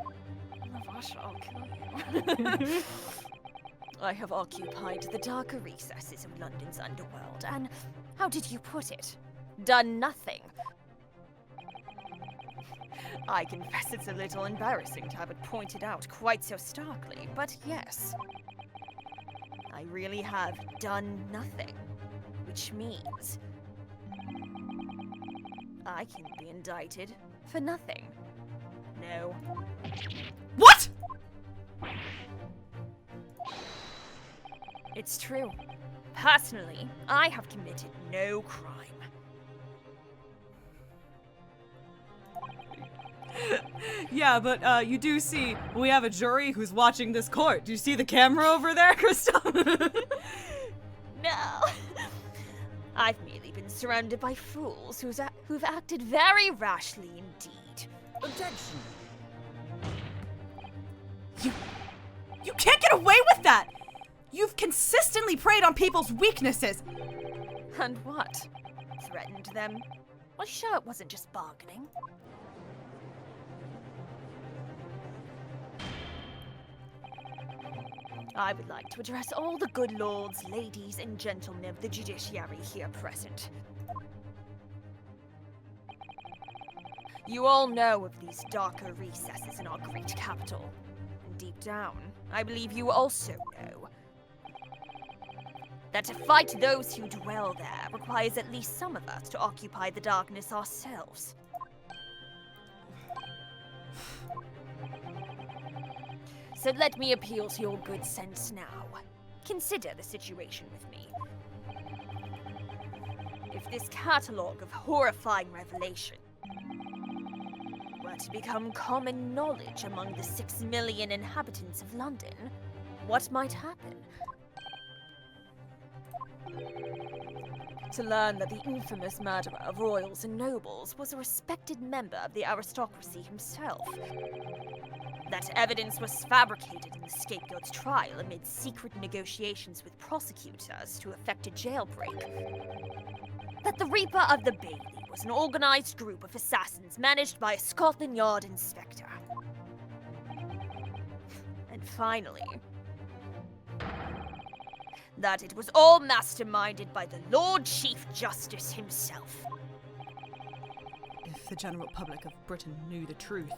Lavasha, I'll kill you. I have occupied the darker recesses of London's underworld, and how did you put it? Done nothing. I confess it's a little embarrassing to have it pointed out quite so starkly, but yes. I really have done nothing, which means I can be indicted for nothing. No. What? It's true. Personally, I have committed no crime. Yeah, but you do see we have a jury who's watching this court. Do you see the camera over there, Crystal? No. I've merely been surrounded by fools who've acted very rashly indeed. Objection. You can't get away with that! You've consistently preyed on people's weaknesses. And what? Threatened them? Well, sure it wasn't just bargaining. I would like to address all the good lords, ladies, and gentlemen of the judiciary here present. You all know of these darker recesses in our great capital. And deep down, I believe you also know that to fight those who dwell there requires at least some of us to occupy the darkness ourselves. So let me appeal to your good sense now. Consider the situation with me. If this catalogue of horrifying revelation were to become common knowledge among the 6 million inhabitants of London, what might happen? To learn that the infamous murderer of royals and nobles was a respected member of the aristocracy himself. That evidence was fabricated in the scapegoat's trial amid secret negotiations with prosecutors to effect a jailbreak. That the Reaper of the Bailey was an organized group of assassins managed by a Scotland Yard inspector. And finally, that it was all masterminded by the Lord Chief Justice himself. If the general public of Britain knew the truth,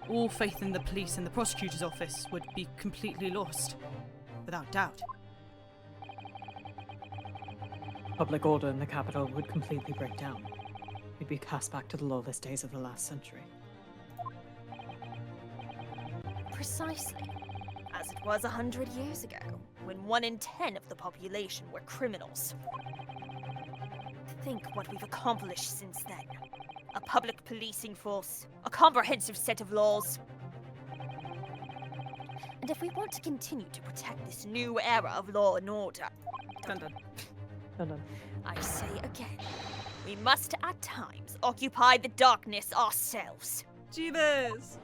all faith in the police and the prosecutor's office would be completely lost, without doubt. Public order in the capital would completely break down. We'd be cast back to the lawless days of the last century. Precisely. As it was 100 years ago, when 1 in 10 of the population were criminals. Think what we've accomplished since then. A public policing force, a comprehensive set of laws. And if we want to continue to protect this new era of law and order, Dun dun. Dun dun. I say again, we must at times occupy the darkness ourselves. Jeebus!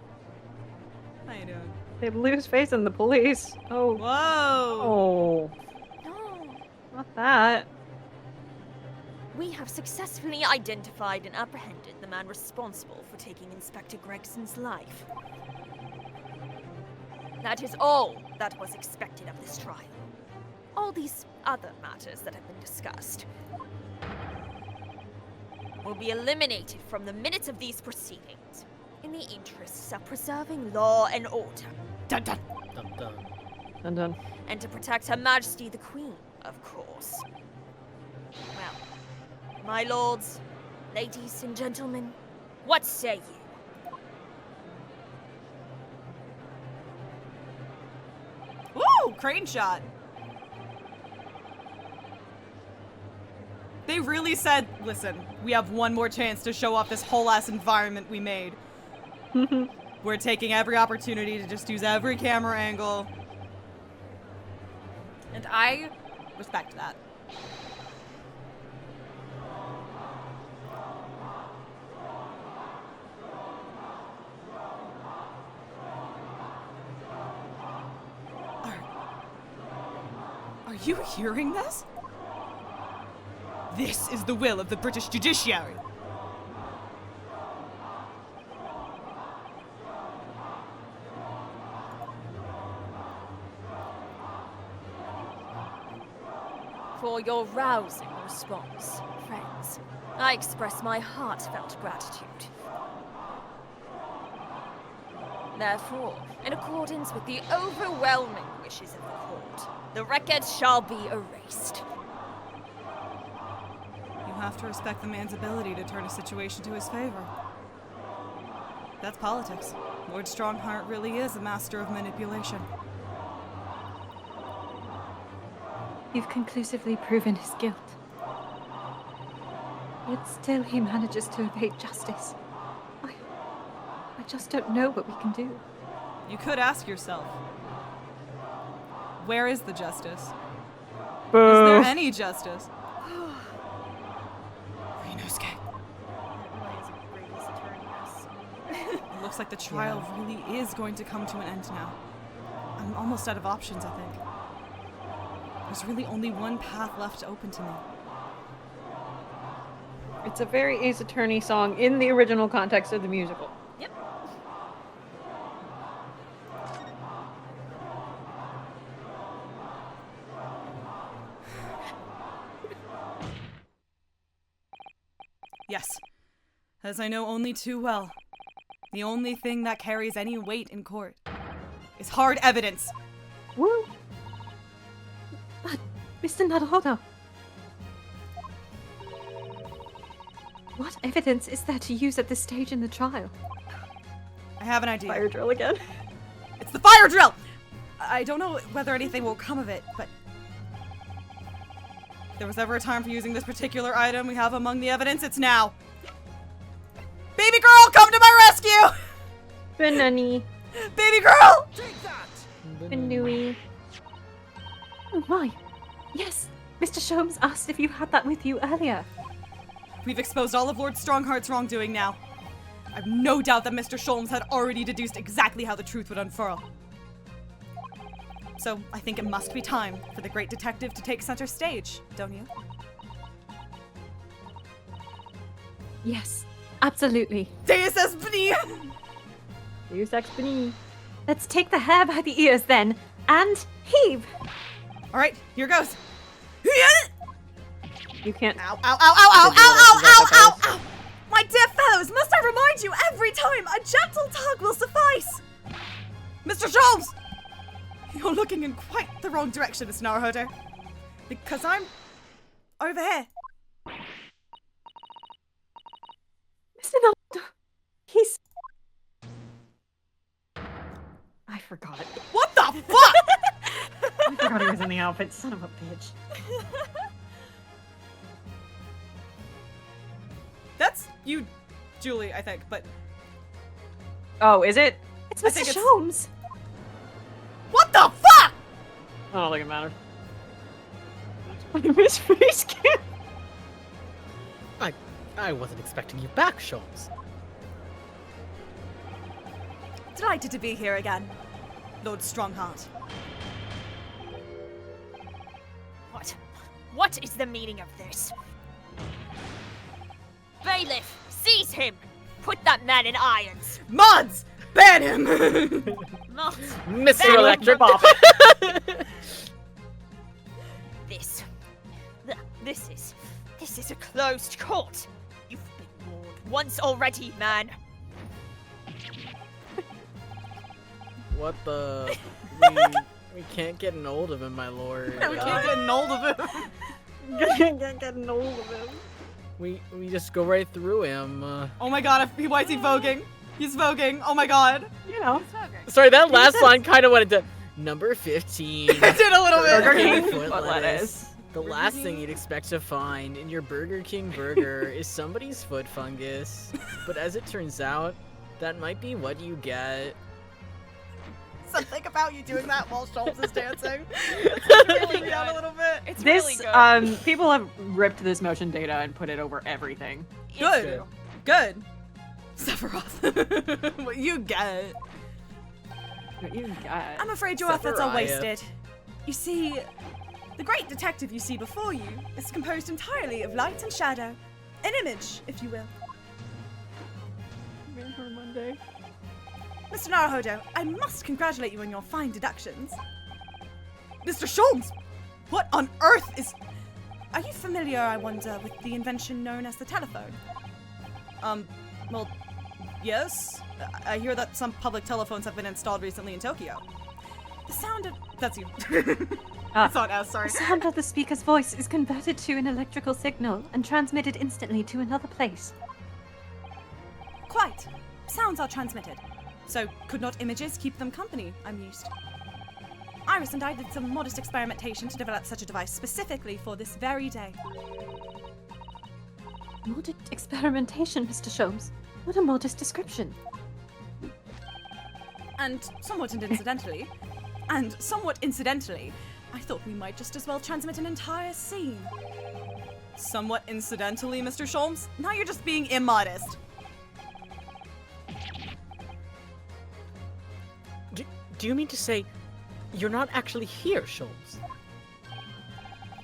How you doing? They lose faith in the police. Oh. Whoa! Oh. No. Not that. We have successfully identified and apprehended the man responsible for taking Inspector Gregson's life. That is all that was expected of this trial. All these other matters that have been discussed will be eliminated from the minutes of these proceedings in the interests of preserving law and order. Dun dun. Dun dun. Dun dun. And to protect Her Majesty the Queen, of course. Well, my lords, ladies and gentlemen, what say you? Woo! Crane shot. They really said, listen, we have one more chance to show off this whole ass environment we made. We're taking every opportunity to just use every camera angle. And I respect that. Are you hearing this? This is the will of the British judiciary. For your rousing response, friends, I express my heartfelt gratitude. Therefore, in accordance with the overwhelming wishes of the court, the record shall be erased. You have to respect the man's ability to turn a situation to his favor. That's politics. Lord Strongheart really is a master of manipulation. You've conclusively proven his guilt. Yet still he manages to evade justice. I just don't know what we can do. You could ask yourself, where is the justice? Boo. Is there any justice? Renosuke. It looks like the trial really is going to come to an end now. I'm almost out of options, I think. There's really only one path left open to me. It's a very Ace Attorney song in the original context of the musical. Yep. Yes, as I know only too well, the only thing that carries any weight in court is hard evidence. Woo! But, Mr. Naruhodo, what evidence is there to use at this stage in the trial? I have an idea. Fire drill again. It's the fire drill! I don't know whether anything will come of it, but if there was ever a time for using this particular item we have among the evidence, it's now. Baby girl, come to my rescue! Benani. Baby girl! Take that! Benui. Oh my! Yes! Mr. Sholmes asked if you had that with you earlier. We've exposed all of Lord Strongheart's wrongdoing now. I've no doubt that Mr. Sholmes had already deduced exactly how the truth would unfurl. So I think it must be time for the great detective to take center stage, don't you? Yes, absolutely. Deus Ex Machina! Deus Ex Machina. Let's take the hair by the ears then, and heave! Alright, here goes. You can't. Ow, ow, ow, ow, ow, ow, ow, ow, ow! My dear fellows, must I remind you every time, a gentle tug will suffice! Mr. Sholmes! You're looking in quite the wrong direction, Miss Naruhodo. Because I'm over here. Mr. Naruhodo, he's... I forgot. What the fuck? I forgot he was in the outfit. Son of a bitch. That's you, Julie, I think, but Oh, is it? It's I Mr. think it's- Sholmes! what the fuck? I don't think it matters. Miss Face Cam. I wasn't expecting you back, Sholmes. Delighted to be here again, Lord Strongheart. What is the meaning of this? Bailiff, seize him! Put that man in irons! Mods! Ban him! Not Mr. Electric. this. This is a closed court. You've been warned once already, man. What the? We can't get an hold of him, my lord. We can't get an hold of him. Can't get an hold of him. We just go right through him. Oh my god, why is he voguing? He's voguing. Oh my god. You know. Sorry, that last line kind of went into number 15. I did a little bit. Burger King King foot foot lettuce. lettuce. The last thing you'd expect to find in your Burger King burger is somebody's foot fungus. But as it turns out, that might be what you get. Something about you doing that while Schultz is dancing. It's really me down a little bit. It's This, really good. people have ripped this motion data and put it over everything. Good. Good. Sephiroth. What you get. What you got? I'm afraid your efforts are Sephiroth. wasted. You see, the great detective you see before you is composed entirely of light and shadow. An image, if you will. Monday. Mr. Naruhodo, I must congratulate you on your fine deductions. Mr. Sholmes, what on earth is... Are you familiar, I wonder, with the invention known as the telephone? Well, yes. I hear that some public telephones have been installed recently in Tokyo. The sound of... That's you. It's on us, sorry. The sound of the speaker's voice is converted to an electrical signal and transmitted instantly to another place. Quite. Sounds are transmitted. So, could not images keep them company, I'm used. Iris and I did some modest experimentation to develop such a device specifically for this very day. Modest experimentation, Mr. Sholmes. What a modest description. And somewhat incidentally, I thought we might just as well transmit an entire scene. Somewhat incidentally, Mr. Sholmes? Now you're just being immodest. Do you mean to say you're not actually here, Sholmes?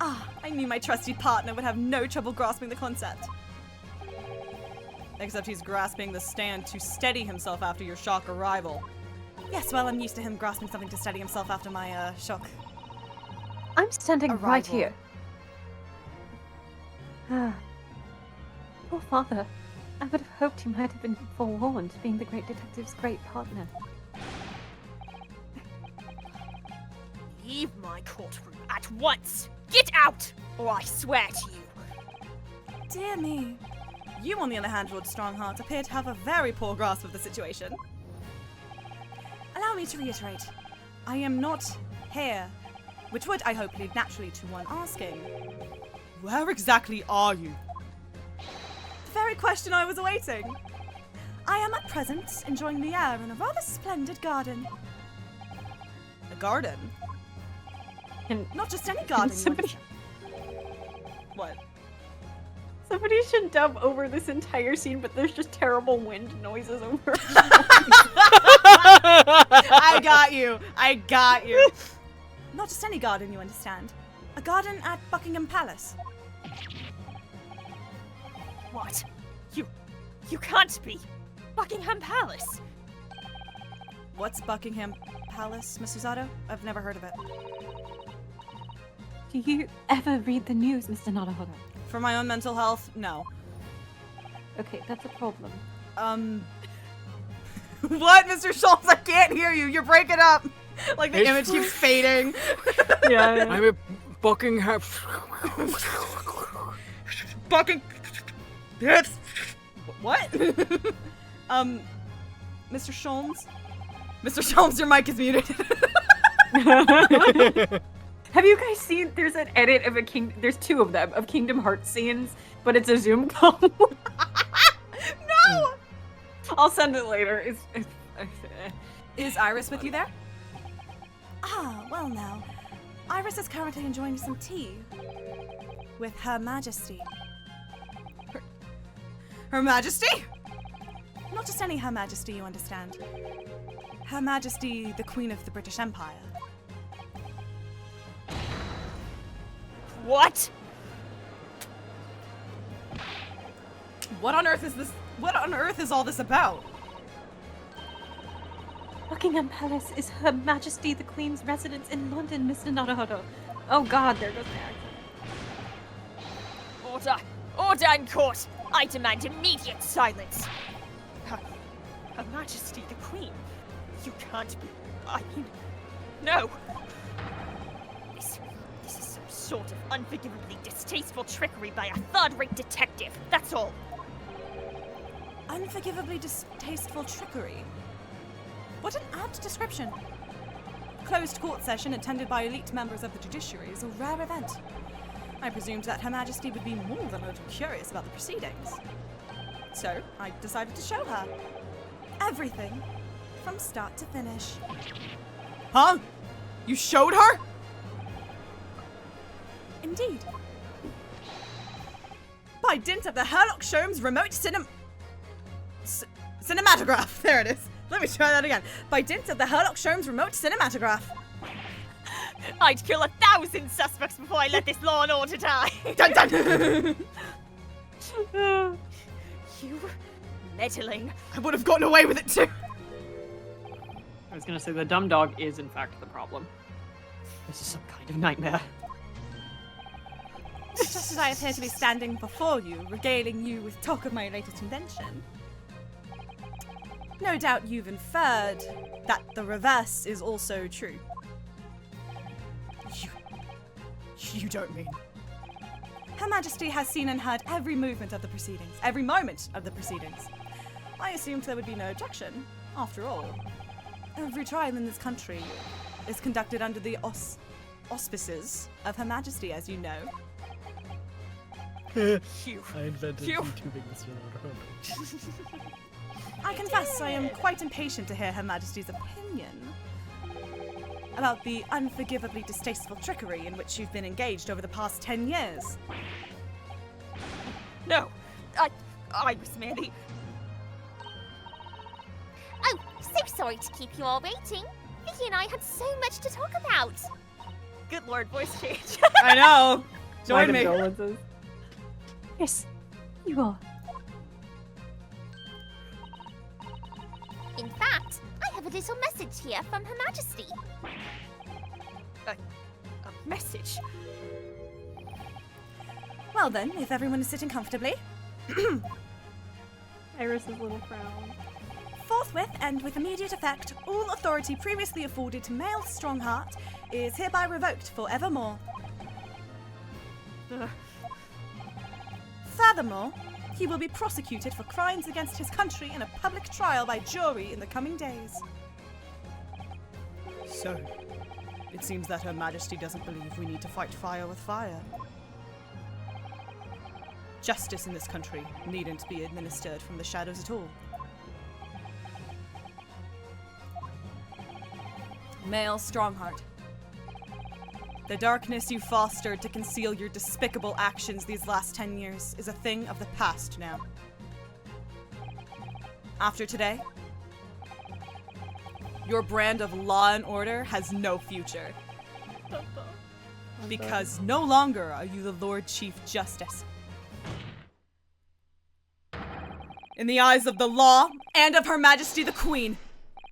Ah, I knew my trusty partner would have no trouble grasping the concept. Except he's grasping the stand to steady himself after your shock arrival. Yes, well, I'm used to him grasping something to steady himself after my, shock. I'm standing right Arrival. here. Ah. Poor father. I would have hoped he might have been forewarned, being the great detective's great partner. Leave my courtroom at once! Get out! Or I swear to you. Dear me. You, on the other hand, Lord Strongheart, appear to have a very poor grasp of the situation. Allow me to reiterate. I am not here, which would, I hope, lead naturally to one asking, where exactly are you? The very question I was awaiting. I am at present enjoying the air in a rather splendid garden. A garden? Can Not just any garden. you somebody- understand. What? Somebody should dub over this entire scene, but there's just terrible wind noises over. I got you. I got you. Not just any garden, you understand. A garden at Buckingham Palace. What? You can't be. Buckingham Palace. What's Buckingham Palace, Mr. Zato? I've never heard of it. Do you ever read the news, Mr. Naruhodo? For my own mental health, no. Okay, that's a problem. What, Mr. Schultz? I can't hear you. You're breaking up. Like the It's- image keeps fading. Yeah. I'm at Buckingham. Bucking. What? Mr. Sholmes? Mr. Sholmes, your mic is muted. Have you guys seen? There's an edit of there's two of them of Kingdom Hearts scenes, but it's a Zoom call. No! I'll send it later. Is Iris with you there? Ah, well now. Iris is currently enjoying some tea. With Her Majesty. Her Majesty? Not just any Her Majesty, you understand. Her Majesty, the Queen of the British Empire. What? What on earth is this? What on earth is all this about? Buckingham Palace is Her Majesty the Queen's residence in London, Mr. Naruhodo. Oh god, there goes my accent. Order! Order in court! I demand immediate silence! Her Majesty the Queen? You can't be... I mean... No! This is some sort of unforgivably distasteful trickery by a third-rate detective, that's all! Unforgivably distasteful trickery? What an apt description. Closed court session attended by elite members of the judiciary is a rare event. I presumed that Her Majesty would be more than a little curious about the proceedings. So, I decided to show her. Everything, from start to finish. Huh? You showed her? Indeed. By dint of the Herlock Sholmes remote cinematograph. There it is. Let me try that again. By dint of the Herlock Sholmes remote cinematograph. I'd kill 1,000 suspects before I let this law and order die! Dun dun! You... meddling. I would have gotten away with it too. I was gonna say the dumb dog is in fact the problem. This is some kind of nightmare. Just as I appear to be standing before you, regaling you with talk of my latest invention. No doubt you've inferred that the reverse is also true. You don't mean... Her Majesty has seen and heard every movement of the proceedings, every moment of the proceedings. I assumed there would be no objection. After all, every trial in this country is conducted under the auspices of Her Majesty, as you know. You... I invented You- YouTubing this year. I confess I am quite impatient to hear Her Majesty's opinion about the unforgivably distasteful trickery in which you've been engaged over the past 10 years. No! I was merely... Oh, so sorry to keep you all waiting. Vicky and I had so much to talk about. Good lord, voice change. I know! My Join me! condolences. Yes, you are. In fact, I have a little message here from Her Majesty. A message? Well then, if everyone is sitting comfortably, Iris's little frown. forthwith and with immediate effect, all authority previously afforded to male Strongheart is hereby revoked for evermore. Furthermore, he will be prosecuted for crimes against his country in a public trial by jury in the coming days. So, it seems that Her Majesty doesn't believe we need to fight fire with fire. Justice in this country needn't be administered from the shadows at all. Male Strongheart. The darkness you fostered to conceal your despicable actions these last 10 years is a thing of the past now. After today, your brand of law and order has no future. Because no longer are you the Lord Chief Justice. In the eyes of the law and of Her Majesty the Queen,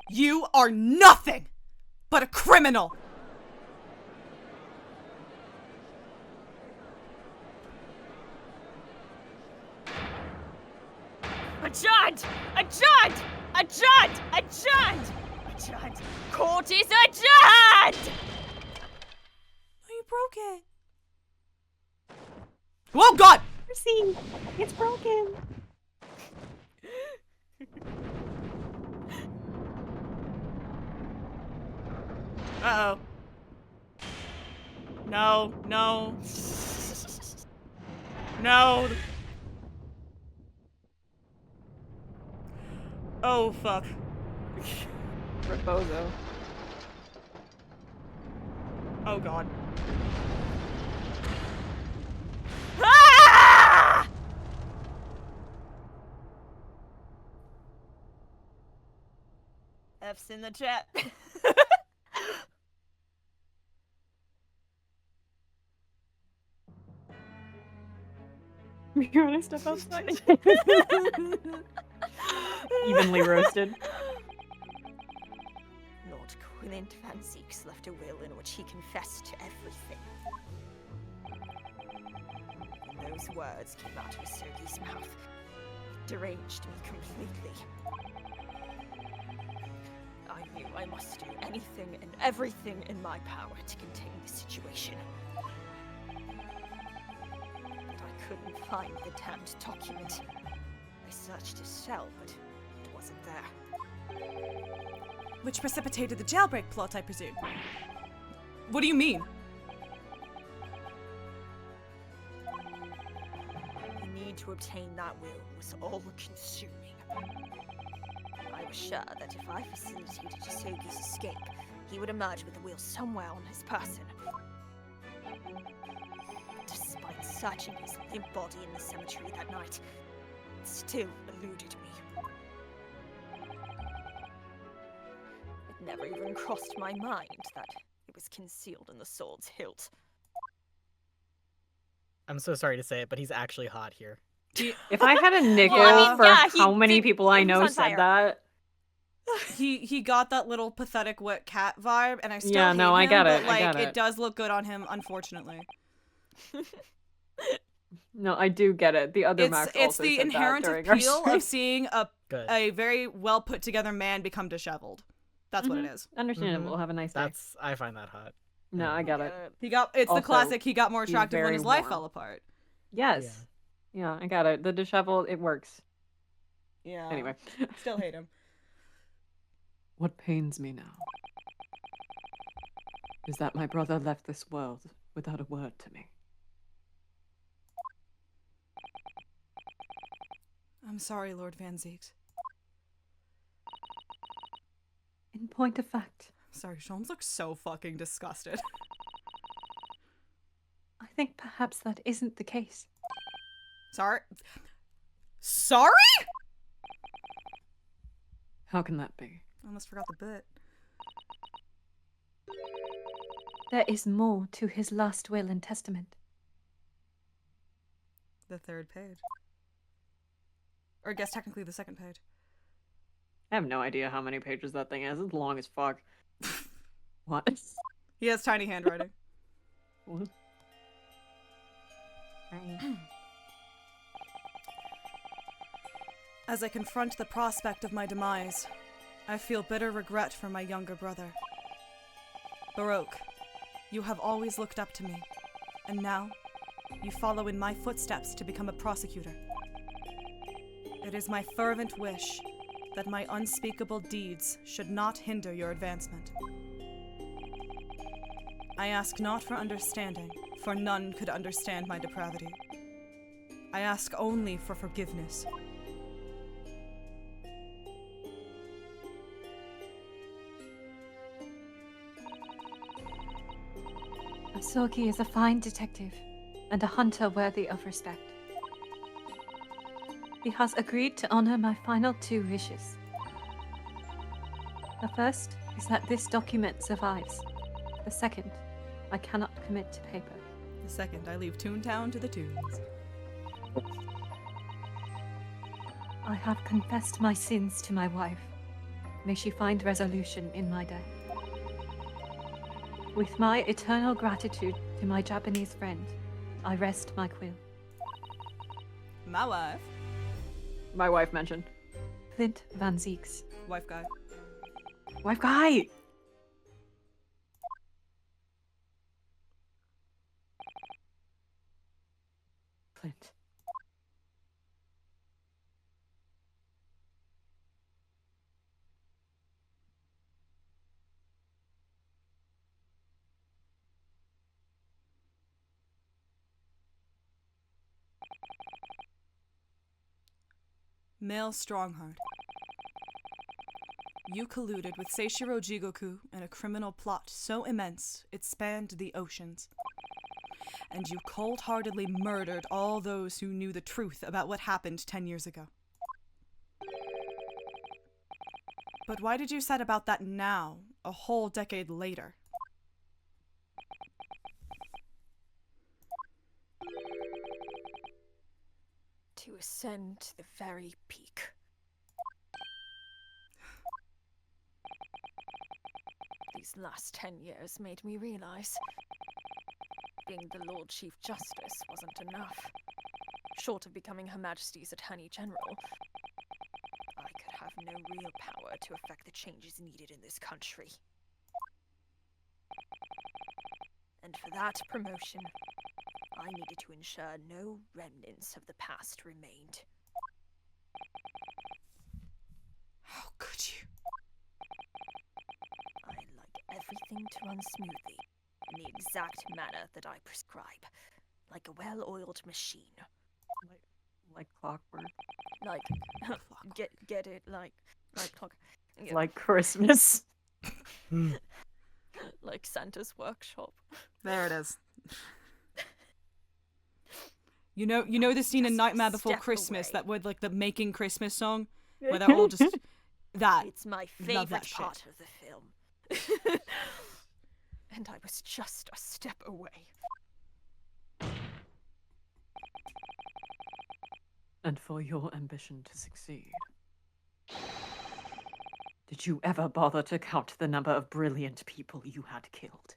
you are nothing but a criminal. Adjourned! Adjourned! Adjourned! Adjourned! Adjourned! Court is adjourned! Oh, you broke it. Oh, God! Mercy, it's broken. Uh-oh. No, no. No. Oh, fuck. Reposo. Oh, God. Ah! F's in the chat. You want to step outside? Evenly roasted. Clint Van Zieks left a will in which he confessed to everything. When those words came out of Sergei's mouth, it deranged me completely. I knew I must do anything and everything in my power to contain the situation. But I couldn't find the damned document. I searched his cell, but it wasn't there. Which precipitated the jailbreak plot, I presume. What do you mean? The need to obtain that will was all-consuming. I was sure that if I facilitated Hisogi's escape, he would emerge with the will somewhere on his person. Despite searching his limp body in the cemetery that night, it still eluded me. It never even crossed my mind that it was concealed in the sword's hilt. I'm so sorry to say it, but he's actually hot here. If I had a nickel Yeah. for Yeah, he how many did- people I he was know on said fire. that. He got that little pathetic wet cat vibe, and I still Yeah, hate no, I him, get but it, I like get it it. does look good on him, unfortunately. No, I do get it. The other Max It's also the said inherent that during our appeal stream. of seeing Good. a very well put together man become disheveled. That's what it is. Understandable. Have a nice day. I find that hot. No, I get it. It's Also, the classic. He got more he's attractive when very his life warm. fell apart. Yes. Yeah, I got it. The disheveled, it works. Yeah. Anyway. Still hate him. What pains me now is that my brother left this world without a word to me. I'm sorry, Lord Van Zieks. In point of fact, Sorry, Sholmes looks so fucking disgusted. I think perhaps that isn't the case. Sorry? Sorry? How can that be? I almost forgot the bit. There is more to his last will and testament. The third page. Or I guess technically the second page. I have no idea how many pages that thing is. It's long as fuck. What? He has tiny handwriting. As I confront the prospect of my demise, I feel bitter regret for my younger brother. Baroque, you have always looked up to me, and now you follow in my footsteps to become a prosecutor. It is my fervent wish that my unspeakable deeds should not hinder your advancement. I ask not for understanding, for none could understand my depravity. I ask only for forgiveness. Asogi is a fine detective and a hunter worthy of respect. He has agreed to honor my final 2 wishes. The first is that this document survives. The second, I cannot commit to paper. The second, I leave Toontown to the tunes. I have confessed my sins to my wife. May she find resolution in my death. With my eternal gratitude to my Japanese friend, I rest my quill. My wife. My wife mentioned. Clint Van Zieks. Wife guy. Wife guy! Clint. Male Strongheart. You colluded with Seishiro Jigoku in a criminal plot so immense it spanned the oceans. And you cold-heartedly murdered all those who knew the truth about what happened 10 years ago. But why did you set about that now, a whole decade later? To ascend to the very peak. these last 10 years made me realize being the Lord Chief Justice wasn't enough. Short of becoming Her Majesty's Attorney General, I could have no real power to effect the changes needed in this country. And for that promotion, I needed to ensure no remnants of the past remained. How could you? I like everything to run smoothly, in the exact manner that I prescribe, like a well-oiled machine. Like clockwork. Like, get it, like clock. Yeah, Like Christmas. like Santa's workshop. There it is. You know the scene in Just Nightmare Before step Christmas, away. that would like the Making Christmas song, where they're all just that. It's my love that favorite shit. part of the film. And I was just a step away. And for your ambition to succeed, did you ever bother to count the number of brilliant people you had killed?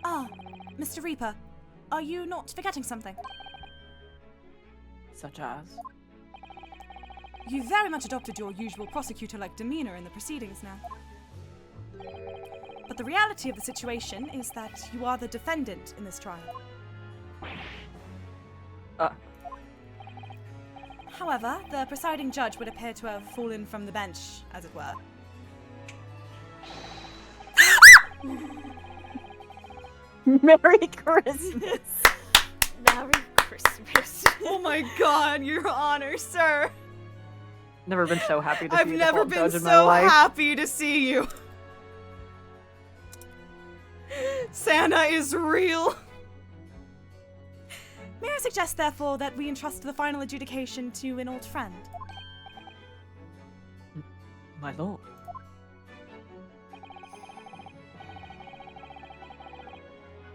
Ah, Mr. Reaper, are you not forgetting something? Such as? You very much adopted your usual prosecutor-like demeanor in the proceedings now. But the reality of the situation is that you are the defendant in this trial. However, the presiding judge would appear to have fallen from the bench, as it were. Merry Christmas. Merry Christmas. Oh my god, Your Honor, sir! Never been so happy to I've see never a been judge in my so life. happy to see you. Santa is real. May I suggest, therefore, that we entrust the final adjudication to an old friend? My lord.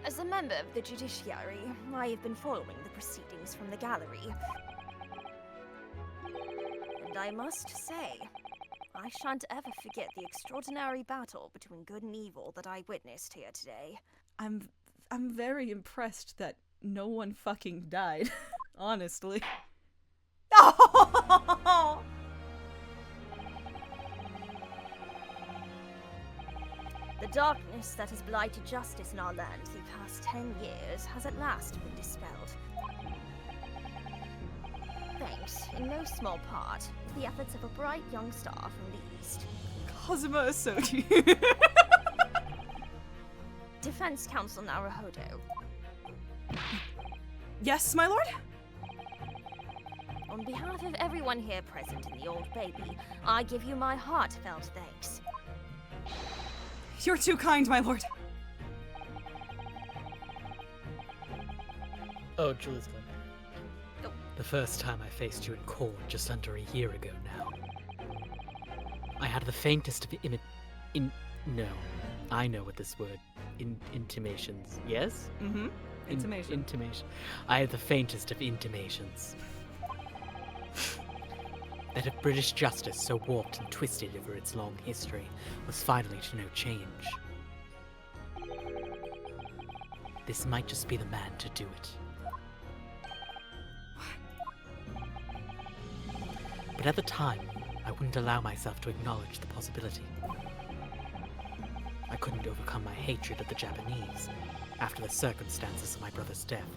As a member of the judiciary, I have been following the proceedings from the gallery. And I must say, I shan't ever forget the extraordinary battle between good and evil that I witnessed here today. I'm very impressed that no one fucking died, honestly. Oh! The darkness that has blighted justice in our land the past 10 years has at last been dispelled. Thanks, in no small part, to the efforts of a bright young star from the east. Kazuma Asogi. Defense Counsel Naruhodo. Yes, my lord? On behalf of everyone here present in the Old Baby, I give you my heartfelt thanks. You're too kind, my lord. Oh, Jerusalem. Oh. The first time I faced you in court just under a year ago now. I had the faintest of no. I know what this word, intimations, yes? Mm-hmm. Intimation. Intimation. I had the faintest of intimations. That if British justice, so warped and twisted over its long history, was finally to know change. This might just be the man to do it. But at the time, I wouldn't allow myself to acknowledge the possibility. I couldn't overcome my hatred of the Japanese after the circumstances of my brother's death.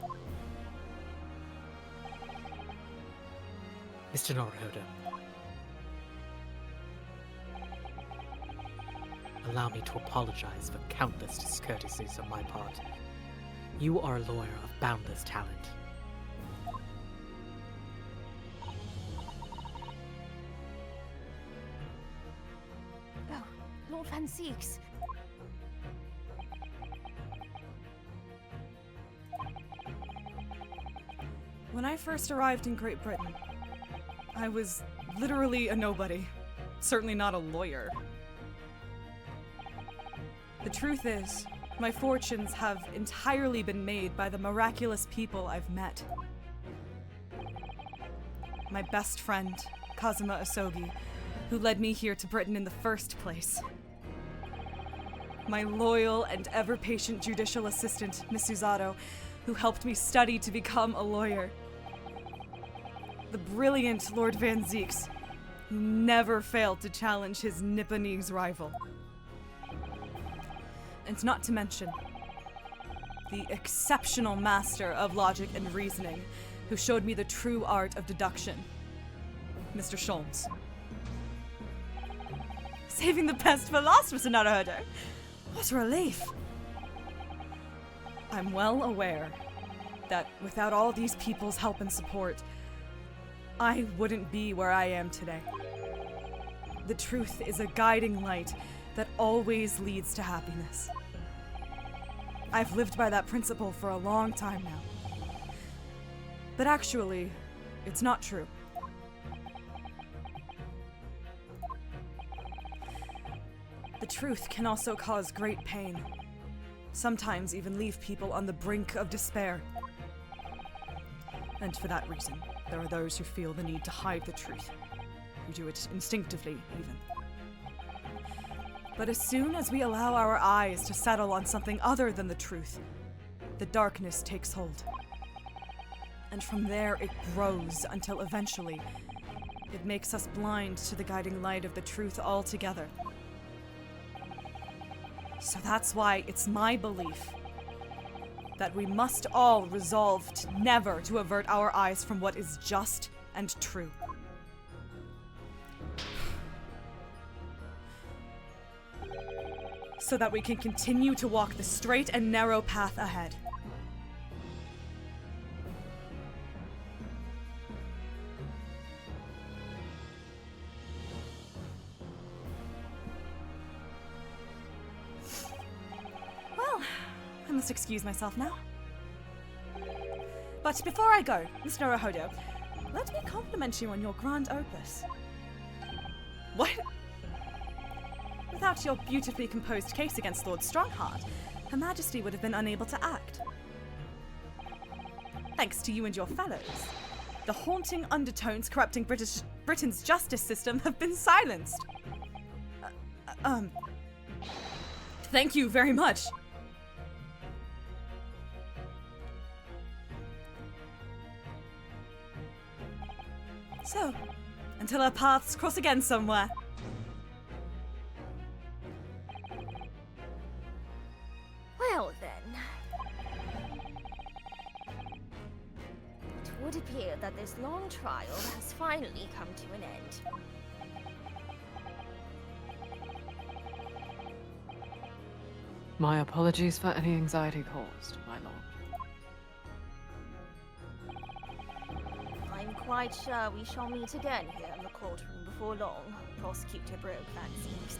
Mr. Naruhodo, allow me to apologize for countless discourtesies on my part. You are a lawyer of boundless talent. Oh, Lord Van Seeks. When I first arrived in Great Britain, I was literally a nobody. Certainly not a lawyer. The truth is, my fortunes have entirely been made by the miraculous people I've met. my best friend, Kazuma Asogi, who led me here to Britain in the first place. My loyal and ever-patient judicial assistant, Miss Uzato, who helped me study to become a lawyer. The brilliant Lord Van Zieks, who never failed to challenge his Nipponese rival. And not to mention, the exceptional master of logic and reasoning, who showed me the true art of deduction, Mr. Sholmes. Saving the best for last, Mr. Naruhodo. What a relief. I'm well aware that without all these people's help and support, I wouldn't be where I am today. The truth is a guiding light that always leads to happiness. I've lived by that principle for a long time now. But actually, it's not true. The truth can also cause great pain, sometimes even leave people on the brink of despair. And for that reason, there are those who feel the need to hide the truth, who do it instinctively even. But as soon as we allow our eyes to settle on something other than the truth, the darkness takes hold. And from there it grows until eventually it makes us blind to the guiding light of the truth altogether. So that's why it's my belief that we must all resolve never to avert our eyes from what is just and true. So that we can continue to walk the straight and narrow path ahead. Well, I must excuse myself now. But before I go, Miss Naruhodo, let me compliment you on your grand opus. What? Without your beautifully composed case against Lord Strongheart, Her Majesty would have been unable to act. Thanks to you and your fellows, the haunting undertones corrupting Britain's justice system have been silenced. Thank you very much. So, until our paths cross again somewhere. Well then. It would appear that this long trial has finally come to an end. My apologies for any anxiety caused, my lord. I'm quite sure we shall meet again here in the courtroom before long, Prosecutor Broke Van Zieks.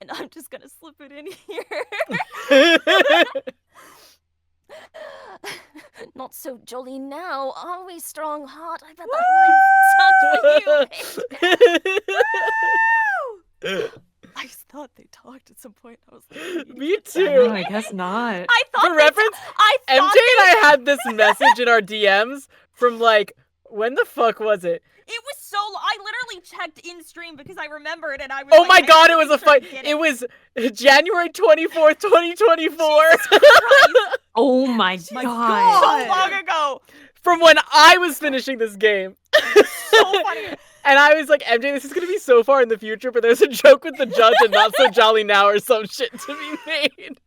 And I'm just gonna slip it in here. Not so jolly now, are we, Strongheart? I bet that really sucked for you. I thought they talked at some point. I was like, Me No, too. I guess not. I thought For reference, MJ and I had this message in our DMs from like, when the fuck was it? It was so. I literally checked in stream because I remembered, and I was. Oh like, my I god, it have was to a make sure I fight. get It was January 24th, 2024. Oh my So god. long ago. From when I was finishing this game. So funny. And I was like, MJ, this is gonna be so far in the future, but there's a joke with the judge and not so jolly now or some shit to be made.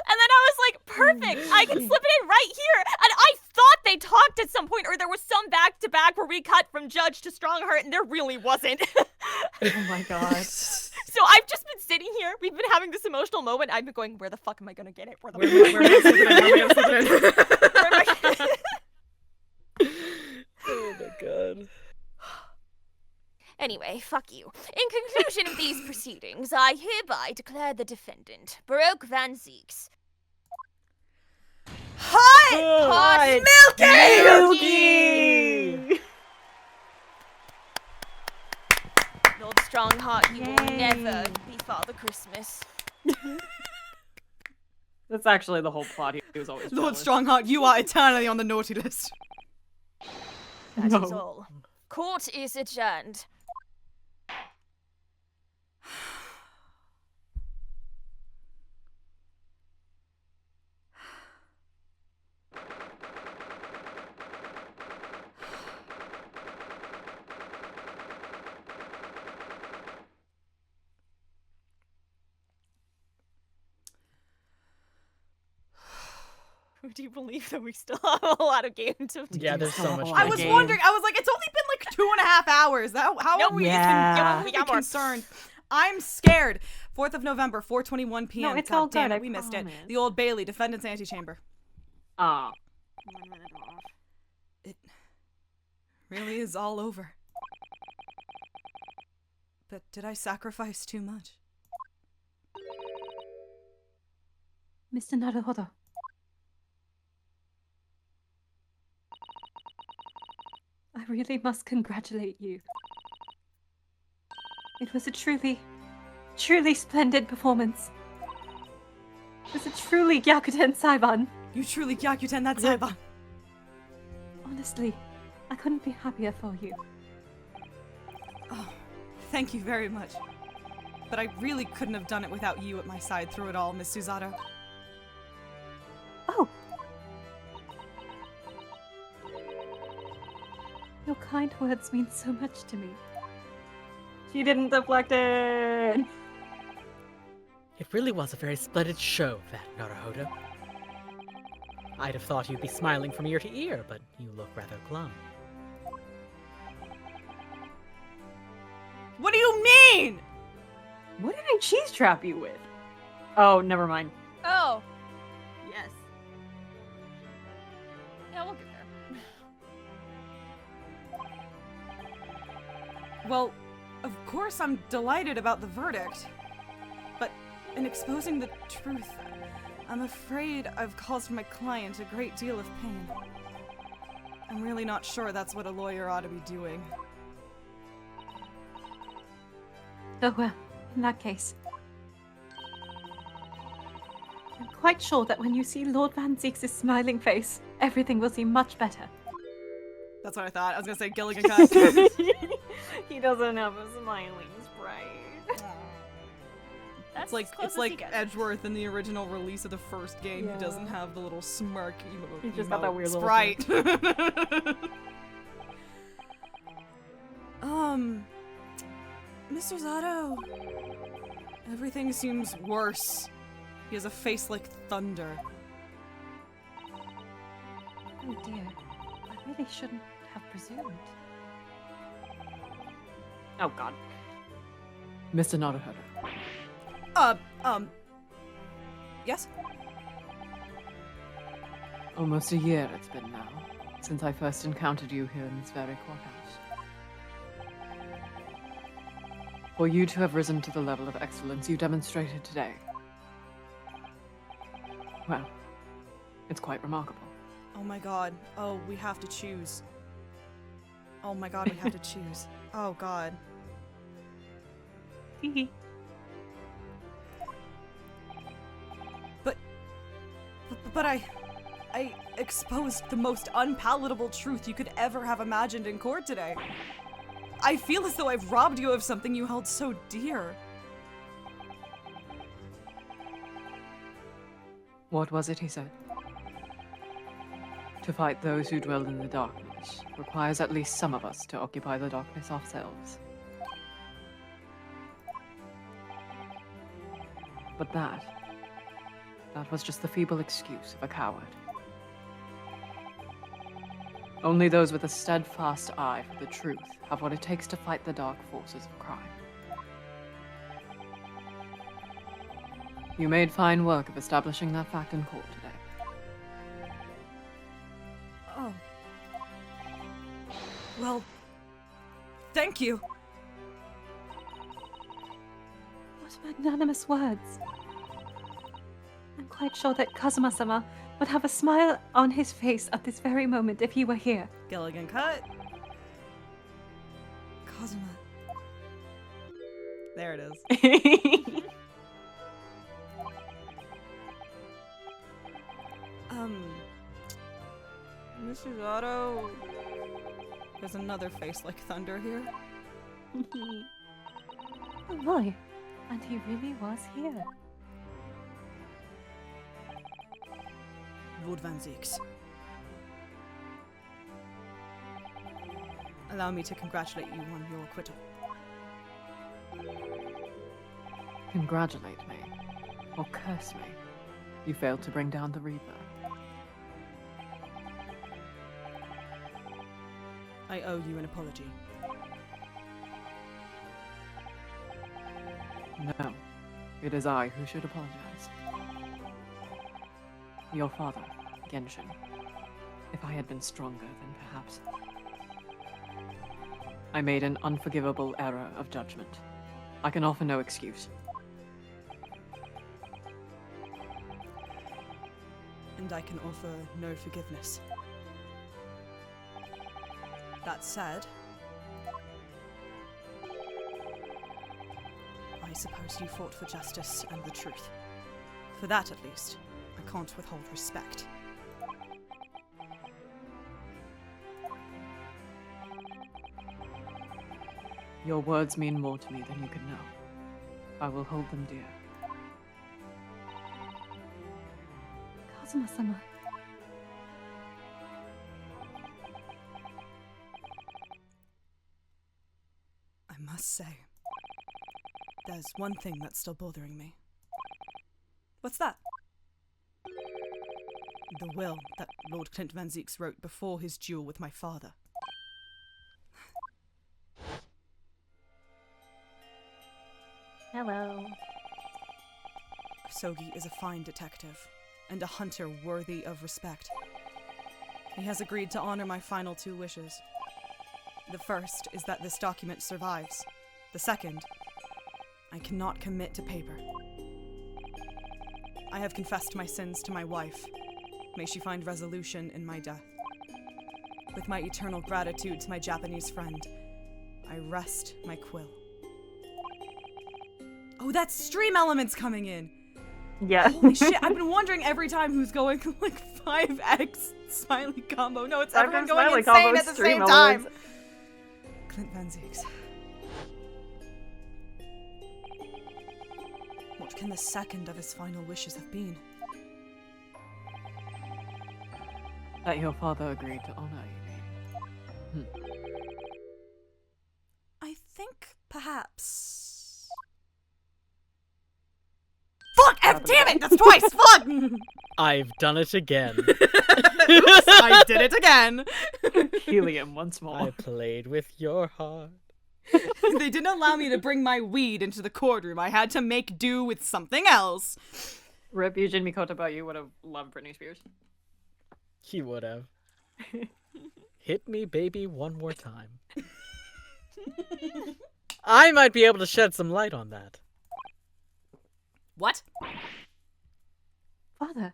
And then I was like, perfect, I can slip it in right here. And I thought they talked at some point, or there was some back-to-back where we cut from Judge to Strongheart, and there really wasn't. Oh my god. So I've just been sitting here, we've been having this emotional moment, I've been going, where the fuck am I gonna get it? Where am I gonna get it? Oh my god. Anyway, fuck you. In conclusion of these proceedings, I hereby declare the defendant, Baroque Van Zieks. Hot! Milky! Lord Strongheart, you will never be Father Christmas. That's actually the whole plot. He was always Lord jealous. Strongheart, you are eternally on the naughty list. That is No. all. Court is adjourned. Do you believe that we still have a lot of games to do? Yeah, there's so much. I was game. wondering, I was like, it's only been like 2.5 hours. How No, are we Yeah. we got more. concerned? I'm scared. 4th of November, 4:21 p.m. No, it's God all damn good, it, I we missed it. promise. The Old Bailey, defendant's antechamber. Ah. 1 minute off. It really is all over. But did I sacrifice too much? Mr. Naruhodo. I really must congratulate you. It was a truly splendid performance. It was a truly Gyakuten Saiban. You truly Gyakuten that Saiban. Honestly, I couldn't be happier for you. Oh, thank you very much. But I really couldn't have done it without you at my side through it all, Miss Suzato. Oh! Your kind words mean so much to me. She didn't deflect it. It really was a very splendid show, that Naruhodo. I'd have thought you'd be smiling from ear to ear, but you look rather glum. What do you mean? What did I cheese trap you with? Oh, never mind. Oh. Yes. Yeah, we'll get there. Well, of course I'm delighted about the verdict. But in exposing the truth, I'm afraid I've caused my client a great deal of pain. I'm really not sure that's what a lawyer ought to be doing. Oh well, in that case. I'm quite sure that when you see Lord Van Zeeks' smiling face, everything will seem much better. That's what I thought. I was gonna say Gilligan cut. He doesn't have a smiling sprite. That's It's as close it's as like he gets. Edgeworth in the original release of the first game. Yeah. He doesn't have the little smirk emote. He's just got that weird little sprite. Mr. Zato, everything seems worse. He has a face like thunder. Oh dear, I really shouldn't have presumed. Oh god. Mr. Naruhodo. Yes? Almost a year it's been now, since I first encountered you here in this very courthouse. For you to have risen to the level of excellence you demonstrated today, well, it's quite remarkable. Oh my god. Oh, we have to choose. Oh my god, we have to choose. Oh god. But I exposed the most unpalatable truth you could ever have imagined in court today. I feel as though I've robbed you of something you held so dear. What was it he said? To fight those who dwell in the darkness requires at least some of us to occupy the darkness ourselves. But that was just the feeble excuse of a coward. Only those with a steadfast eye for the truth have what it takes to fight the dark forces of crime. You made fine work of establishing that fact in court today. Oh. Well, thank you. What magnanimous words. I'm quite sure that Kazuma-sama would have a smile on his face at this very moment if he were here. Gilligan cut. Kazuma. There it is. Mrs. Otto. There's another face like thunder here. Oh boy, and he really was here. Lord Van Zieks. Allow me to congratulate you on your acquittal. Congratulate me, or curse me. You failed to bring down the Reaper. I owe you an apology. No, it is I who should apologize. Your father, Genshin. If I had been stronger, then perhaps. I made an unforgivable error of judgment. I can offer no excuse. And I can offer no forgiveness. That said, I suppose you fought for justice and the truth. For that, at least, I can't withhold respect. Your words mean more to me than you could know. I will hold them dear. Kazuma-sama. I must say, there's one thing that's still bothering me. What's that? The will that Lord Clint Van Zieks wrote before his duel with my father. Hello. Sogi is a fine detective, and a hunter worthy of respect. He has agreed to honor my final 2 wishes. The first is that this document survives. The second, I cannot commit to paper. I have confessed my sins to my wife. May she find resolution in my death. With my eternal gratitude to my Japanese friend, I rest my quill. Oh, that's Stream Elements coming in! Yeah. Holy shit, I've been wondering every time who's going like 5x smiley combo. No, it's everyone going Smiley insane combo, at the Stream same Elements. time. Clint Van Zieks. What can the second of his final wishes have been? That your father agreed to honor, you mean? I think perhaps... Fuck! Damn it! That's twice! Fuck! I've done it again. Oops, I did it again! Helium once more. I played with your heart. They didn't allow me to bring my weed into the courtroom. I had to make do with something else. Rip Yujin Mikoto, but you would have loved Britney Spears. He would have. Hit me, baby, one more time. I might be able to shed some light on that. What? Father.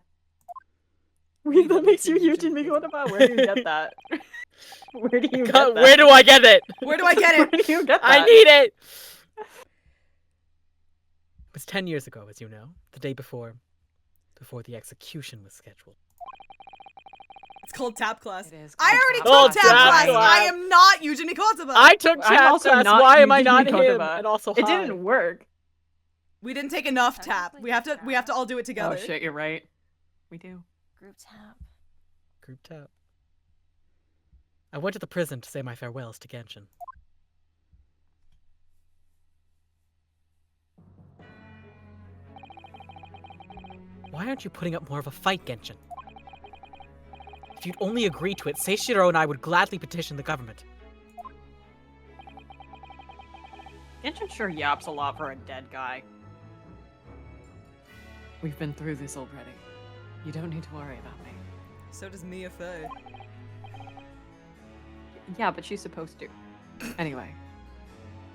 Wait, that makes you Yujin Mikoto, but where do you get that? Where do you get that? Where do I get it? Where do I get Where it? do you get that? I need it! It was 10 years ago, as you know. The day before the execution was scheduled. It's called tap class. It is I already called took tap tap class. class. I am not Yuji Nikotaba. I took I'm tap also class. not Why am I Yuji not him? Mikoto. And also It high. didn't work. We didn't take enough tap. We have to all do it together. Oh shit, you're right. We do. Group tap. Group tap. I went to the prison to say my farewells to Genshin. Why aren't you putting up more of a fight, Genshin? If you'd only agree to it, Seishiro and I would gladly petition the government. Genshin sure yaps a lot for a dead guy. We've been through this already. You don't need to worry about me. So does Mia Fey. Yeah, but she's supposed to. Anyway,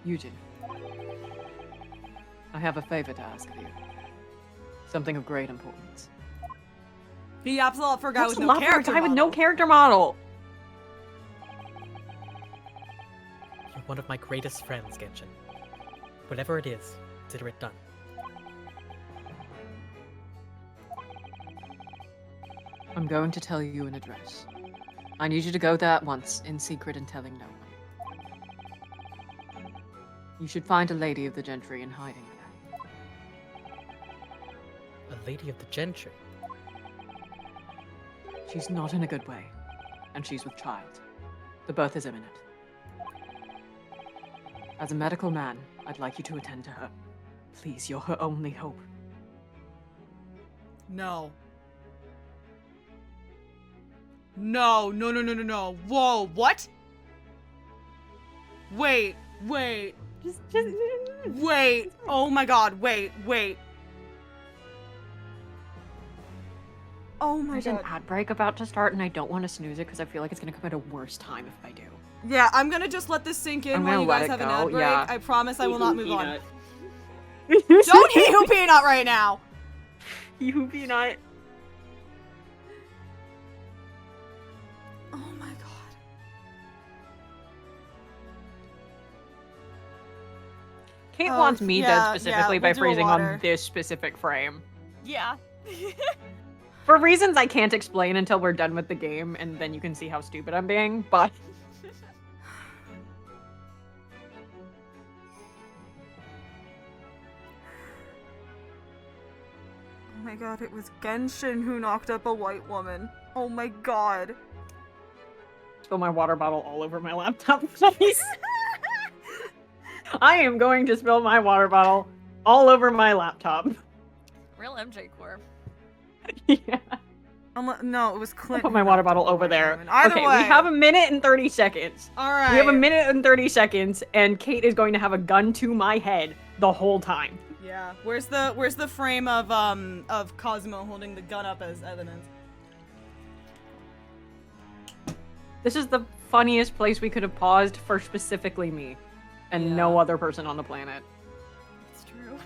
Yujin. I have a favor to ask of you. Something of great importance. He yaps a lot for a guy What's with a no lot for a character guy with no model. character model? You're one of my greatest friends, Genshin. Whatever it is, consider it done. I'm going to tell you an address. I need you to go there at once, in secret and telling no one. You should find a lady of the gentry in hiding there. A lady of the gentry. She's not in a good way, and she's with child. The birth is imminent. As a medical man, I'd like you to attend to her. Please, you're her only hope. No. No, no, no, no, no, no. Whoa, what? Wait. Just Wait. Oh my god, wait. Oh my There's god. an ad break about to start, and I don't want to snooze it because I feel like it's going to come at a worse time if I do. Yeah, I'm gonna just let this sink in I'm while gonna you let guys it have an go, ad break. yeah. I promise I will not move on. Peanut. Don't hee hoo peanut right now! You peanut. Oh my god. Kate Oh, wants me yeah, dead specifically yeah, by we'll do a freezing water. on this specific frame. Yeah. For reasons I can't explain until we're done with the game, and then you can see how stupid I'm being, but... Oh my god, it was Genshin who knocked up a white woman. Oh my god. Spill my water bottle all over my laptop, please. I am going to spill my water bottle all over my laptop. Real MJ core. Yeah. No, it was I'll Clint. put my water bottle over there. Either Okay, way. we have a minute and 30 seconds. Alright. We have a minute and 30 seconds, and Kate is going to have a gun to my head the whole time. Yeah. Where's the frame of Cosmo holding the gun up as evidence? This is the funniest place we could have paused for specifically me, and no Yeah. other person on the planet. It's true.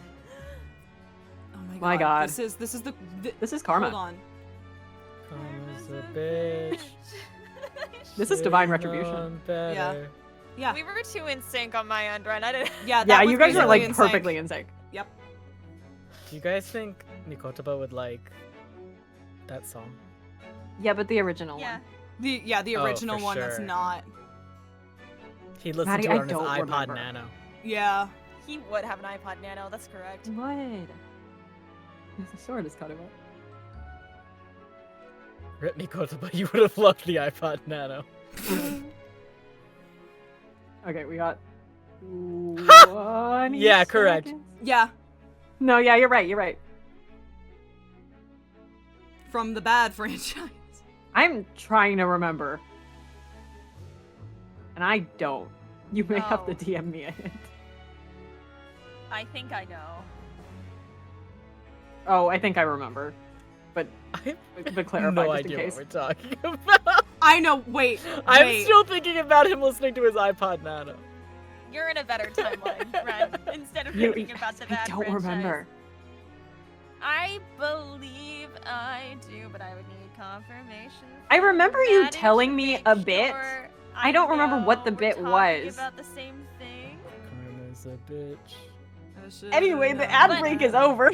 Oh my god. My god. This is the This is karma. Hold on. Comes a bitch. This is divine Should've retribution. known better. Yeah. We were too in sync on my end, right? I didn't. Yeah, that Yeah, was you guys are basically like in sync. perfectly in sync. Yep. Do you guys think Mikotoba would like that song? Yeah, but the original Yeah. The Oh, original for one that's sure. not. He listened Maddie, to it I on his don't iPod remember. Nano. Yeah. He would have an iPod Nano. That's correct. What? The sword is cut him up. Rip Mikotoba, you would have loved the iPod Nano. Okay, we got 20 Yeah, correct. seconds. Yeah. No, yeah, you're right. From the bad franchise. I'm trying to remember. And I don't. You may have to Oh. DM me a hint. I think I know. Oh, I think I remember. But I clarify have no just in idea case. what we're talking about. I know. Wait. I'm wait. still thinking about him listening to his iPod Nano. You're in a better timeline, Ren. Instead of You- thinking about the I bad don't franchise. remember. I believe I do, but I would need confirmation. I remember from you Maddie telling to me make a bit. sure I don't remember what the know bit we're talking was. About the same thing. Karma's a bitch. Anyway, the ad break is over.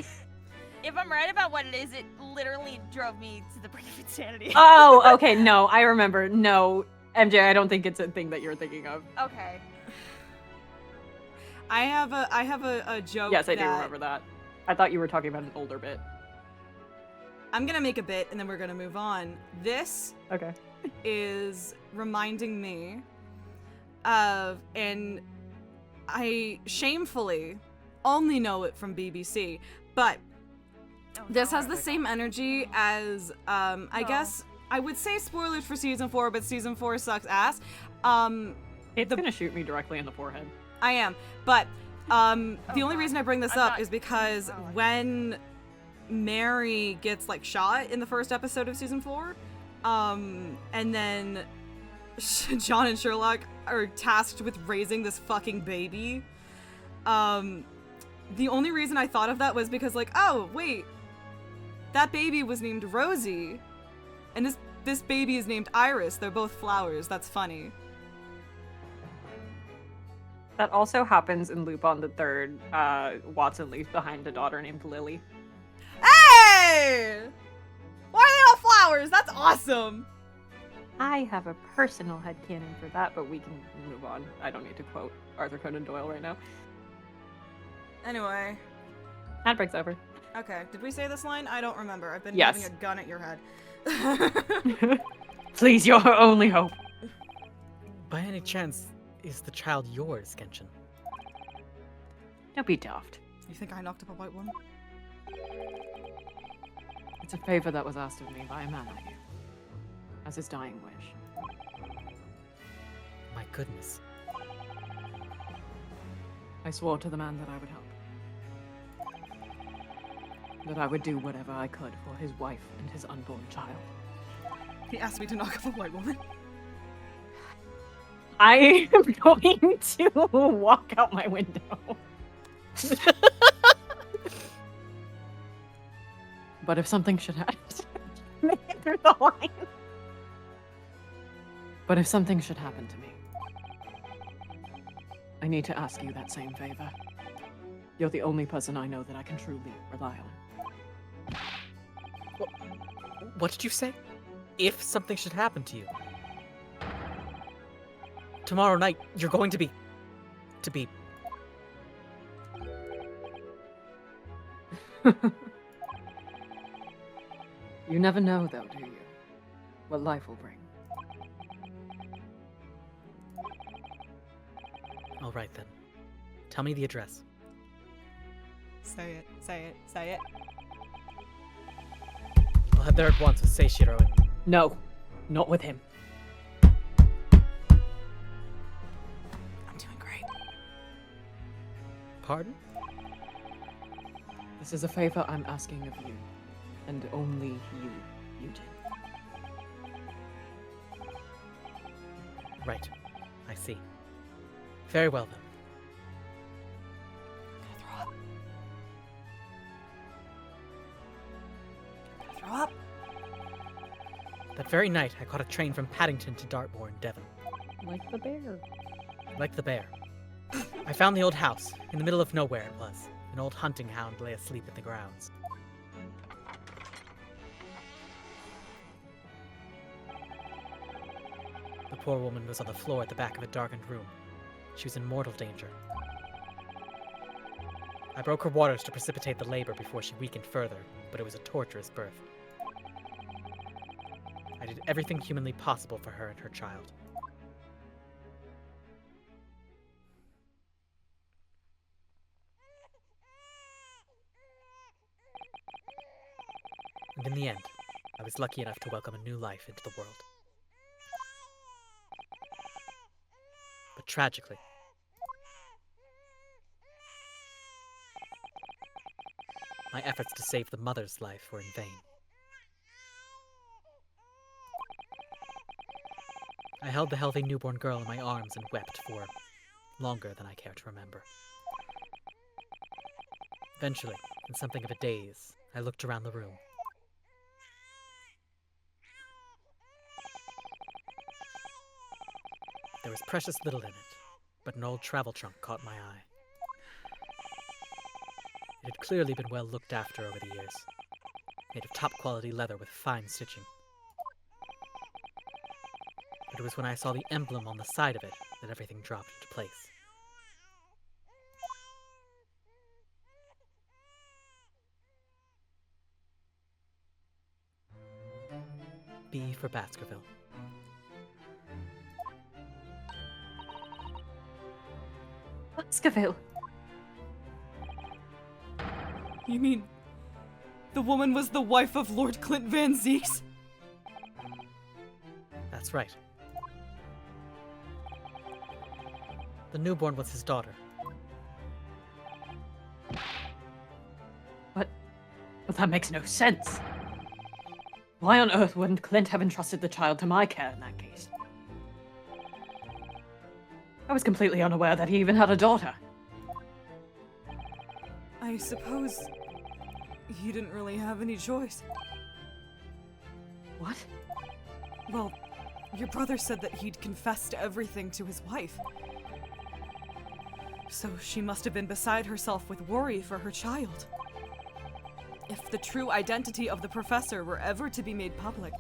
If I'm right about what it is, it literally drove me to the brink of insanity. Oh, okay, no, I remember. No, MJ, I don't think it's a thing that you're thinking of. Okay. I have a joke. Yes, I do that- remember that. I thought you were talking about an older bit. I'm gonna make a bit and then we're gonna move on. This Okay. is reminding me of, and I shamefully only know it from BBC, but Oh, this no. has the same energy as I guess I would say spoilers for season 4, but season 4 sucks ass. It's gonna shoot me directly in the forehead. I am, but the only God. reason I bring this I'm up not- is because oh, I- when Mary gets like shot in the first episode of season 4, and then John and Sherlock are tasked with raising this fucking baby. The only reason I thought of that was because like, oh wait, that baby was named Rosie, and this baby is named Iris. They're both flowers. That's funny. That also happens in Lupin the Third. Watson leaves behind a daughter named Lily. Hey! Why are they all flowers? That's awesome! I have a personal headcanon for that, but we can move on. I don't need to quote Arthur Conan Doyle right now. Anyway. Ad break's over. Okay, did we say this line? I don't remember. I've been Yes. having a gun at your head. Please, your only hope. By any chance, is the child yours, Genshin? Don't be daft. You think I knocked up a white woman? It's a favor that was asked of me by a man I knew, as his dying wish. My goodness. I swore to the man that I would help. That I would do whatever I could for his wife and his unborn child. He asked me to knock up a white woman. I am going to walk out my window. But if something should happen, Make it through the line. but if something should happen to me, I need to ask you that same favor. You're the only person I know that I can truly rely on. What did you say? If something should happen to you. Tomorrow night, you're going to be... You never know, though, do you? What life will bring. All right, then. Tell me the address. Say it, say it, say it. I'll head there at once with Seishiro and... No, not with him. I'm doing great. Pardon? This is a favor I'm asking of you, and only you, Eugene. Right. I see. Very well, then. Throw up. That very night, I caught a train from Paddington to Dartmoor in Devon. Like the bear. Like the bear. I found the old house. In the middle of nowhere it was. An old hunting hound lay asleep in the grounds. The poor woman was on the floor at the back of a darkened room. She was in mortal danger. I broke her waters to precipitate the labor before she weakened further, but it was a torturous birth. I did everything humanly possible for her and her child. And in the end, I was lucky enough to welcome a new life into the world. But tragically, my efforts to save the mother's life were in vain. I held the healthy newborn girl in my arms and wept for longer than I care to remember. Eventually, in something of a daze, I looked around the room. There was precious little in it, but an old travel trunk caught my eye. It had clearly been well looked after over the years, made of top-quality leather with fine stitching. But it was when I saw the emblem on the side of it that everything dropped into place. B for Baskerville. Baskerville. You mean the woman was the wife of Lord Clint Van Zieks? That's right. The newborn was his daughter. But that makes no sense. Why on earth wouldn't Clint have entrusted the child to my care in that case? I was completely unaware that he even had a daughter. I suppose you didn't really have any choice. What? Well, your brother said that he'd confessed everything to his wife. So she must have been beside herself with worry for her child. If the true identity of the professor were ever to be made public,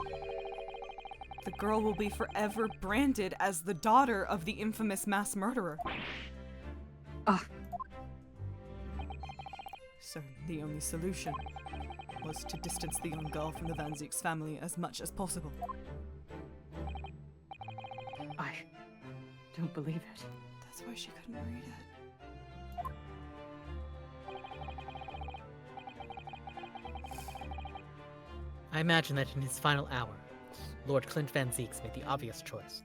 the girl will be forever branded as the daughter of the infamous mass murderer. Ah. So the only solution was to distance the young girl from the Van Zieks family as much as possible. I don't believe it. That's why she couldn't read it. I imagine that in his final hour, Lord Clint Van Zieks made the obvious choice.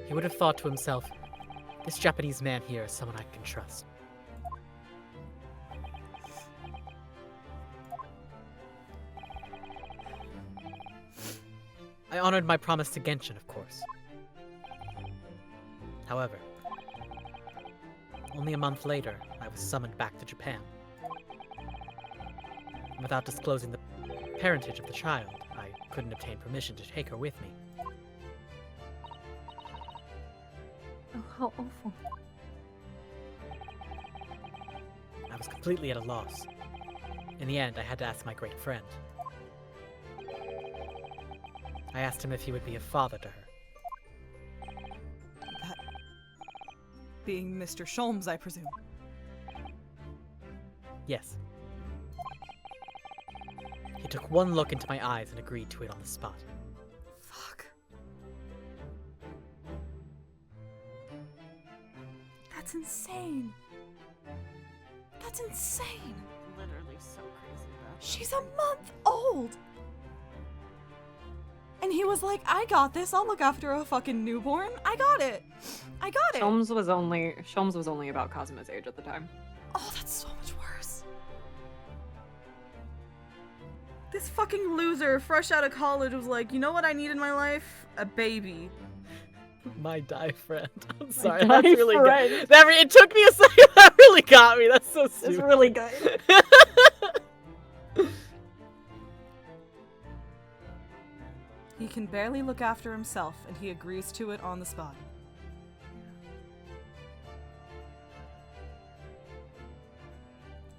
He would have thought to himself, this Japanese man here is someone I can trust. I honored my promise to Genshin, of course. However, only a month later, I was summoned back to Japan. Without disclosing the parentage of the child, I couldn't obtain permission to take her with me. Oh, how awful. I was completely at a loss. In the end, I had to ask my great friend. I asked him if he would be a father to her. That being Mr. Sholmes, I presume. Yes. He took one look into my eyes and agreed to it on the spot. Fuck. That's insane. That's insane. Literally so crazy, though. She's a month old. And he was like, I got this. I'll look after a fucking newborn. I got it. I got it. Sholmes was only about Kazuma's age at the time. Oh, that's so much worse. This fucking loser, fresh out of college, was like, you know what I need in my life? A baby. My die friend. I'm sorry, die that's really friend. good. It took me a second. That really got me. That's so stupid. It's really good. He can barely look after himself, and he agrees to it on the spot.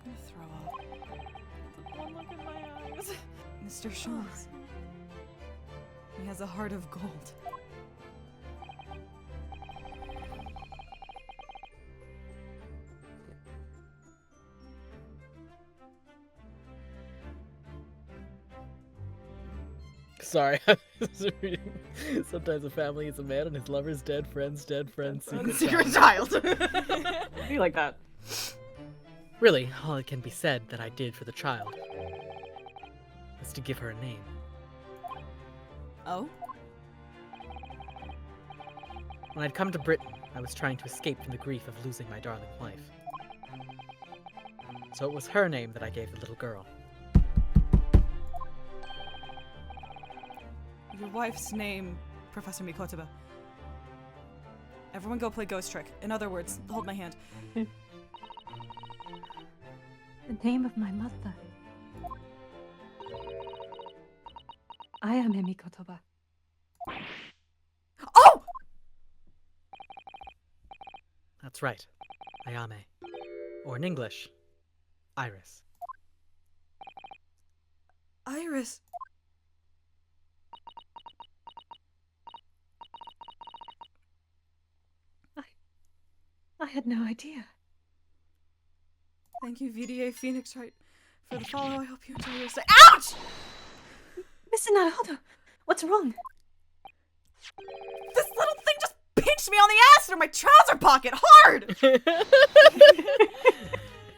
I'm gonna throw up. One look in my eyes. Mr. Sholmes. He has a heart of gold. Sorry, I was reading. Sometimes a family is a man and his lover's dead, friends, Secret child. Be like that. Really, all it can be said that I did for the child was to give her a name. Oh? When I'd come to Britain, I was trying to escape from the grief of losing my darling wife. So it was her name that I gave the little girl. Your wife's name, Professor Mikotoba. Everyone go play Ghost Trick. In other words, hold my hand. The name of my mother. I am Emi Kotoba. Oh! That's right. Ayame. Or in English, Iris. Iris. I had no idea. Thank you, VDA Phoenix Wright, for the follow. I hope you enjoy your stay. Ouch! Mr. Naruhodo, what's wrong? This little thing just pinched me on the ass through my trouser pocket hard!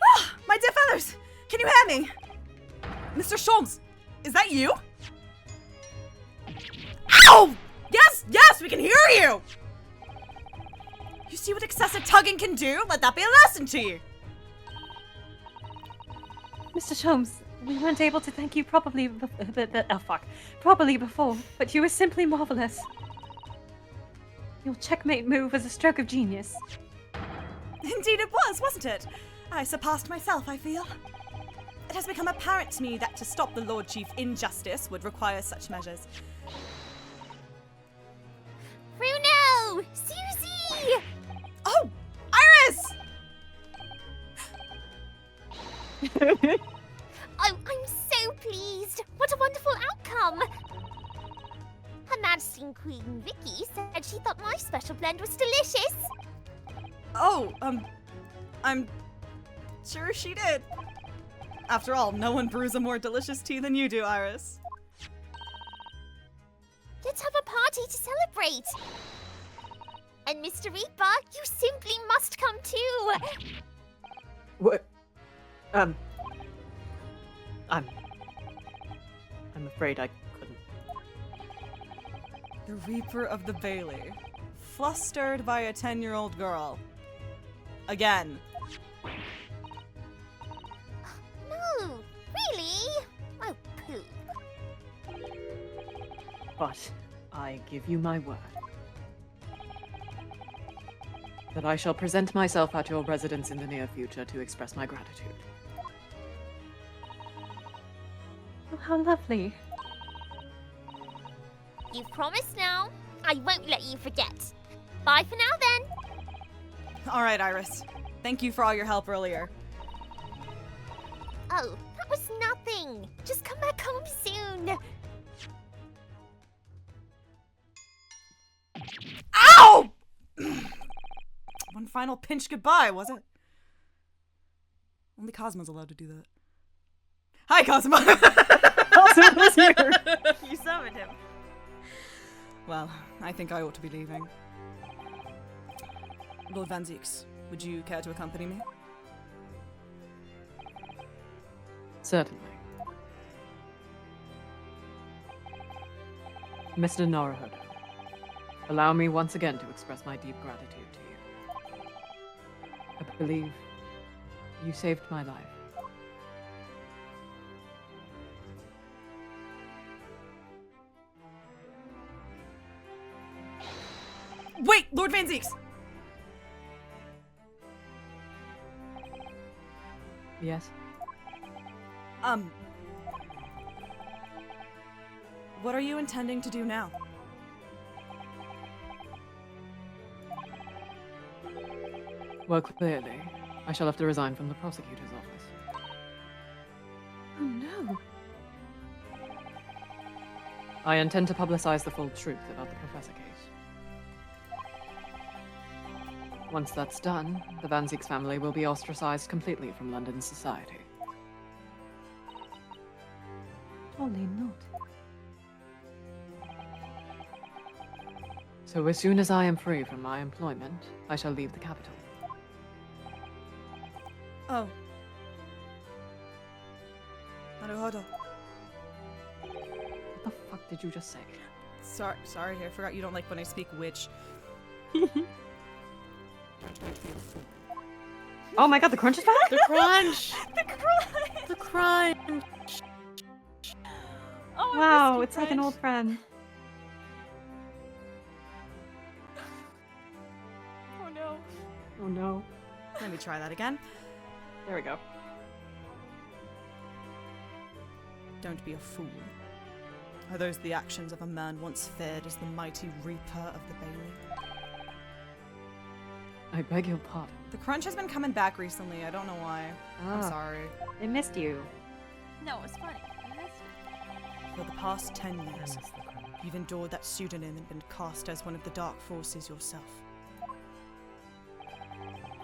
Ah, my dear fellows, can you hear me? Mr. Sholmes, is that you? Ow! Yes, we can hear you! You see what excessive tugging can do? Let that be a lesson to you. Mr. Sholmes, we weren't able to thank you properly before, but you were simply marvelous. Your checkmate move was a stroke of genius. Indeed it was, wasn't it? I surpassed myself, I feel. It has become apparent to me that to stop the Lord Chief injustice would require such measures. Bruno! Susie! Oh, I'm so pleased! What a wonderful outcome! Her Majesty and Queen Vicky said she thought my special blend was delicious. Oh, I'm sure she did. After all, no one brews a more delicious tea than you do, Iris. Let's have a party to celebrate. And Mr. Reaper, you simply must come too. What? I'm afraid I couldn't. The Reaper of the Bailey. Flustered by a 10-year-old girl. Again. No, really? Oh, poo. But I give you my word that I shall present myself at your residence in the near future to express my gratitude. Oh, how lovely. You've promised now. I won't let you forget. Bye for now then. All right, Iris. Thank you for all your help earlier. Oh, that was nothing. Just come back home soon. Ow! One final pinch goodbye, was it? Only Cosmo's allowed to do that. Hi, Cosmo! Cosmo's here. You summoned him. Well, I think I ought to be leaving. Lord Van Zieks, would you care to accompany me? Certainly. Mr. Naruhodo, allow me once again to express my deep gratitude to you. I believe you saved my life. Wait, Lord Van Zieks! Yes? What are you intending to do now? Well, clearly, I shall have to resign from the prosecutor's office. Oh no. I intend to publicize the full truth about the Professor case. Once that's done, the Van Zieks family will be ostracized completely from London society. Surely not. So as soon as I am free from my employment, I shall leave the capital. Oh. Naruhodo. What the fuck did you just say? Sorry, I forgot you don't like when I speak witch. Oh my god, the crunch is back? The crunch! The crunch! The crunch! Oh, I Wow, missed you, it's like an French. old friend. Oh no. Oh no. Let me try that again. There we go. Don't be a fool. Are those the actions of a man once feared as the mighty Reaper of the Bailey? I beg your pardon. The crunch has been coming back recently. I don't know why. I'm Ah. sorry. They missed you. No, it's funny. I missed it. For the past 10 I years, miss the crunch. you've endured that pseudonym and been cast as one of the dark forces yourself.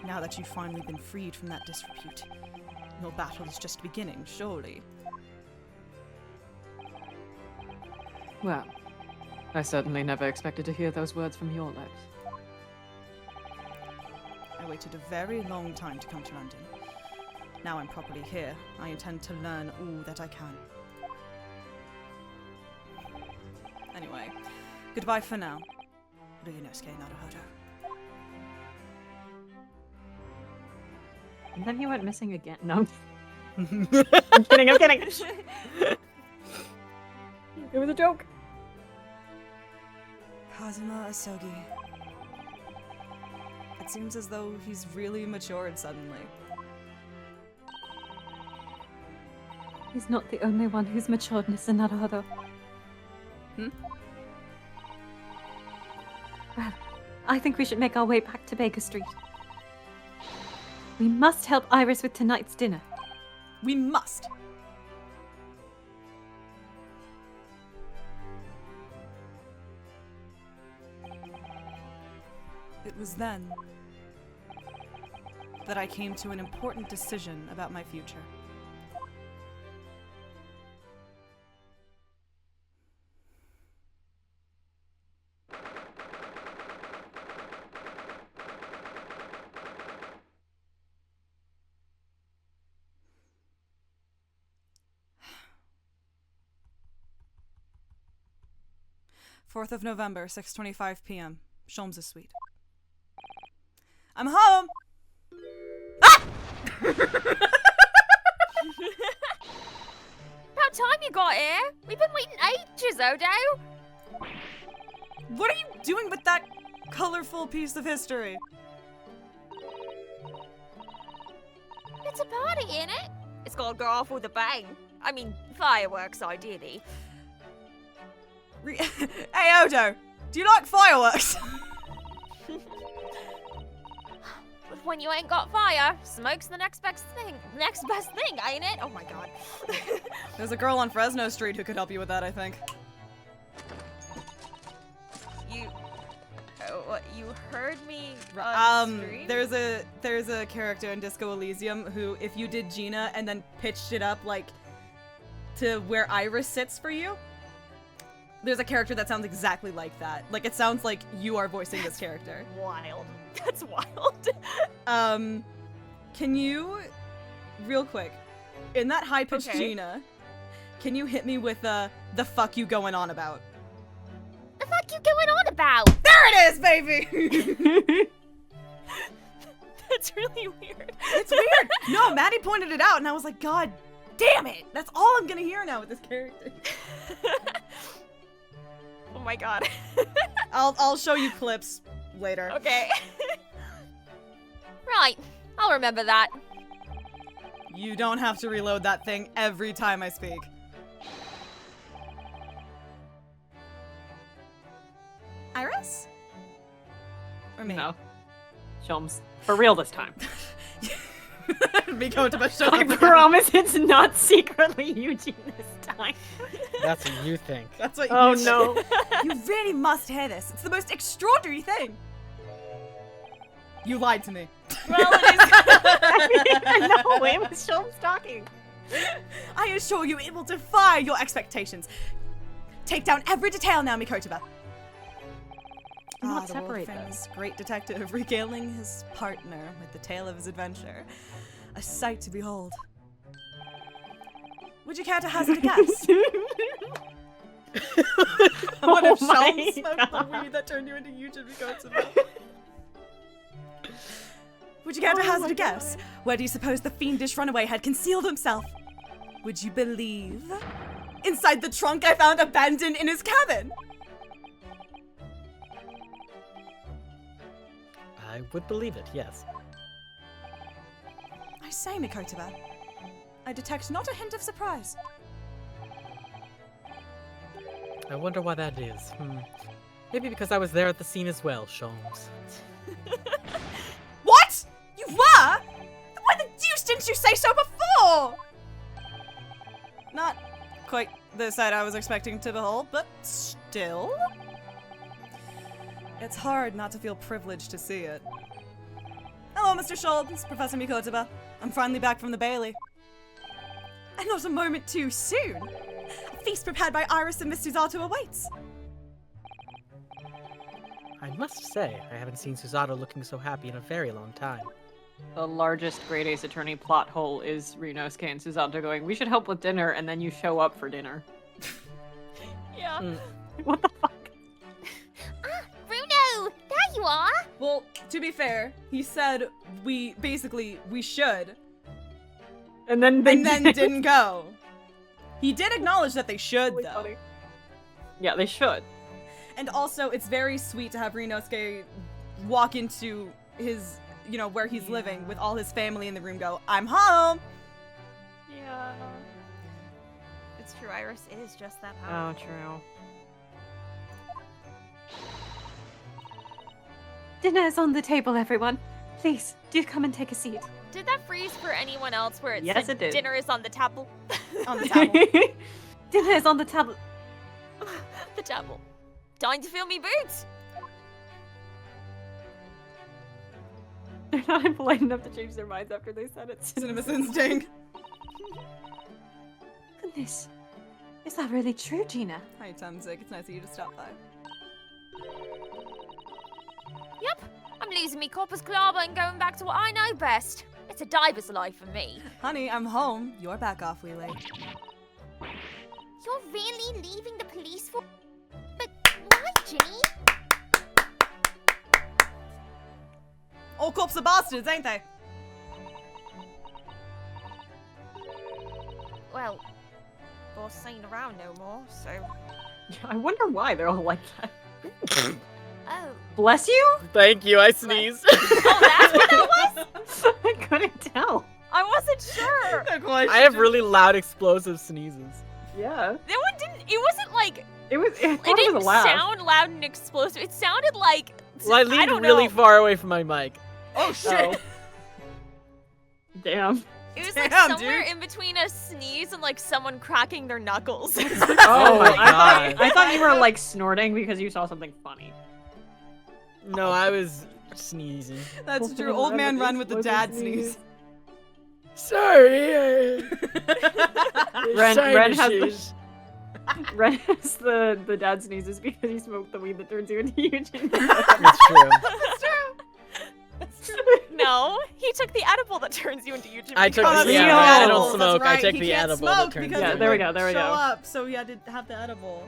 Now that you've finally been freed from that disrepute, your battle is just beginning, surely. Well, I certainly never expected to hear those words from your lips. I waited a very long time to come to London. Now I'm properly here, I intend to learn all that I can. Anyway, goodbye for now. Ryunosuke Naruhodo. And then he went missing again. No. I'm kidding, I'm kidding! It was a joke! Kazuma Asogi. It seems as though he's really matured suddenly. He's not the only one who's matured, Mr. Naruhodo. Hmm? Well, I think we should make our way back to Baker Street. We must help Iris with tonight's dinner. We must. It was then that I came to an important decision about my future. Fourth of November, 6:25 p.m. Sholmes' suite. I'm home! Ah! About time you got here. We've been waiting ages, Odo. What are you doing with that colorful piece of history? It's a party, innit? It's gotta go off with a bang. I mean, fireworks, ideally. Hey, Odo! Do you like fireworks? But when you ain't got fire, smoke's the next best thing. Next best thing, ain't it? Oh my god. There's a girl on Fresno Street who could help you with that, I think. You heard me on the street? There's a character in Disco Elysium who, if you did Gina and then pitched it up, like, to where Iris sits for you, there's a character that sounds exactly like that. Like, it sounds like you are voicing this character. Wild. That's wild. Can you, real quick, in that high-pitched Okay. Gina, can you hit me with the fuck you going on about? The fuck you going on about? There it is, baby! That's really weird. It's weird. No, Maddie pointed it out, and I was like, God damn it! That's all I'm gonna hear now with this character. Oh my god. I'll show you clips later. Okay. Right. I'll remember that. You don't have to reload that thing every time I speak. Iris? Or me? No. Sholmes. For real this time. Miko to I promise it's not secretly Eugene this time. That's what you think. That's what Oh you no. You really must hear this. It's the most extraordinary thing. You lied to me. Well, it is. No, it was Sholmes talking. I assure you it will defy your expectations. Take down every detail now, Mikotoba. Do not the world separate famous great detective regaling his partner with the tale of his adventure. A sight to behold. Would you care to hazard a guess? What if my Sholmes smoked the God. weed that turned you into Eugene Mikotoba? Would you care to hazard a guess? Where do you suppose the fiendish runaway had concealed himself? Would you believe? Inside the trunk I found abandoned in his cabin. I would believe it, yes. I say, Mikotoba, I detect not a hint of surprise. I wonder why that is. Maybe because I was there at the scene as well, Sholmes. What? You were? Why the deuce didn't you say so before? Not quite the sight I was expecting to behold, but still. It's hard not to feel privileged to see it. Hello, Mr. Sholmes, Professor Mikotoba. I'm finally back from the Bailey. And not a moment too soon. A feast prepared by Iris and Miss Susato awaits. I must say, I haven't seen Susato looking so happy in a very long time. The largest Great Ace Attorney plot hole is Rinosuke and Susato going, we should help with dinner, and then you show up for dinner. Yeah. What the fuck? Bruno! There you are! Well, to be fair, he said we should, And then they and then didn't go. He did acknowledge that they should, though. Funny. Yeah, they should. And also, it's very sweet to have Rinosuke walk into his, where he's living with all his family in the room go, I'm home! Yeah. It's true, Iris is just that Oh, powerful. true. Dinner is on the table, everyone. Please, do come and take a seat. Did that freeze for anyone else where it Yes, said it did. dinner is on the table? On the table. Dinner is on the table. The table. Time to fill me boots. They're not impolite enough to change their minds after they said it. Cinemas instinct. Goodness. Is that really true, Gina? Hi, Tumzik. It's nice of you to stop by. Yep, I'm losing me copper's clobber and going back to what I know best. It's a diver's life for me. Honey, I'm home. You're back awfully late. You're really leaving the police force? But why, Ginny? All cops are bastards, ain't they? Well, boss ain't around no more, so... I wonder why they're all like that. Oh. Bless you? Thank you, I sneezed. Oh, that's what that was? I couldn't tell. I wasn't sure. I have really loud explosive sneezes. Yeah. That one didn't... It wasn't like... I It thought didn't it was a laugh. sound loud and explosive. It sounded like... Well, I don't leaned know. really far away from my mic. Oh, shit. Oh. Damn. It was like Damn, somewhere dude. in between a sneeze and like someone cracking their knuckles. Oh my god. I thought you were like snorting because you saw something funny. No, I was sneezing. That's true. Old man run with the dad sneeze. Sorry. Ren has the dad sneezes because he smoked the weed that turns you into Eugene. That's true. No, he took the edible that turns you into YouTube. I took Oh, the that's edible. right. I don't That's smoke. right. I take He the can't edible smoke that turns because you Yeah, it there we would go, there we show go. up, so he had to have the edible.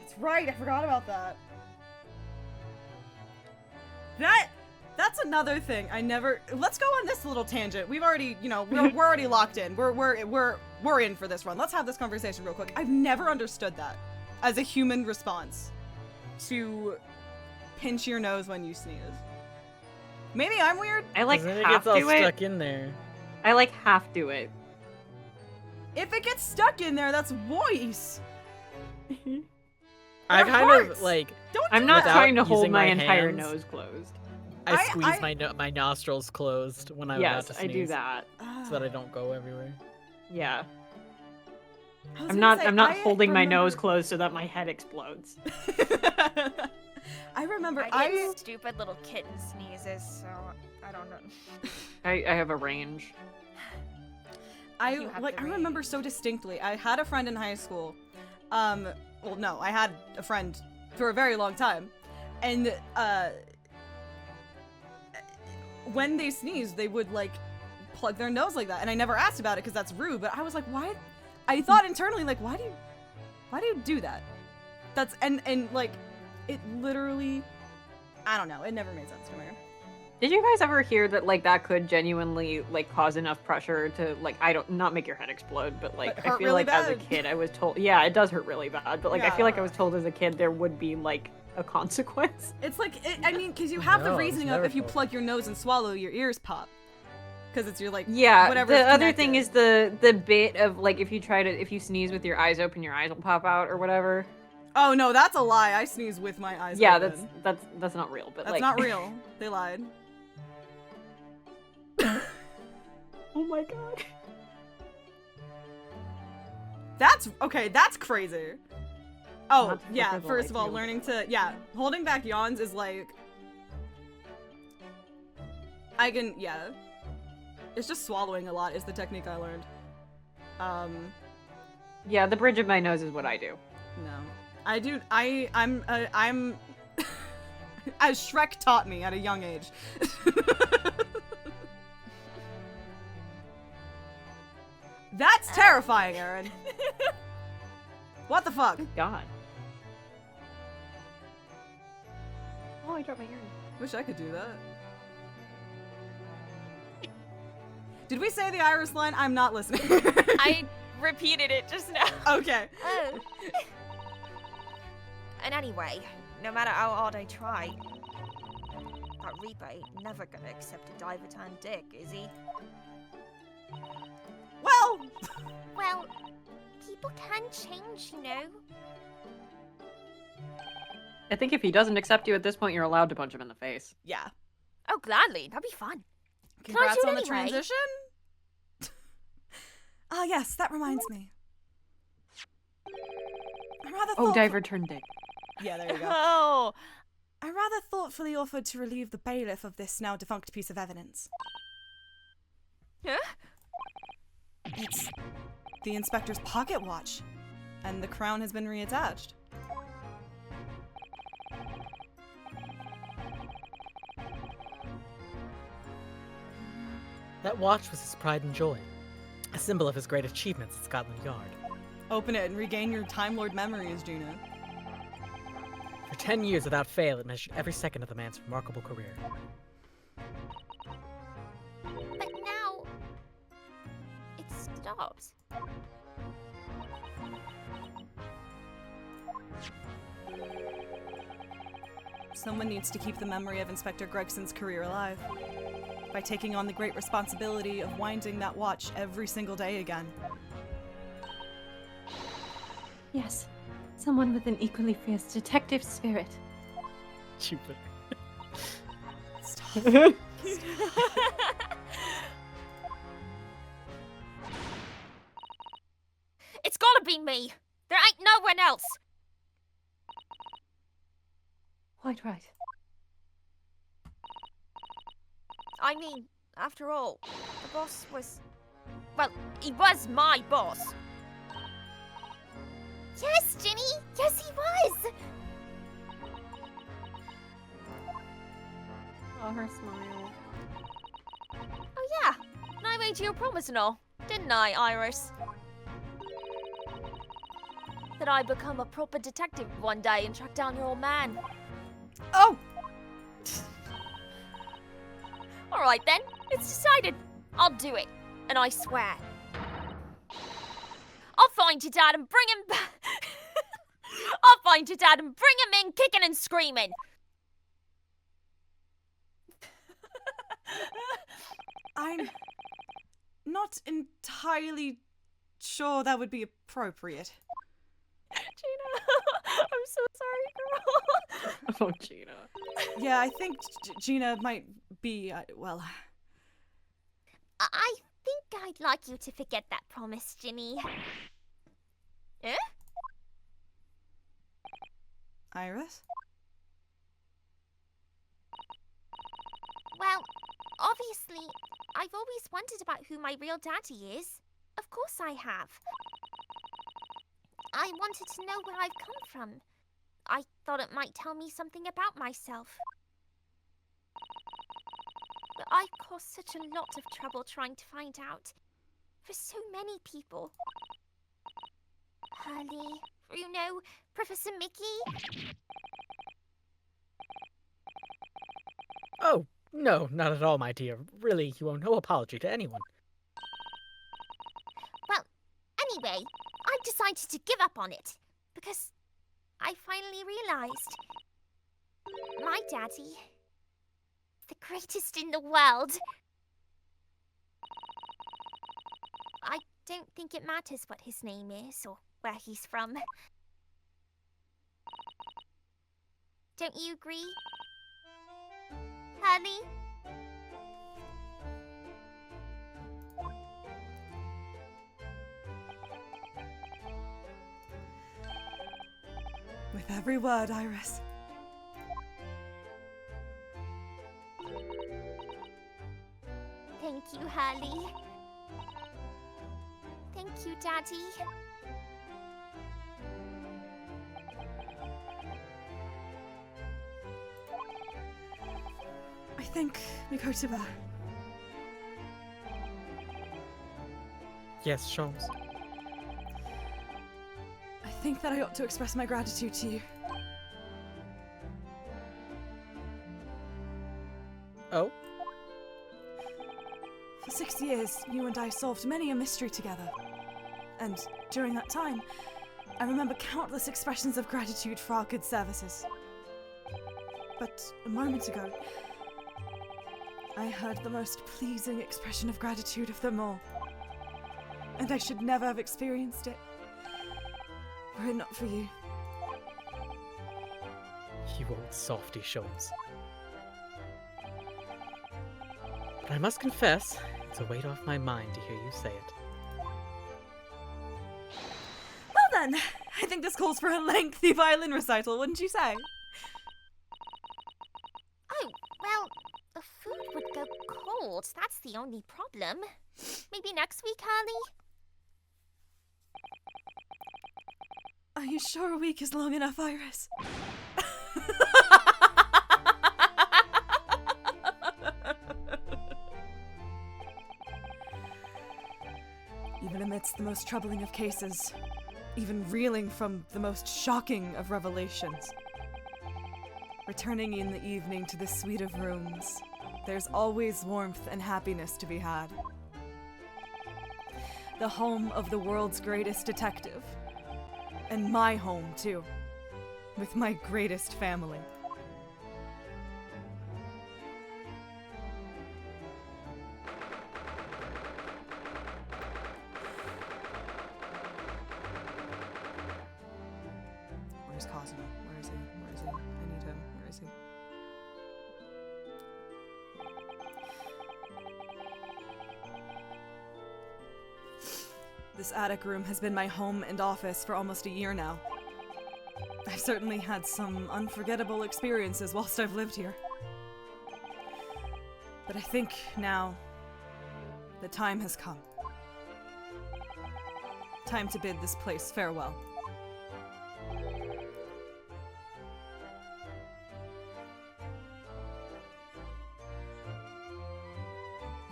That's right. I forgot about that. That's another thing. Let's go on this little tangent. We've already, we're already locked in. We're in for this run. Let's have this conversation real quick. I've never understood that as a human response to pinch your nose when you sneeze. Maybe I'm weird. I like 'Cause then it half gets all do it. stuck in there. I like half do it. If it gets stuck in there, that's voice. I It kind hurts. of like. Don't I'm do not that. trying to hold using my my entire hands. nose closed. I squeeze my nostrils closed when I'm about Yes, to I sneeze. do that. So that I don't go everywhere. Yeah. I was I'm gonna not say, I'm not I holding my nose remember- closed so that my head explodes. I remember I get stupid little kitten sneezes, so I don't know. I have a range. You have the I remember so distinctly. I had a friend in high school. Well, no, I had a friend for a very long time, and when they sneezed, they would like plug their nose like that, and I never asked about it because that's rude. But I was like, why? I thought internally, like, why do you do that? That's and like, it literally, I don't know. It never made sense to me. Did you guys ever hear that like that could genuinely like cause enough pressure to like not make your head explode, but like But I hurt feel really like as a bad. kid I was told it does hurt really bad, but like I feel like I Yeah. was told as a kid there would be like a consequence. It's like, I mean, because you have the No, it's reasoning of never if you felt- plug your nose and swallow, your ears pop. Because it's your like, Yeah, whatever. the other thing is the bit of like if you sneeze with your eyes open, your eyes will pop out or whatever. Oh no, that's a lie. I sneeze with my eyes Yeah, open. that's not real, but That's like not real. They lied. Oh my god. That's okay. That's crazy. Oh Not yeah. applicable, First I of all, feel. learning to holding back yawns is like It's just swallowing a lot is the technique I learned. Yeah, the bridge of my nose is what I do. No, I do. I'm as Shrek taught me at a young age. That's terrifying, Aaron. What the fuck? God. Oh, I dropped my earring. Wish I could do that. Did we say the Iris line? I'm not listening. I repeated it just now. Okay. Oh. And anyway, no matter how hard I try, that Reaper ain't never gonna accept a Divertan dick, is he? Well, Well, people can change, you know. I think if he doesn't accept you at this point, you're allowed to punch him in the face. yeah. Oh, gladly. That'd be fun. Congrats do it on the anyway? transition. Ah, yes, that reminds me. I rather Oh, thought- diver turned dick. Yeah, there you go. Oh, I rather thoughtfully offered to relieve the bailiff of this now defunct piece of evidence. huh? It's the inspector's pocket watch, and the crown has been reattached. That watch was his pride and joy, a symbol of his great achievements at Scotland Yard. Open it and regain your Time Lord memories, Gina. For 10 years without fail, it measured every second of the man's remarkable career. But now it stops. Someone needs to keep the memory of Inspector Gregson's career alive by taking on the great responsibility of winding that watch every single day again. Yes, someone with an equally fierce detective spirit. Stupid. Stop. It's gotta be me. There ain't no one else. Quite right. I mean, after all, the boss was... Well, he was my boss. Yes, Ginny! Yes, he was! Oh, her smile. Oh yeah, and I made you a promise and all, didn't I, Iris? That I'd become a proper detective one day and track down your old man. Oh! Alright then, it's decided. I'll do it, and I swear. I'll find your dad and bring him back. I'll find your dad and bring him in kicking and screaming. I'm not entirely sure that would be appropriate. Gina, I'm so sorry, girl. Oh, Gina. Yeah, I think Gina might be, well... I think I'd like you to forget that promise, Ginny. Eh? Iris? Well, obviously, I've always wondered about who my real daddy is. Of course I have. I wanted to know where I've come from. I thought it might tell me something about myself. But I caused such a lot of trouble trying to find out. For so many people. Hurley, Bruno, Professor Mickey. Oh, no, not at all, my dear. Really, you owe no apology to anyone. Well, anyway, I've decided to give up on it. Because I finally realized my daddy, the greatest in the world. I don't think it matters what his name is or where he's from. Don't you agree? Honey? With every word, Iris. Thank you, Hurley. Thank you, Daddy. I think we go to bed. Yes, Sholmes. I think that I ought to express my gratitude to you. Oh? For 6 years, you and I solved many a mystery together. And during that time, I remember countless expressions of gratitude for our good services. But a moment ago, I heard the most pleasing expression of gratitude of them all. And I should never have experienced it, were it not for you. You old softy, Sholmes. But I must confess, it's a weight off my mind to hear you say it. Well then, I think this calls for a lengthy violin recital, wouldn't you say? Oh, well, the food would go cold. That's the only problem. Maybe next week, Harley? Are you sure a week is long enough, Iris? Even amidst the most troubling of cases, even reeling from the most shocking of revelations, returning in the evening to this suite of rooms, there's always warmth and happiness to be had. The home of the world's greatest detective. And my home, too. With my greatest family. Where's Cosmo? Where is he? Where is he? I need him. Where is he? This attic room has been my home and office for almost a year now. I've certainly had some unforgettable experiences whilst I've lived here. But I think now the time has come. Time to bid this place farewell.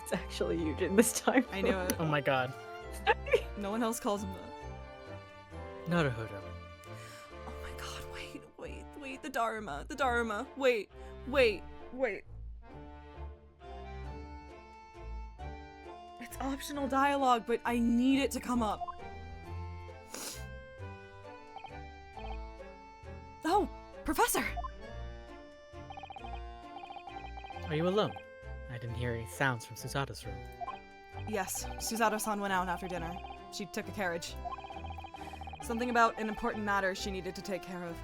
It's actually Eugen this time. I knew it. Oh my god. No one else calls him that. Naruhodo. Oh my god, wait, the Dharma, wait. It's optional dialogue, but I need it to come up. Oh, Professor! Are you alone? I didn't hear any sounds from Susato's room. Yes, Susato-san went out after dinner. She took a carriage. Something about an important matter she needed to take care of.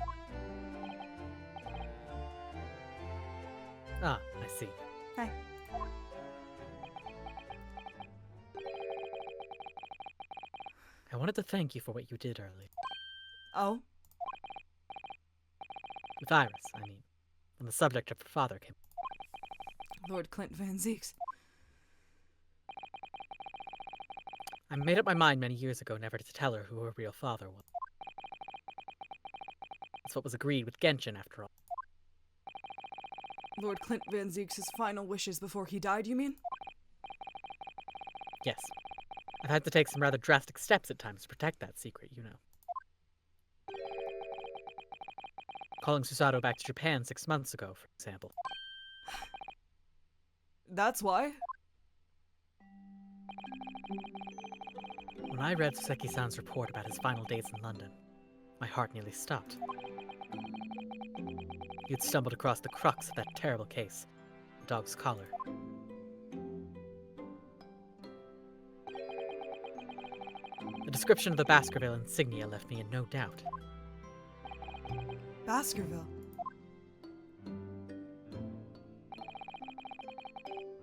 Ah, I see. Hey. I wanted to thank you for what you did earlier. Oh? With Iris, I mean. When the subject of her father came. Lord Clint Van Zeeks. I made up my mind many years ago never to tell her who her real father was. That's what was agreed with Genshin, after all. Lord Clint Van Zeeks' final wishes before he died, you mean? Yes. I've had to take some rather drastic steps at times to protect that secret, you know. Calling Susato back to Japan 6 months ago, for example. That's why? When I read Soseki-san's report about his final days in London, my heart nearly stopped. You'd stumbled across the crux of that terrible case, the dog's collar. The description of the Baskerville insignia left me in no doubt. Baskerville.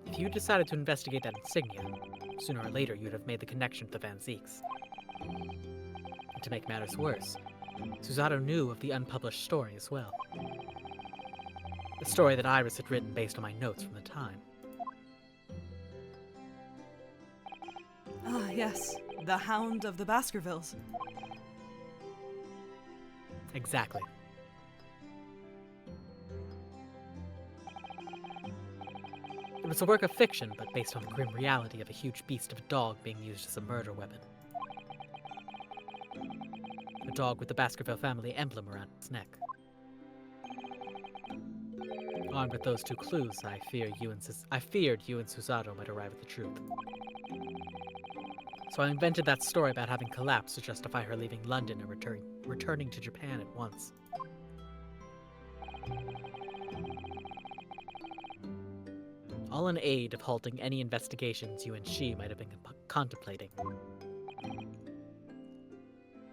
If you decided to investigate that insignia, sooner or later you'd have made the connection to the Van Zeeks. And to make matters worse, Susato knew of the unpublished story as well. The story that Iris had written based on my notes from the time. Ah, yes. The Hound of the Baskervilles. Exactly. It was a work of fiction, but based on the grim reality of a huge beast of a dog being used as a murder weapon. A dog with the Baskerville family emblem around its neck. Armed with those two clues, I feared you and Susato might arrive at the truth. So I invented that story about having collapsed to justify her leaving London and returning to Japan at once. All in aid of halting any investigations you and she might have been contemplating.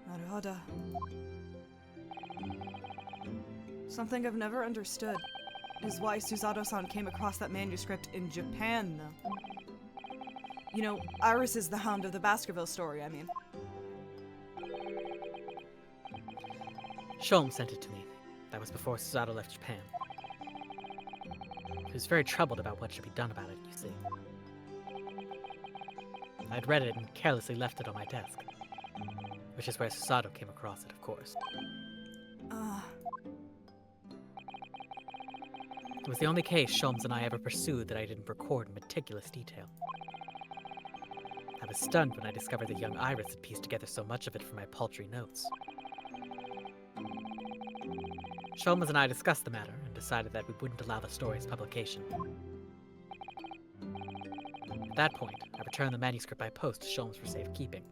Naruhodo. Something I've never understood. is why Susato-san came across that manuscript in Japan, though. You know, Iris is the Hound of the Baskerville story, I mean. Sholm sent it to me. That was before Susato left Japan. He was very troubled about what should be done about it, you see. I'd read it and carelessly left it on my desk. Which is where Susato came across it, of course. It was the only case Sholmes and I ever pursued that I didn't record in meticulous detail. I was stunned when I discovered that young Iris had pieced together so much of it from my paltry notes. Sholmes and I discussed the matter and decided that we wouldn't allow the story's publication. At that point, I returned the manuscript by post to Sholmes for safekeeping.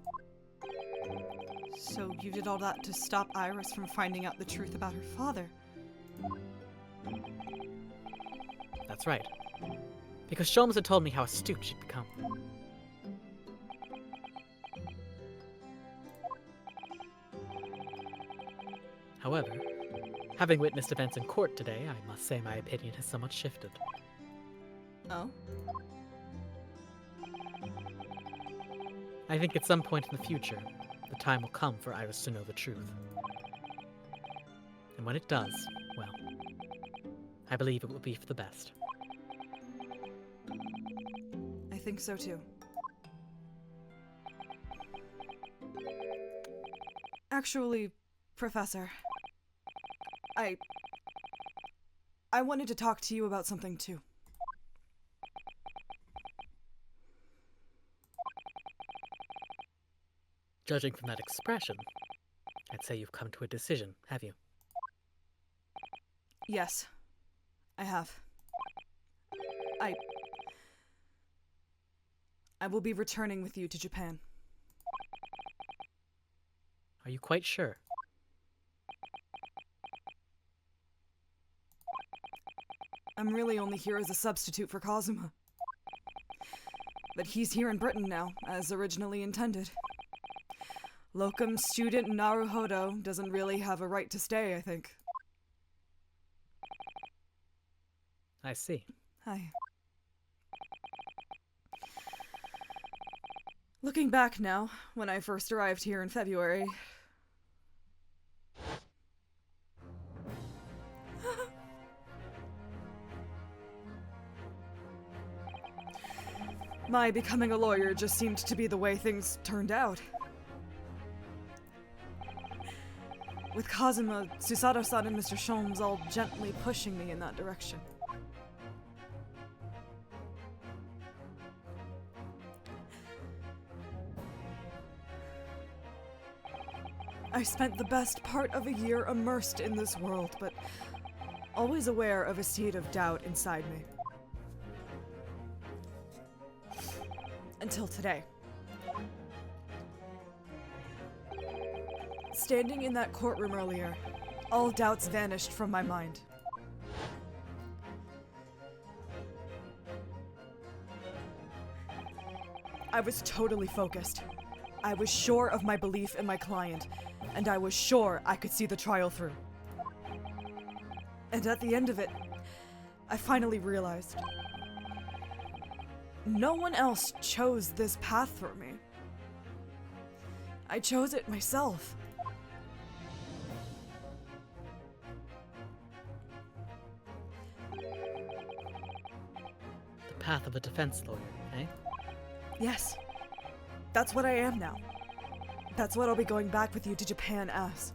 So you did all that to stop Iris from finding out the truth about her father? That's right. Because Sholmes had told me how astute she'd become. However, having witnessed events in court today, I must say my opinion has somewhat shifted. Oh? I think at some point in the future, the time will come for Iris to know the truth. And when it does, well, I believe it will be for the best. I think so too. Actually, Professor, I wanted to talk to you about something too. Judging from that expression, I'd say you've come to a decision, have you? Yes, I have. I will be returning with you to Japan. Are you quite sure? I'm really only here as a substitute for Kazuma. But he's here in Britain now, as originally intended. Locum student Naruhodo doesn't really have a right to stay, I think. I see. Hi. Looking back now, when I first arrived here in February... my becoming a lawyer just seemed to be the way things turned out. With Kazuma, Susato-san, and Mr. Sholmes all gently pushing me in that direction. I spent the best part of a year immersed in this world, but always aware of a seed of doubt inside me. Until today. Standing in that courtroom earlier, all doubts vanished from my mind. I was totally focused. I was sure of my belief in my client, and I was sure I could see the trial through. And at the end of it, I finally realized no one else chose this path for me. I chose it myself. The path of a defense lawyer, eh? Yes. That's what I am now. That's what I'll be going back with you to Japan as.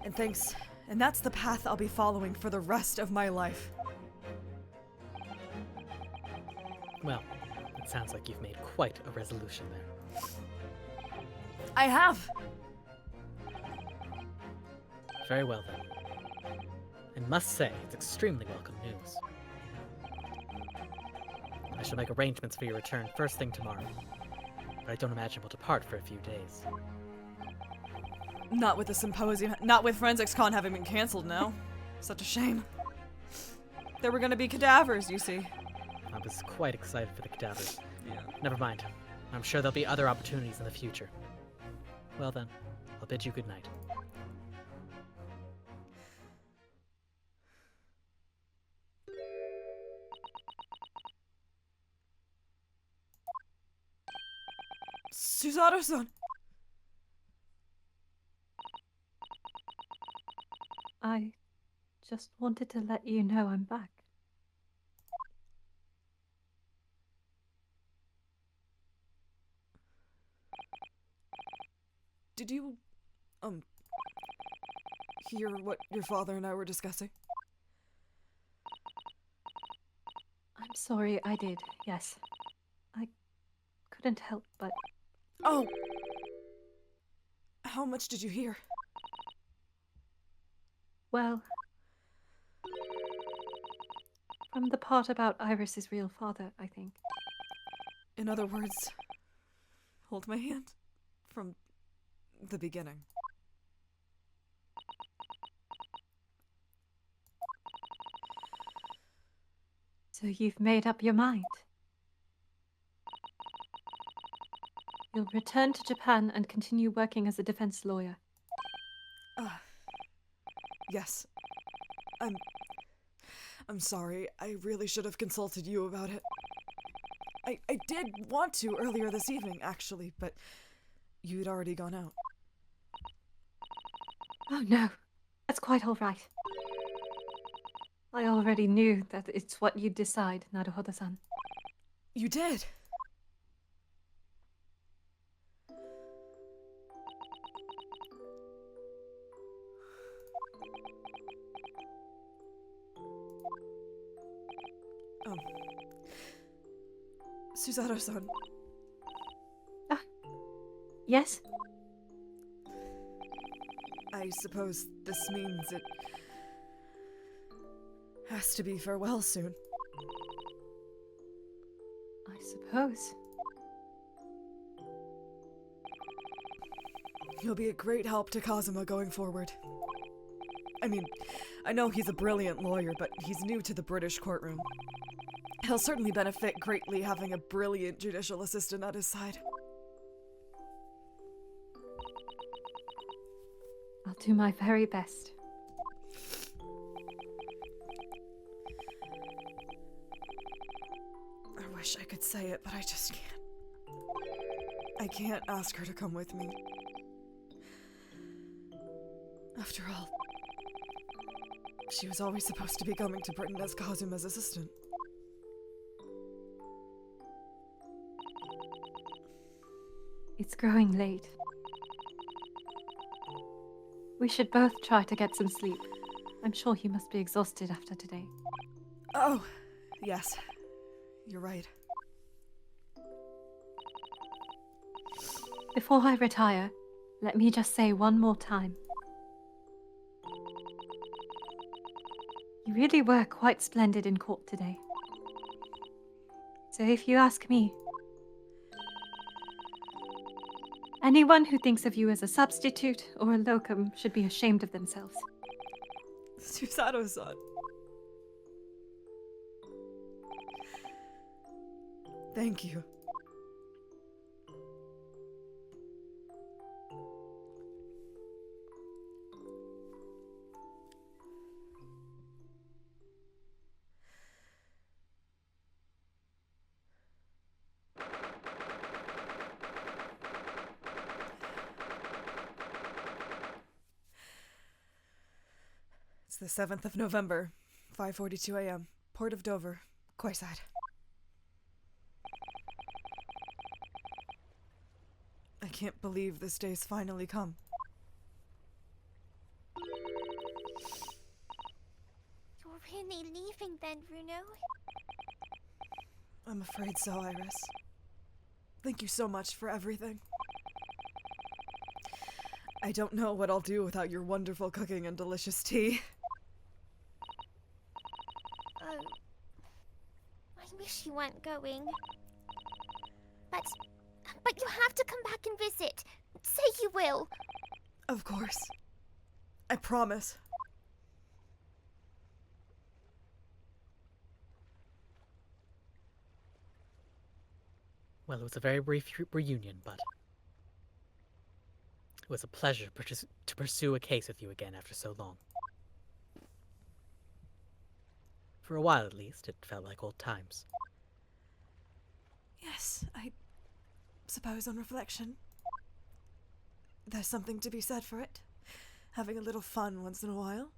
And that's the path I'll be following for the rest of my life. Well, it sounds like you've made quite a resolution there. I have! Very well then. I must say, it's extremely welcome news. I shall make arrangements for your return first thing tomorrow, but I don't imagine we'll depart for a few days. Not with the symposium, not with Forensics Con having been cancelled now. Such a shame. There were gonna be cadavers, you see. I was quite excited for the cadavers. Yeah. Never mind. I'm sure there'll be other opportunities in the future. Well then, I'll bid you good night. Susato-san! I just wanted to let you know I'm back. Did you, hear what your father and I were discussing? I'm sorry, I did, yes. I couldn't help but... Oh! How much did you hear? Well... from the part about Iris's real father, I think. In other words, hold my hand. From the beginning. So you've made up your mind? You'll return to Japan and continue working as a defense lawyer. Yes. I'm sorry. I really should have consulted you about it. I did want to earlier this evening, actually, but you'd already gone out. Oh no, that's quite all right. I already knew that it's what you'd decide, Naruhodo-san. You did? Susato-san. Yes? I suppose this means it has to be farewell soon. I suppose. You'll be a great help to Kazuma going forward. I mean, I know he's a brilliant lawyer, but he's new to the British courtroom. He'll certainly benefit greatly having a brilliant judicial assistant at his side. I'll do my very best. I wish I could say it, but I just can't. I can't ask her to come with me. After all, she was always supposed to be coming to Britain as Kazuma's assistant. It's growing late. We should both try to get some sleep. I'm sure you must be exhausted after today. Oh, yes. You're right. Before I retire, let me just say one more time. You really were quite splendid in court today. So if you ask me, anyone who thinks of you as a substitute or a locum should be ashamed of themselves. Susato-san. Thank you. It's the 7th of November, 5:42 a.m., Port of Dover, quayside. I can't believe this day's finally come. You're really leaving then, Bruno? I'm afraid so, Iris. Thank you so much for everything. I don't know what I'll do without your wonderful cooking and delicious tea. Oh. I wish you weren't going. But you have to come back and visit. Say you will. Of course. I promise. Well, it was a very brief reunion, but it was a pleasure to pursue a case with you again after so long. For a while, at least, it felt like old times. Yes, I suppose on reflection, there's something to be said for it. Having a little fun once in a while.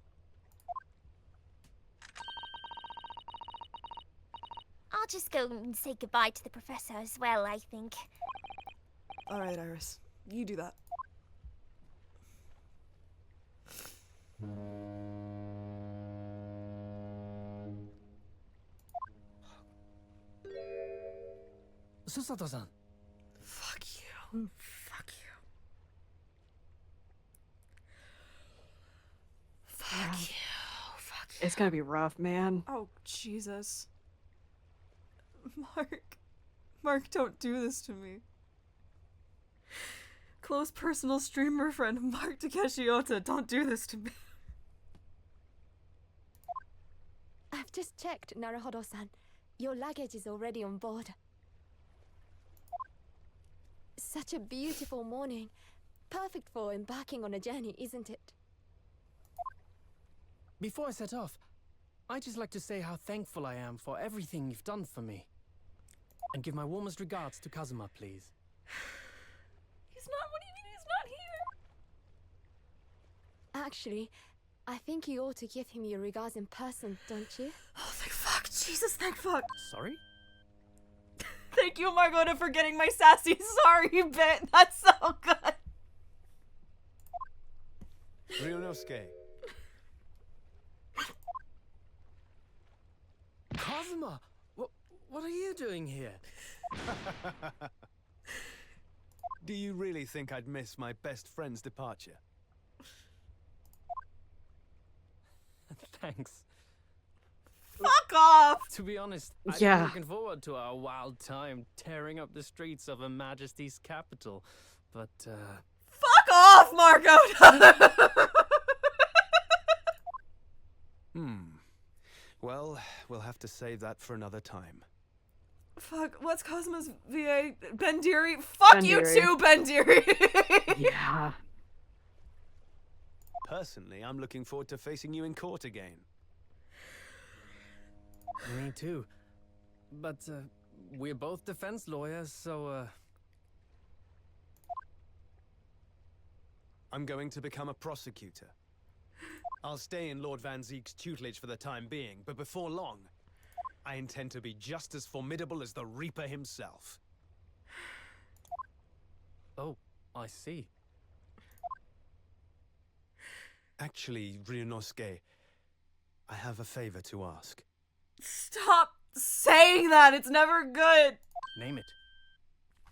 I'll just go and say goodbye to the professor as well, I think. Alright, Iris. You do that. Susato-san. Fuck you. Fuck you. Fuck you. Fuck you. It's gonna be rough, man. Oh, Jesus. Mark, don't do this to me. Close personal streamer friend Mark Takeshiota, don't do this to me. I've just checked, Naruhodo-san. Your luggage is already on board. Such a beautiful morning. Perfect for embarking on a journey, isn't it? Before I set off, I'd just like to say how thankful I am for everything you've done for me. And give my warmest regards to Kazuma, please. He's not, what do you mean he's not here? Actually, I think you ought to give him your regards in person, don't you? Oh, thank fuck. Jesus, thank fuck. Sorry? Thank you, Margota, for getting my sassy sorry bit. That's so good. Ryunosuke. Kazuma! What are you doing here? Do you really think I'd miss my best friend's departure? Thanks. Fuck off! To be honest, I've Yeah. been looking forward to our wild time tearing up the streets of Her Majesty's capital. But, Fuck off, Margota! Well, we'll have to save that for another time. Fuck, what's Cosmo's VA? Bendiri? Fuck you Bendiri. too, Bendiri! Yeah. Personally, I'm looking forward to facing you in court again. Me too. But, we're both defense lawyers, so, I'm going to become a prosecutor. I'll stay in Lord Van Zeek's tutelage for the time being, but before long, I intend to be just as formidable as the Reaper himself. Oh, I see. Actually, Ryunosuke, I have a favor to ask. Stop saying that, it's never good. Name it.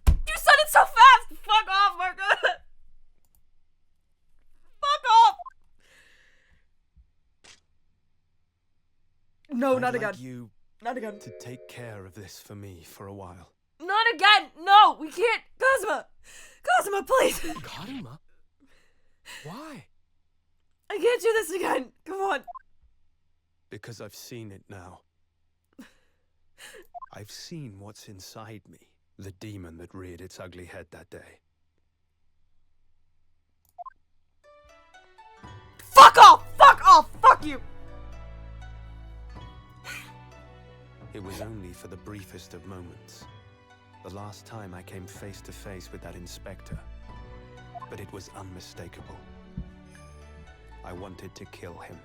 You said it so fast! Fuck off, Margota! Fuck off! No, I'd not like again. you Not again. to take care of this for me for a while. Not again! No, we can't! Cosmo! Cosmo, please! Karuma? Why? I can't do this again! Come on! Because I've seen it now. I've seen what's inside me. The demon that reared its ugly head that day. Fuck off! Fuck off! Fuck you! It was only for the briefest of moments. The last time I came face to face with that inspector. But it was unmistakable. I wanted to kill him.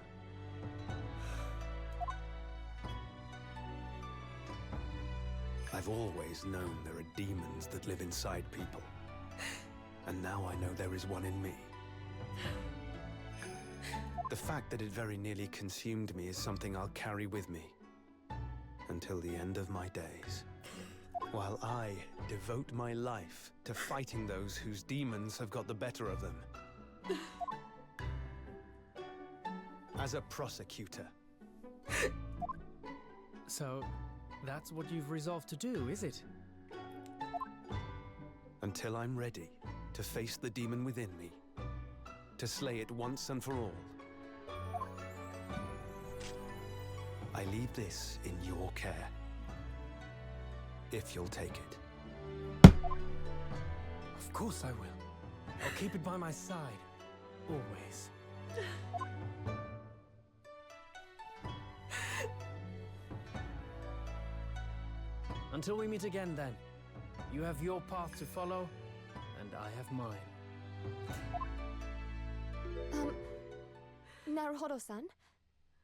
I've always known there are demons that live inside people. And now I know there is one in me. The fact that it very nearly consumed me is something I'll carry with me until the end of my days. While I devote my life to fighting those whose demons have got the better of them. As a prosecutor. So, that's what you've resolved to do, is it? Until I'm ready to face the demon within me. To slay it once and for all. I leave this in your care. If you'll take it. Of course I will. I'll keep it by my side. Always. Until we meet again then. You have your path to follow, and I have mine. Naruhodo-san?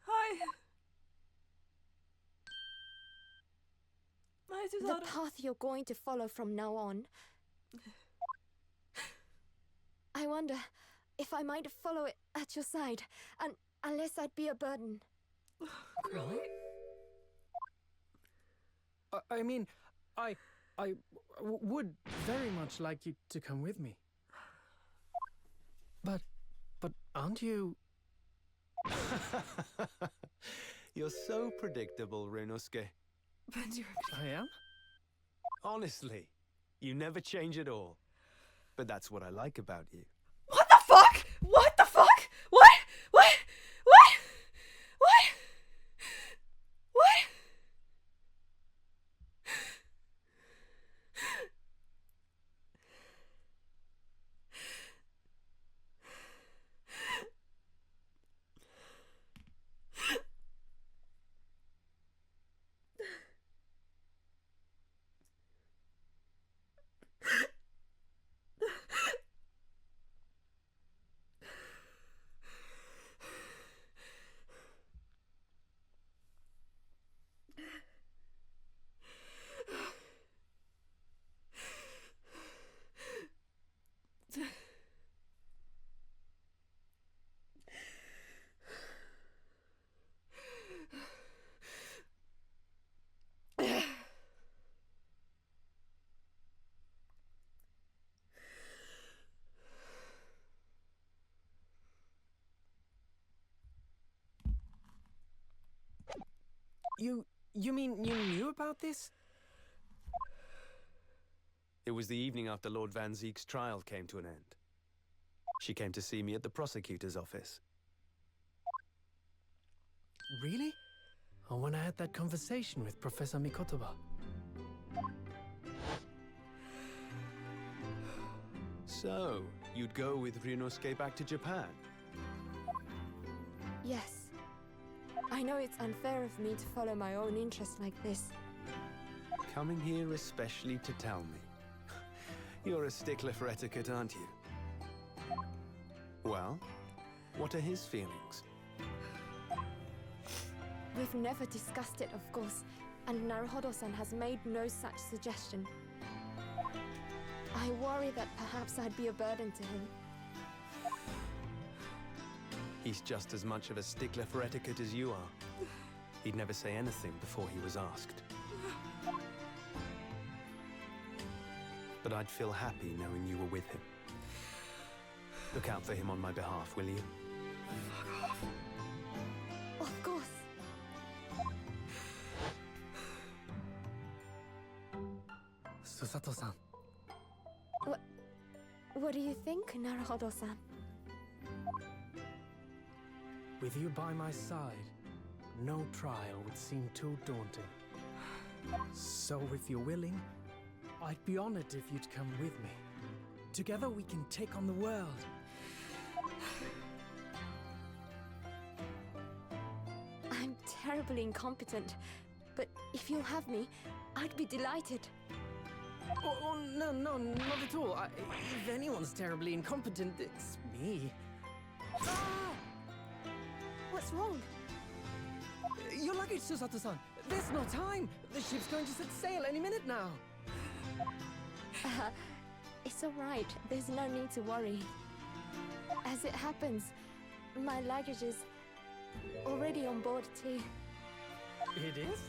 Hi. Hi, The Susanna. path you're going to follow from now on. I wonder if I might follow it at your side, and unless I'd be a burden. Really? I mean, I would very much like you to come with me. But aren't you? You're so predictable, Ryunosuke. I am? Honestly, you never change at all. But that's what I like about you. What the fuck? What the fuck? What? What? What? What? What? You mean you knew about this? It was the evening after Lord Van Zeek's trial came to an end. She came to see me at the prosecutor's office. Really? Or when I had that conversation with Professor Mikotoba? So, you'd go with Ryunosuke back to Japan? Yes. I know it's unfair of me to follow my own interests like this. Coming here especially to tell me. You're a stickler for etiquette, aren't you? Well, what are his feelings? We've never discussed it, of course, and Naruhodo-san has made no such suggestion. I worry that perhaps I'd be a burden to him. He's just as much of a stickler for etiquette as you are. He'd never say anything before he was asked. But I'd feel happy knowing you were with him. Look out for him on my behalf, will you? Of course. Susato-san. What do you think, Naruhodo-san? With you by my side, no trial would seem too daunting. So if you're willing, I'd be honored if you'd come with me. Together we can take on the world. I'm terribly incompetent, but if you'll have me, I'd be delighted. Oh, no, not at all. If anyone's terribly incompetent, it's me. Ah! What's wrong? Your luggage, Susato-san. There's no time. The ship's going to set sail any minute now. It's all right. There's no need to worry. As it happens, my luggage is already on board too. It is?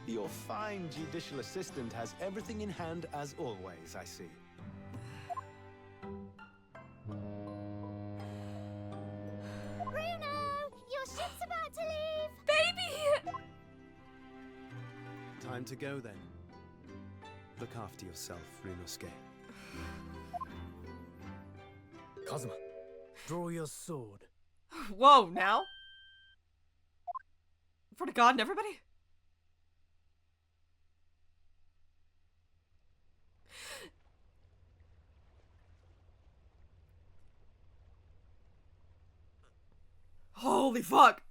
Your fine judicial assistant has everything in hand as always, I see. Bruno! Your ship's about to leave! Baby! Time to go then. Look after yourself, Ryunosuke. Kazuma, draw your sword. Whoa, now? In front of God and everybody? Holy fuck!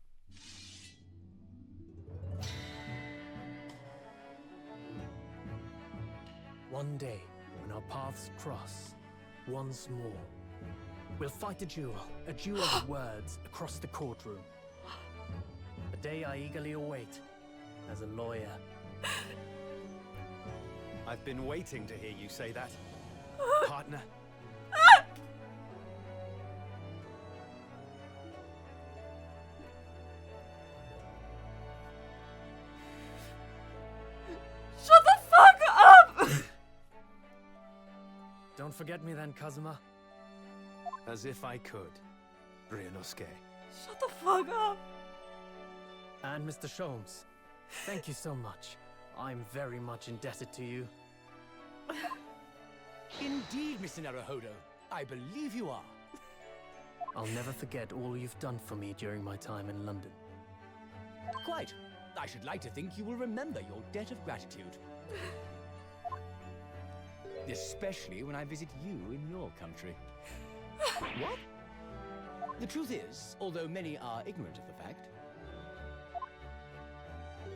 One day, when our paths cross once more. We'll fight a duel of words across the courtroom. A day I eagerly await as a lawyer. I've been waiting to hear you say that, partner. Shut the fuck up! Don't forget me then, Kazuma. As if I could, Ryunosuke. Shut the fuck up! And Mr. Sholmes, thank you so much. I'm very much indebted to you. Indeed, Mr. Naruhodo. I believe you are. I'll never forget all you've done for me during my time in London. Quite. I should like to think you will remember your debt of gratitude. Especially when I visit you in your country. What? The truth is, although many are ignorant of the fact,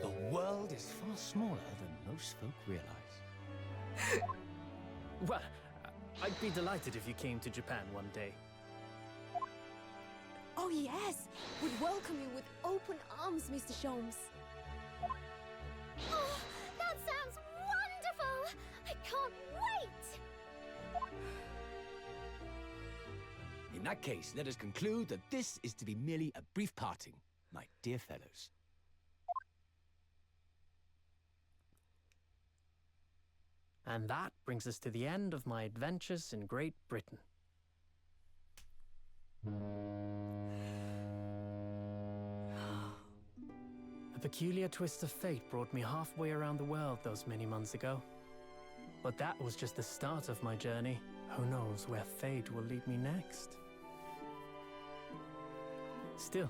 the world is far smaller than most folk realize. Well, I'd be delighted if you came to Japan one day. Oh yes, we'd welcome you with open arms, Mr. Sholmes. Oh, that sounds wonderful! I can't wait! In that case, let us conclude that this is to be merely a brief parting, my dear fellows. And that brings us to the end of my adventures in Great Britain. A peculiar twist of fate brought me halfway around the world those many months ago. But that was just the start of my journey. Who knows where fate will lead me next? Still,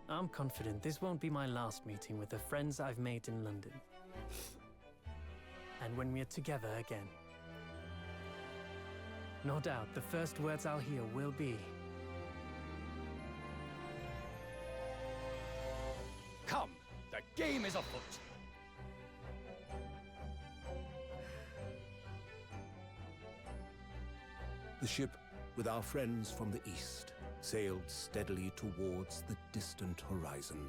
I'm confident this won't be my last meeting with the friends I've made in London. And when we're together again, no doubt the first words I'll hear will be, Come, the game is afoot. The ship, with our friends from the east, sailed steadily towards the distant horizon.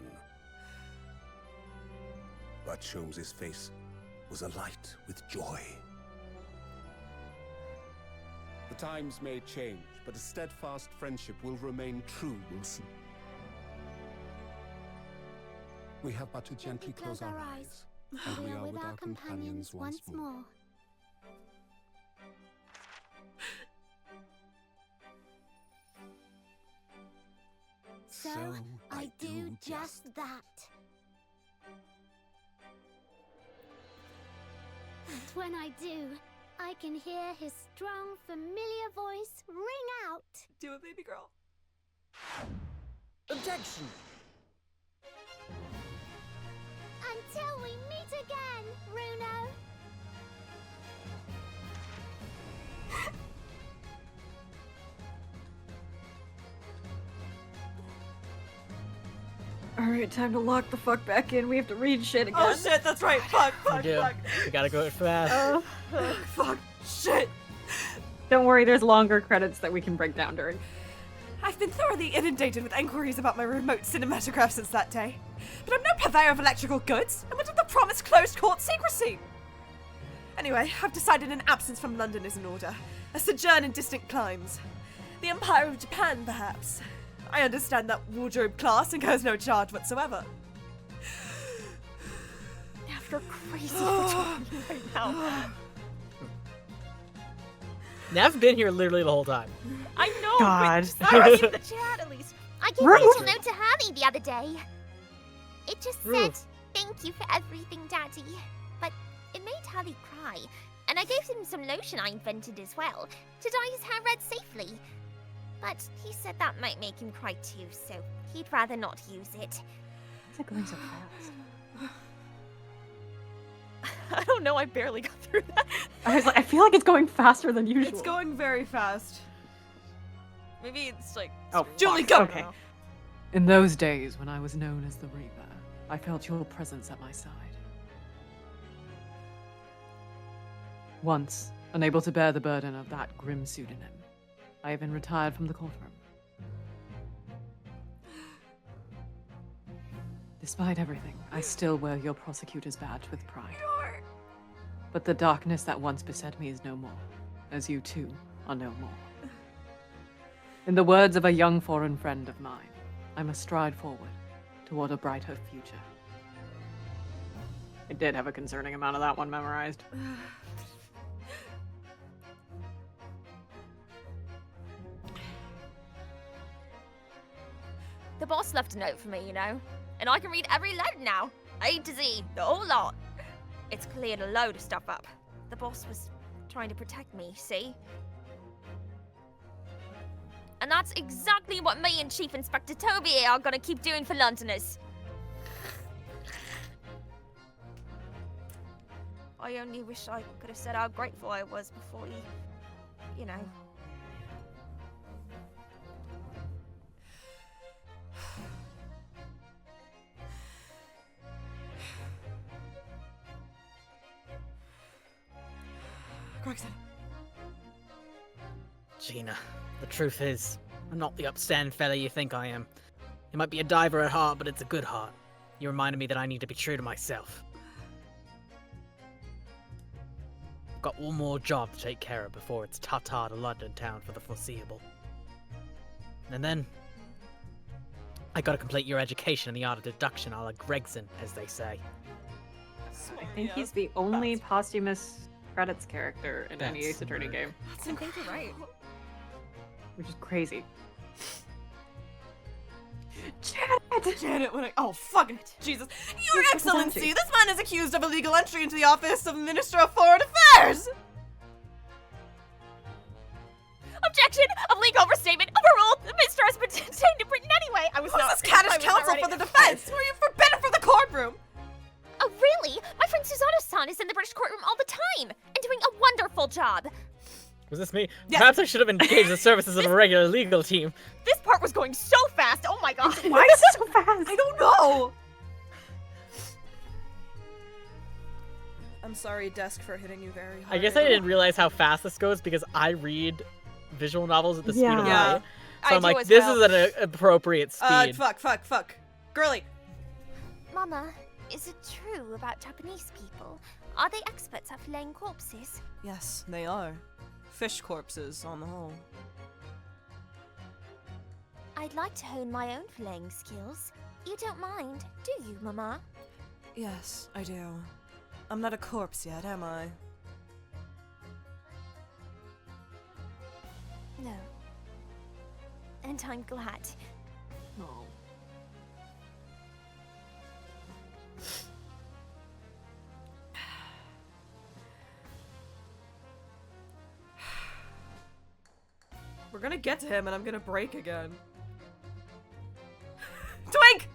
But Sholmes' face was alight with joy. The times may change, but a steadfast friendship will remain true, Wilson. We have but to gently close our eyes, and we are with our companions once more. So I do just that. And when I do, I can hear his strong, familiar voice ring out. Do it, baby girl. Objection! Until we meet again, Runo. Alright, time to lock the fuck back in. We have to read shit again. Oh shit, that's right. Fuck, We fuck, do. fuck. We gotta go fast. Fuck, shit. Don't worry, there's longer credits that we can break down during. I've been thoroughly inundated with enquiries about my remote cinematograph since that day. But I'm no purveyor of electrical goods, and wanted the promised closed court secrecy. Anyway, I've decided an absence from London is in order. A sojourn in distant climes. The Empire of Japan, perhaps. I understand that wardrobe class incurs no charge whatsoever. After crazy talking right now. Nav's been here literally the whole time. I know. God. I read the chat at least. I gave a little note to Harry the other day. It just said, Ruth. "Thank you for everything, Daddy." But it made Harry cry. And I gave him some lotion I invented as well, to dye his hair red safely. But he said that might make him cry too, so he'd rather not use it. What's it going so fast? I don't know. I barely got through that. I was like, I feel like it's going faster than usual. It's going very fast. Maybe it's like. Oh, Julie, fuck. go! Okay. In those days when I was known as the Reaper, I felt your presence at my side. Once, Unable to bear the burden of that grim pseudonym, I even retired from the courtroom. Despite everything, I still wear your prosecutor's badge with pride. But the darkness that once beset me is no more, as you too are no more. In the words of a young foreign friend of mine, I must stride forward toward a brighter future. I did have a concerning amount of that one memorized. The boss left a note for me, you know, and I can read every letter now. A to Z, the whole lot. It's cleared a load of stuff up. The boss was trying to protect me, see? And that's exactly what me and Chief Inspector Toby are gonna keep doing for Londoners. I only wish I could have said how grateful I was before you know. Gregson. Gina, the truth is, I'm not the upstanding fella you think I am. You might be a diver at heart, but it's a good heart. You reminded me that I need to be true to myself. I've got one more job to take care of before it's ta-ta to London town for the foreseeable. And then, I gotta complete your education in the art of deduction a la Gregson, as they say. I think he's the only posthumous credits character in any Ace Attorney game. I think you're right. Which is crazy. Janet, oh, fuck it. Jesus. Your Excellency, this man is accused of illegal entry into the office of Minister of Foreign Affairs! Objection! A legal overstatement! Overruled! The minister has been detained in Britain anyway! I was Who's not- this caddish I was not counsel ready. for the defense? Were you forbidden from the courtroom? Oh, really? My friend Susanna-san is in the British courtroom all the time and doing a wonderful job. Was this me? Yeah. Perhaps I should have engaged the services of a regular legal team. This part was going so fast. Oh my god. Why is it so fast? I don't know. I'm sorry, desk, for hitting you very hard. I guess I didn't realize how fast this goes because I read visual novels at the speed of Yeah. light. I So I'm do like, as this well. is an appropriate speed. Fuck. Girly. Mama, is it true about Japanese people? Are they experts at filleting corpses? Yes, they are. Fish corpses, on the whole. I'd like to hone my own filleting skills. You don't mind, do you, Mama? Yes, I do. I'm not a corpse yet, am I? No. And I'm glad. No. We're gonna get to him and I'm gonna break again. Twink!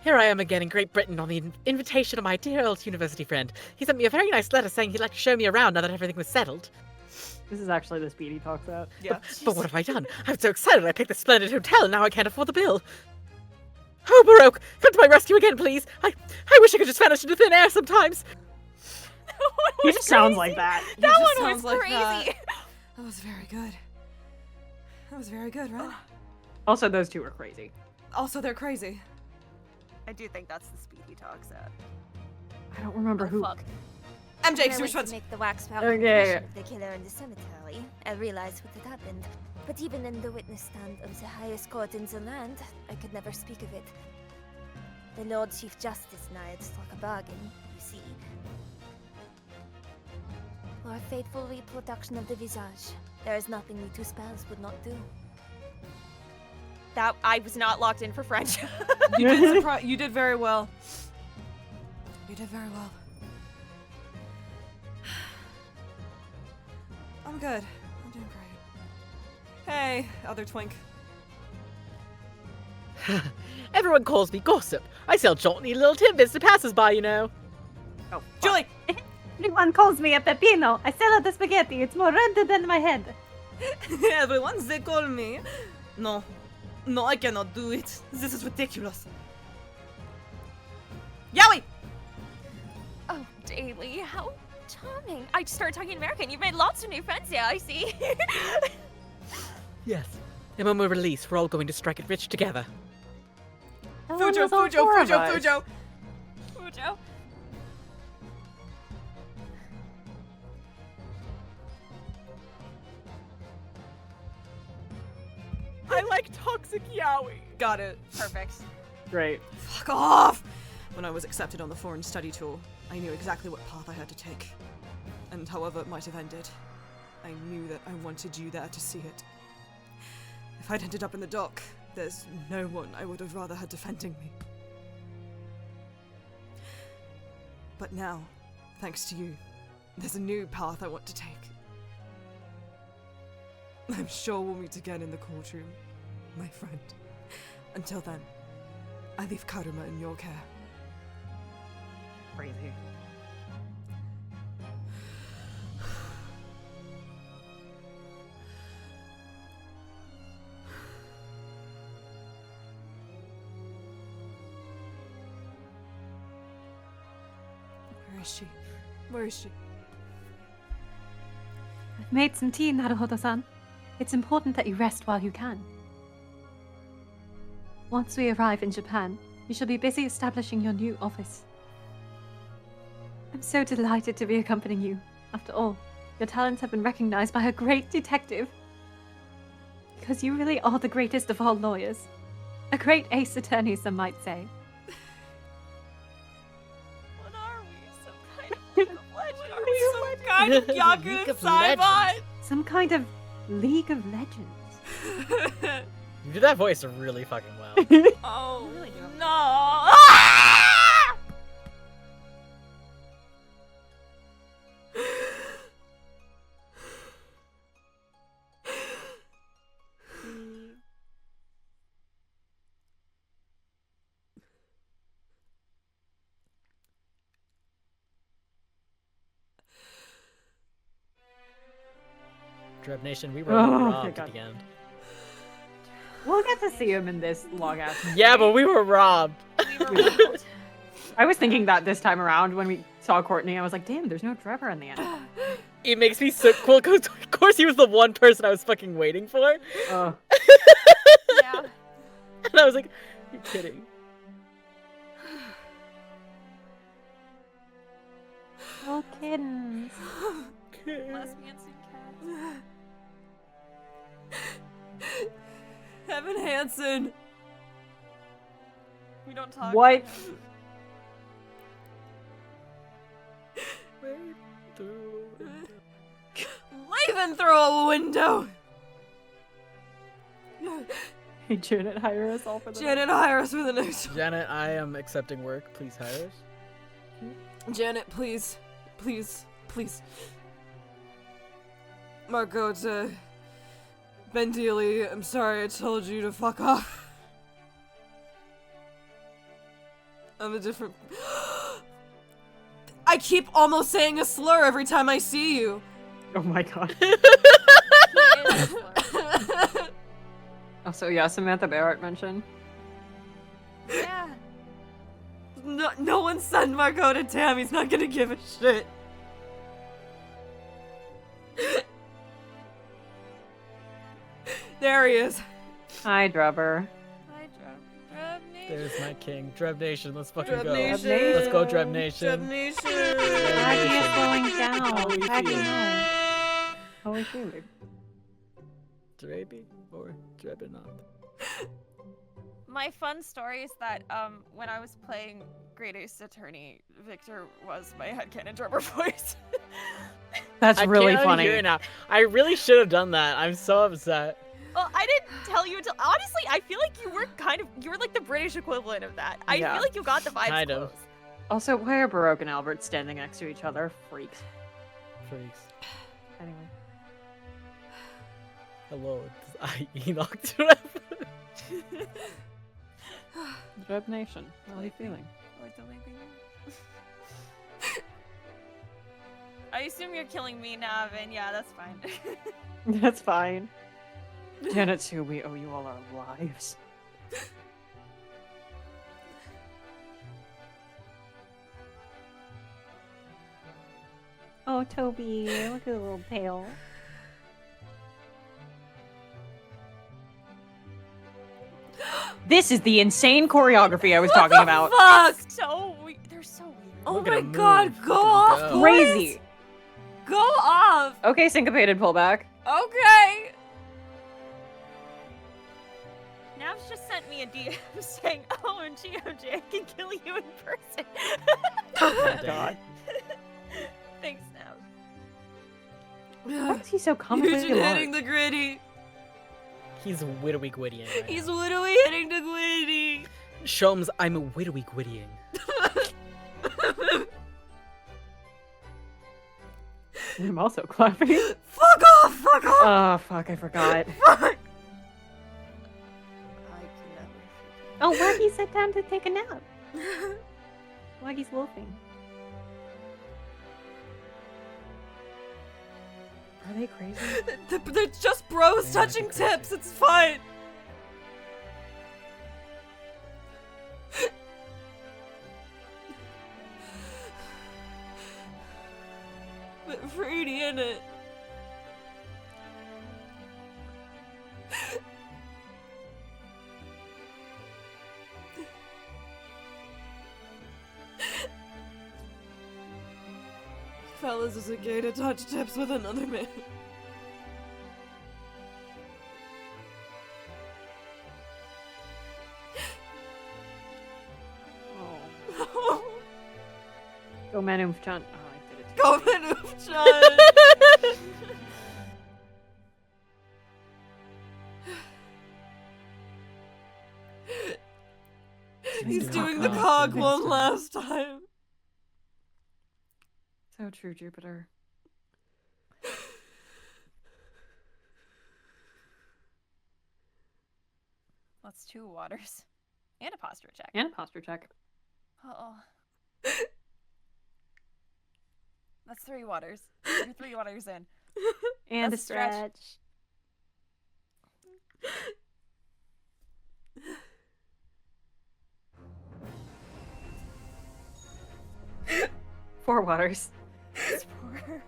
Here I am again in Great Britain on the invitation of my dear old university friend. He sent me a very nice letter saying he'd like to show me around now that everything was settled. This is actually the speed he talks at. Yeah. But what have I done? I'm so excited I picked this splendid hotel and now I can't afford the bill. Oh, Baroque, come to my rescue again, please. I wish I could just vanish into thin air sometimes. He just sounds like that. That just one sounds was like crazy. That was very good. That was very good, right? Also, those two are crazy. Also, they're crazy. I do think that's the speed he talks at. I don't remember who. Fuck. MJ, I because went response. to make the wax foul Okay. confession of the killer in the cemetery. I realized what had happened. But even in the witness stand of the highest court in the land, I could never speak of it. The Lord Chief Justice and I had struck a bargain, you see. For a faithful reproduction of the visage, there is nothing we two spells would not do. That I was not locked in for French. You did very well. You did very well. I'm good. I'm doing great. Hey, other twink. Everyone calls me gossip. I sell jolty little tidbits to passers-by, you know. Oh, Julie! Everyone calls me a pepino. I sell out the spaghetti. It's more red than my head. Everyone, they call me. No. No, I cannot do it. This is ridiculous. Yowie! Oh, Daily, how charming. I just started talking American. You've made lots of new friends here, I see. Yes. And when we're released, we're all going to strike it rich together. Fujo, Fujo, Fujo, Fujo. Fujo. I like toxic yaoi. Got it. Perfect. Great. Fuck off! When I was accepted on the foreign study tour, I knew exactly what path I had to take. And however it might have ended, I knew that I wanted you there to see it. If I'd ended up in the dock, there's no one I would have rather had defending me. But now, thanks to you, there's a new path I want to take. I'm sure we'll meet again in the courtroom, my friend. Until then, I leave Karuma in your care. Crazy. Where is she? Where is she? I've made some tea, Naruhodo-san. It's important that you rest while you can. Once we arrive in Japan, you shall be busy establishing your new office. I'm so delighted to be accompanying you. After all, your talents have been recognized by a great detective. Because you really are the greatest of all lawyers. A great ace attorney, some might say. What are we? Some kind of League of Legends? Are we some kind of Yakuza League of Saibot? Legends. Some kind of League of Legends. You did that voice really fucking well. Oh, Really do. no. Ah! Dreb Nation, we were Oh, my robbed God. at the end. We'll get to see him in this long ass. Yeah, but we were robbed. We were robbed. I was thinking that this time around when we saw Courtney, I was like, damn, there's no Trevor in the end. It makes me so cool because, of course, he was the one person I was fucking waiting for. Oh. Yeah. And I was like, you're kidding. Oh, kittens. Lesbians and cats. Evan Hansen! We don't talk. What? about him. Leaving through a window! Hey, Janet, hire us all for the Janet, hire us for the next one. Janet, I am accepting work. Please hire us. Janet, please. Please. Please. Marco, to Ben Dealey, I'm sorry I told you to fuck off. I'm a different... I keep almost saying a slur every time I see you. Oh my god. He is a slur. Also, yeah, Samantha Barrett mentioned. Yeah. No one send Marco to Tam, he's not gonna give a shit. There he is. Hi, Drubber. Hi, Dreb Nation. There's my king. Dreb Nation, let's fucking Dreb go. Nation. Let's go, Dreb Dreb Nation. Nation. Maggie is going down. How we Maggie, feeling? no. How are we feeling? Dreby or Drebinot? My fun story is that when I was playing Great Ace Attorney, Victor was my headcanon drummer voice. That's I really can't funny. hear it now. I really should have done that. I'm so upset. Well, I didn't tell you until honestly, I feel like you were like the British equivalent of that. I Yeah. feel like you got the vibes Kind of. close. Also, why are Baroque and Albert standing next to each other? Freaks. Freaks. Anyway. Hello, it's I Enoch Dreb. Dreb Nation, how are you feeling? I assume you're killing me, Nav, and yeah, that's fine. That's fine. Janet too, we owe you all our lives. Oh, Toby, look at the little tail. This is the insane choreography I was talking about. Fuck! They're so weird. Oh Look at my him god, move. go Look at him off, go. boys! Crazy. Go off! Okay, syncopated pullback. Okay! Nav's just sent me a DM saying, OMG, OJ, I can kill you in person. God. Thanks, Nav. Why is he so comically Eugene large? hitting the gritty. He's widowy gwiddying. Right He's widowy hitting the gritty. Shomes, I'm widowy gwiddying. I'm also clapping. Fuck off! Fuck off! Oh, fuck, I forgot. Fuck! Oh, Waggy sat down to take a nap. Waggy's wolfing. Are they crazy? They're just bros They might be touching crazy. tips. It's fine. But fruity in it. Fellas, is it gay to touch tips with another man? Oh. Go Manum Chan. Oh, I did it. Go Manufchan! He's doing the cog one last time. So true, Jupiter. That's 2 waters. And a posture check. And a posture check. Oh. That's 3 waters. You're 3 waters in. And That's a stretch. 4 waters. That's 4.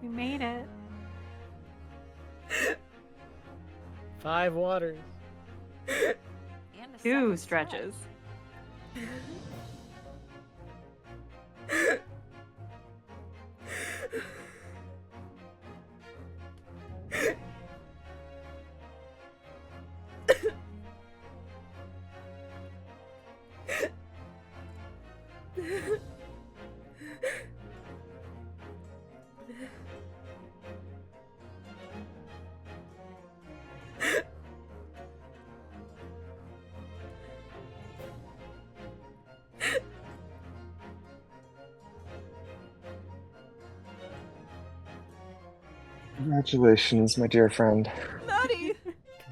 We made it. 5 waters. And a 2 second stretches. Congratulations, my dear friend. Maddie!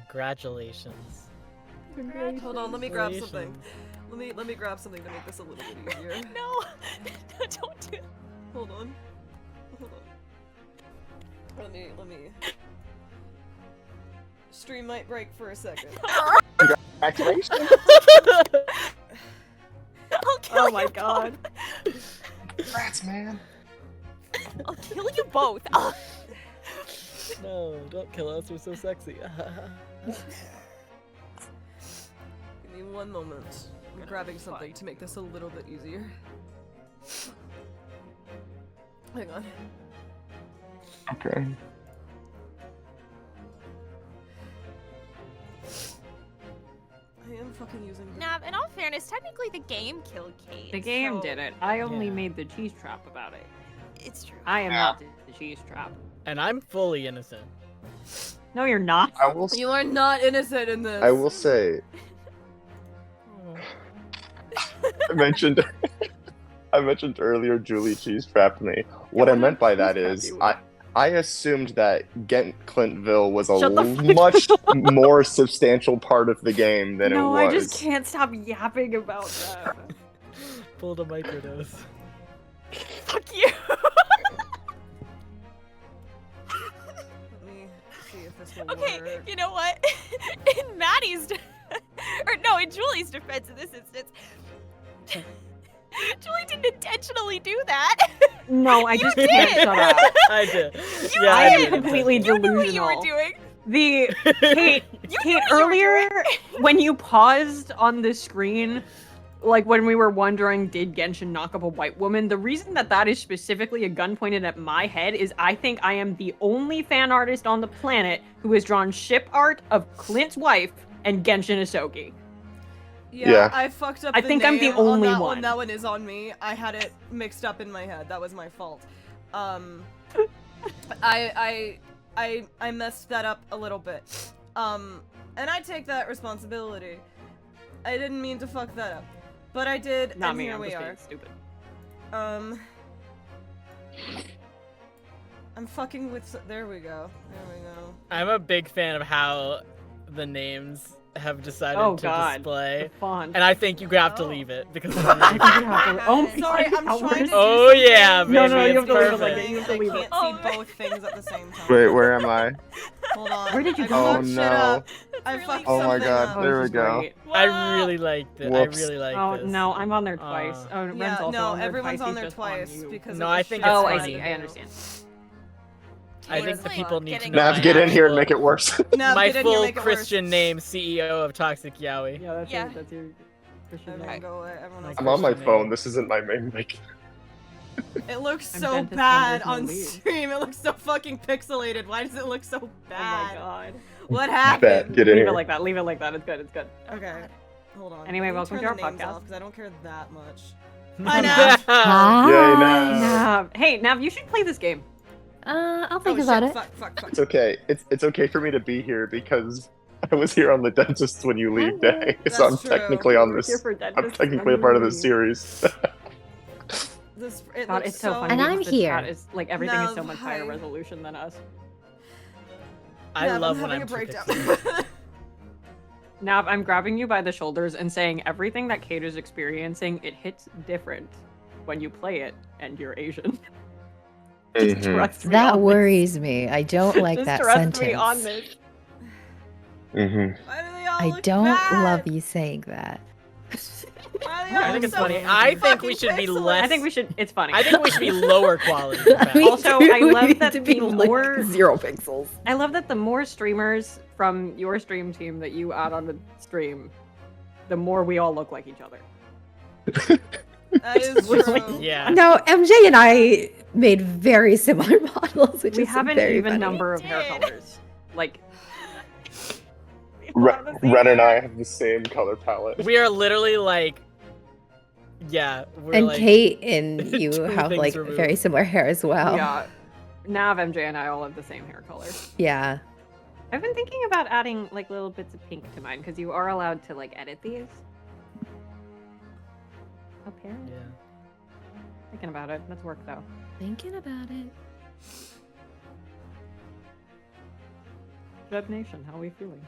Congratulations. Hold on, let me grab something. Let me grab something to make this a little bit easier. No! No, don't do it. Hold on. Hold on. Let me. Stream might break for a second. Congratulations. I'll kill Oh my you god. Congrats, man. both. I'll kill you both. No, don't kill us. We're so sexy. Give me one moment. I'm grabbing something to make this a little bit easier. Hang on. Okay. I am fucking using the Nav, in all fairness, technically the game killed Kate. The game so did it. I only Yeah. made the cheese trap about it. It's true. I am Yeah. not the cheese trap. And I'm fully innocent. No, you're not. I will. You are not innocent in this. I will say. I mentioned. I mentioned earlier Julie cheese trapped me. What I meant by that is I assumed that Ghent Clintville was a Shut the fuck much up. more substantial part of the game than No, it I was. just can't stop yapping about that. Pulled a microdose. Fuck you. Let me see if this will Okay, work. you know what? In Maddie's, or no, in Julie's defense in this instance, Julie didn't intentionally do that. No, I just You can't did. shut up. I did. You Yeah, I I am did. completely You knew delusional. what you were doing. The Kate, You Kate knew what you were earlier when you paused on the screen, like when we were wondering, did Genshin knock up a white woman? The reason that is specifically a gun pointed at my head is I think I am the only fan artist on the planet who has drawn ship art of Clint's wife and Genshin Isogi. Yeah, I fucked up. I think I'm the only on that one. That one is on me. I had it mixed up in my head. That was my fault. I messed that up a little bit. And I take that responsibility. I didn't mean to fuck that up, but I did. Not and me. here I'm we just are. being stupid. I'm fucking with. There we go. There we go. I'm a big fan of how the names have decided Oh, to God. display, The font. and I think you have to leave it because it's I amazing. think you have to. Oh my Sorry, God, I'm how trying to. worse. Do Oh something. yeah, baby, No, you it's have to leave it perfect. like that. You have to I leave it. can't see both things at the same time. Wait, where am I? Hold on. Where did you I go? Oh fucked shit no. up. I fucked Oh my something god, up. there we This is go. great. I really liked it. Whoops. I really liked Oh this. no, I'm on there twice. Oh, Ren's Yeah, also no, on there everyone's twice. on He's there just twice you. because. No, of the I think shit it's Oh, I I funny. see. had I to understand. I think It's the like people need to getting- know Nav, my get in here and actual- make it worse. do. Nav, my get in here, full make it worse. Christian name, CEO of Toxic Yaoi. Yeah, that's Yeah. it. That's your Christian Everyone name. go away. Everyone else I'm go on my away. phone. This isn't my main mic. It looks I'm so Dentist bad Wonders on no lead. stream. It looks so fucking pixelated. Why does it look so Oh bad? my god. What Bet, happened? get in Leave it here. like that. Leave it like that. It's good. It's good. Okay, hold on. Anyway, Let me welcome turn to our the names podcast. off, because I don't care that much. I know. Yay, Nav. Nav. Hey, Nav, you should play this game. I'll Oh, think shit, about it. Fuck, fuck, fuck. It's okay. It's okay for me to be here because I was here on the dentist when you leave day, so I'm That's true. technically on We're this. here for I'm dentists technically a when part of we this leave. series. It God, looks it's so funny. And I'm because the here. chat is like everything is so Nav, much higher hi. resolution than us. I Nav, love I'm when having I'm a too breakdown. pixelated. Nav, I'm grabbing you by the shoulders and saying everything that Kate is experiencing, it hits different when you play it and you're Asian. Just Mhm. trust me That on this. worries me. I don't like Just that trust sentence. me on this. Mhm. Why do they all I look don't bad? love you saying that. Why do they all I think look it's so funny. I think we fucking should be pixelated? less. I think we should. It's funny. I think we should be lower quality. in fact. Me Also, too. I We love need that to be the like more- 0 pixels. I love that the more streamers from your stream team that you add on the stream, the more we all look like each other. That is true. Yeah. No, MJ and I made very similar models, which We is have an very even funny. number of We hair did. colors. Like, Ren and I have the same color palette. We are literally like, yeah. We're And like, Kate and you two have things like removed. very similar hair as well. yeah. Nav, MJ, and I all have the same hair color. Yeah. I've been thinking about adding like little bits of pink to mine because you are allowed to like edit these. Apparently. Yeah. Thinking about it. Let's work though. Thinking about it. Jeb Nation, how are we feeling?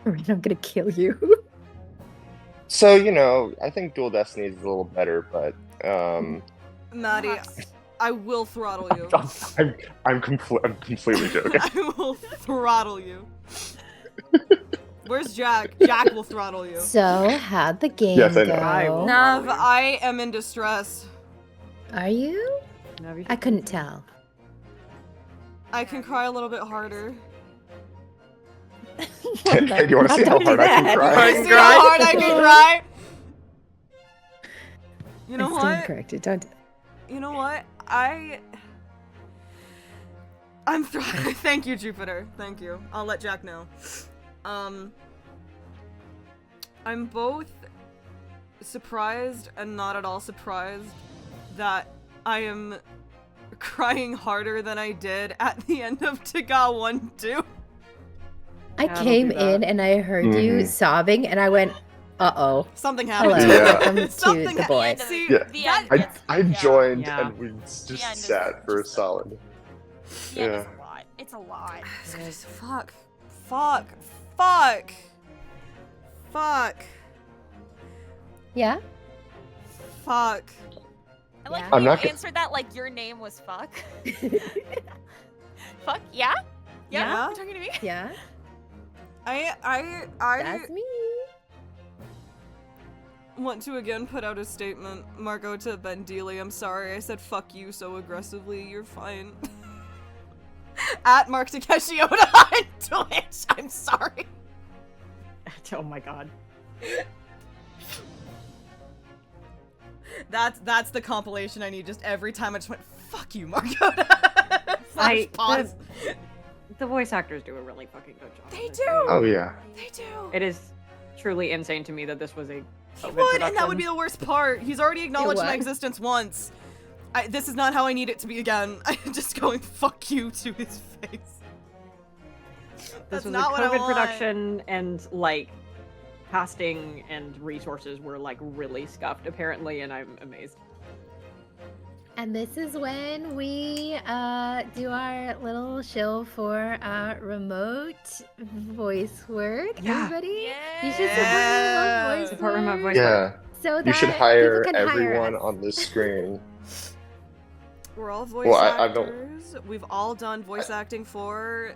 I'm gonna kill you. So I think Dual Destinies is a little better, but Maddie, I will throttle you. I'm completely joking. I will throttle you. Where's Jack? Jack will throttle you. So, how'd the game Yes, I go? know. Nav, I am in distress. Are you? Nav, you I should- couldn't tell. I can cry a little bit harder. Hey, do you want to see how hard I can cry? See how hard I can cry? You know I stand what? corrected. Don't. You know what? I'm Thank you, Jupiter. Thank you. I'll let Jack know. I'm both surprised and not at all surprised that I am crying harder than I did at the end of Taga 1-2. I don't came do that. in and I heard you Mhm. sobbing, and I went, "Uh-oh." Something Hello, happened. Yeah. welcome to Something the boy. See, Yeah. The that- end gets- I yeah. joined Yeah. and we The just end is sat for a just- solid. The end Yeah. is a lot. It's a lot. Fuck. Fuck. Fuck. Fuck. Yeah? Fuck. I like Yeah. how I'm you not gonna- answered that like your name was fuck. Fuck, yeah? Yeah? You're talking to me? Yeah, I that's me. want to again put out a statement. Margot to Ben Dealey, I'm sorry I said fuck you so aggressively. You're fine. At Mark Takeshi Oda on Twitch. I'm sorry. Oh my god. That's the compilation I need. Just every time I just went, fuck you, Margot. Pause. The voice actors do a really fucking good job. They do! Oh yeah. They do! It is truly insane to me that this was a He COVID would, and that would production. be the worst part. He's already acknowledged my what? existence once. This is not how I need it to be again. I'm just going fuck you to his face. This That's was not a what I COVID want. production, and like casting and resources were like really scuffed apparently, and I'm amazed. And this is when we do our little show for remote voice work. Yeah. Everybody, you should support remote voice Support remote work. voice Yeah. work. So You that should hire people can hire everyone us. on this screen. We're all voice Well, I don't- actors. We've all done voice acting for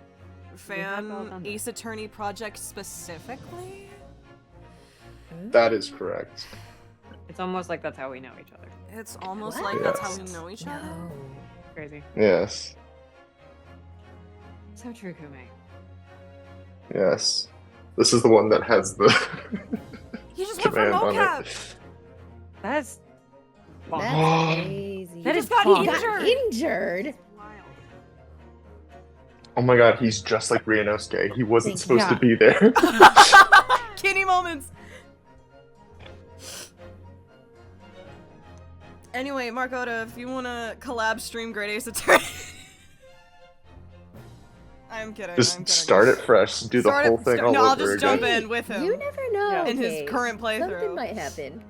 have all fan done Ace Attorney Project specifically. That is correct. It's almost like that's how we know each other. It's almost What? like that's how we Yes. know each other. No. Crazy. Yes. So true, Kume. Yes. This is the one that has the You just went for command on mocap. it. That's That's crazy. That He is just got bonkers. got injured. Oh my god, he's just like Ryunosuke. He wasn't Thank supposed to you. be there. Kitty moments. Anyway, Mark Oda, if you want to collab stream Great Ace Attorney. I'm kidding. Just I'm kidding. start it fresh. Do the Start it- whole thing start- all no, I'll over just jump again. in with him. You never know. Yeah. In his okay. current playthrough. Something might happen.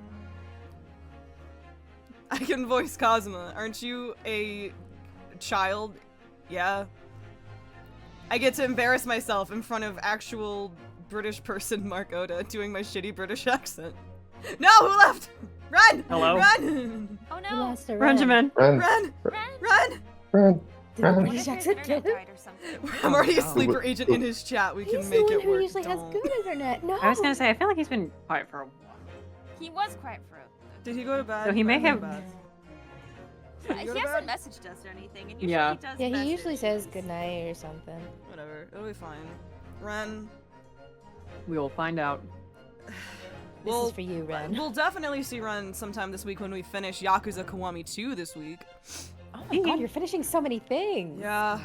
I can voice Cosma. Aren't you a child? Yeah. I get to embarrass myself in front of actual British person Mark Oda doing my shitty British accent. No, who left? Run! Hello? Run! Oh You no! lost a Benjamin. Run, Run! Run! run, Did the run. British His accent internet get him? died or something. I'm already a Oh. sleeper agent in his chat. We can He's make the it one who work. usually has Don't. good internet. No. I was gonna say I feel like he's been quiet for a while. He was quiet for a Did he go to bed? So he may I have- went to bed. He Did he go to hasn't bed? messaged us or anything, and usually Yeah. he does Yeah, he message. usually says goodnight or something. Whatever. It'll be fine. Run. We will find out. This Well, is for you, Ren. We'll definitely see Run sometime this week when we finish Yakuza Kiwami 2 this week. Oh my god, you're finishing so many things. Yeah.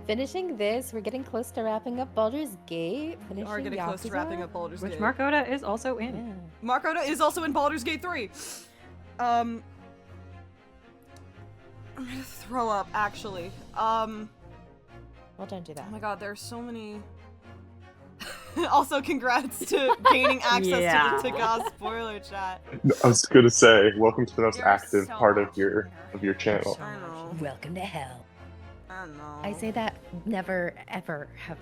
Finishing this, we're getting close to wrapping up Baldur's Gate. We Finishing are getting close to Yakuza. wrapping up Baldur's Which Gate. Mark Oda is also in. Yeah. Mark Oda is also in Baldur's Gate 3. I'm gonna throw up, actually. Well, don't do Oh that. my god, there's so many. Also, congrats to gaining access Yeah. to the Tagaz spoiler chat. I was gonna say, welcome to the most There's active so part much of your here. channel. I know. Welcome to hell. I know. I say that never ever have.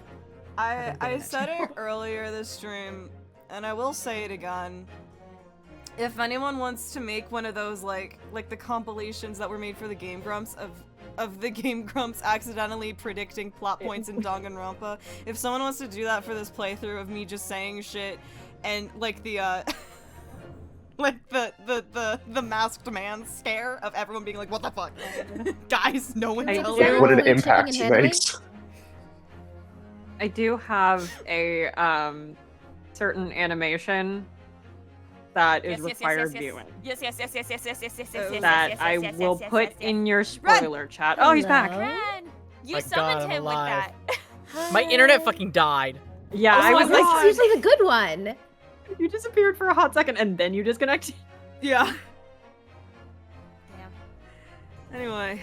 haven't been I in that said it channel. earlier this stream, and I will say it again. If anyone wants to make one of those like the compilations that were made for the Game Grumps of the Game Grumps accidentally predicting plot points in Danganronpa, if someone wants to do that for this playthrough of me just saying shit and like the like the masked man scare of everyone being like, what the fuck? Guys, no one I tell do- me. What an Chipping and impact he handling? makes. I do have a certain animation that is required viewing Yes, yes, yes, yes, yes, yes, yes, yes, yes, yes, that yes, I yes, yes, will yes, put yes, yes. in your spoiler chat. Oh, he's back. Hello? Ren, you My summoned God, I'm him with alive. that. My internet fucking died. Yeah, I Oh was my like, God. It's usually the good one. you disappeared for a hot second and then you disconnected. Yeah. Damn. Anyway,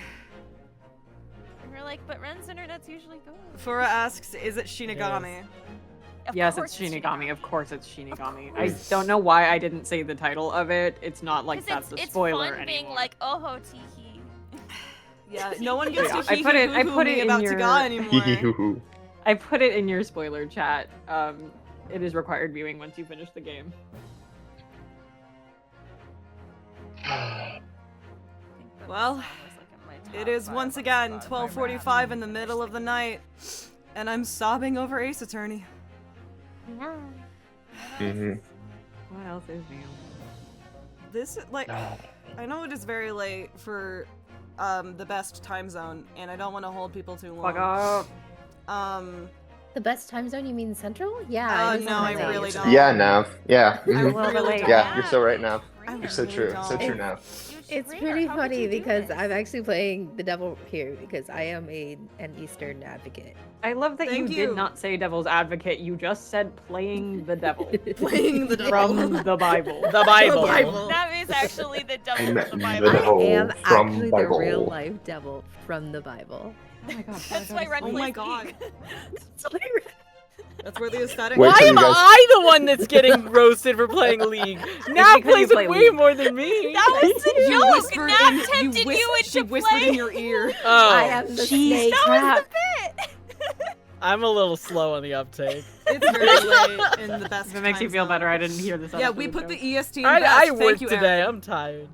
And we're like, but Ren's internet's usually good. Fura asks, is it Shinigami? Of Yes, course it's Shinigami. Of course, it's Shinigami. I course. don't know why I didn't say the title of it. It's not like 'Cause that's a it's spoiler fun anymore. being like, oh ho teehee. Yeah, no one gets Yeah, to I put it me in about your- Taga anymore. Hee hee hoo hoo. I put it in your spoiler chat. It is required viewing once you finish the game. Well, it is once again 12:45 in the middle of the night. And I'm sobbing over Ace Attorney. Yeah. Mm-hmm. What else is new? This, like, I know it is very late for the best time zone, and I don't want to hold people too long. Fuck up. The best time zone? You mean Central? Yeah. it is No, I kinda late. really don't. Yeah, Nav. Yeah. I mhm. really don't. Yeah, you're so right, Nav. I You're so really true. don't. So true, Nav. It's pretty funny because I'm actually playing the devil here because I am an Eastern advocate. I love that Thank you you. did not say devil's advocate. You just said playing the devil. Playing the devil. From the Bible. The Bible. That is actually the devil I'm from the the Bible. devil I am from actually Bible. the real life devil from the Bible. Oh my god. That's why Red Oh my plays god. League. That's where the aesthetic. Wait Why till am you guys- I the one that's getting roasted for playing League? Now because you plays play it way League. more than me. That was the You joke. whispered Nav in, tempted you into she whispered play. in your ear. Oh, I am the snake. That was the bit. I'm a little slow on the uptake. It's very late in the best. If it makes you time feel zone. better, I didn't hear this. Yeah, we put the EST in I best. worked Thank you, today. Aaron. I'm tired.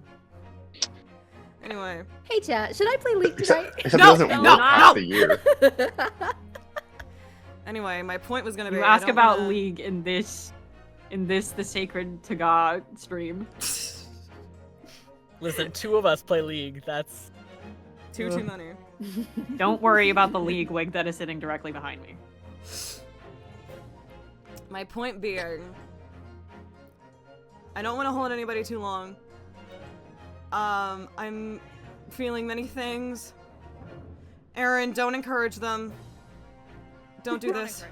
Anyway. Hey chat, should I play League tonight? Except it No, doesn't no, work no. half the year. Anyway, my point was gonna be. You I ask don't about wanna- League in this the Sacred Taga stream. Listen, 2 of us play League. That's Too many. Don't worry about the League wig that is sitting directly behind me. My point being, I don't want to hold anybody too long. I'm feeling many things. Aaron, don't encourage them. Don't do this.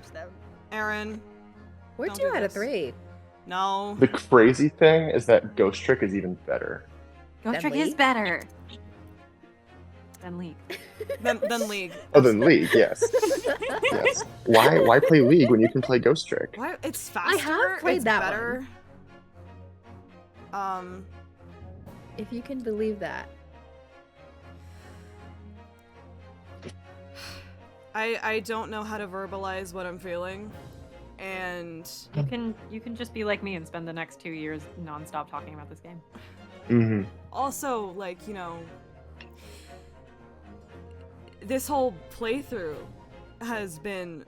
Aaron. We're Don't 2 do out of this. 3. No. The crazy thing is that Ghost Trick is even better. Ghost Then Trick is League? better than League. Then League. Oh, then League, yes. Yes. Why play League when you can play Ghost Trick? Why? It's faster. have played it's that better. If you can believe that. I don't know how to verbalize what I'm feeling, and You can just be like me and spend the next 2 years nonstop talking about this game. Mm-hmm. also, like, you know, this whole playthrough has been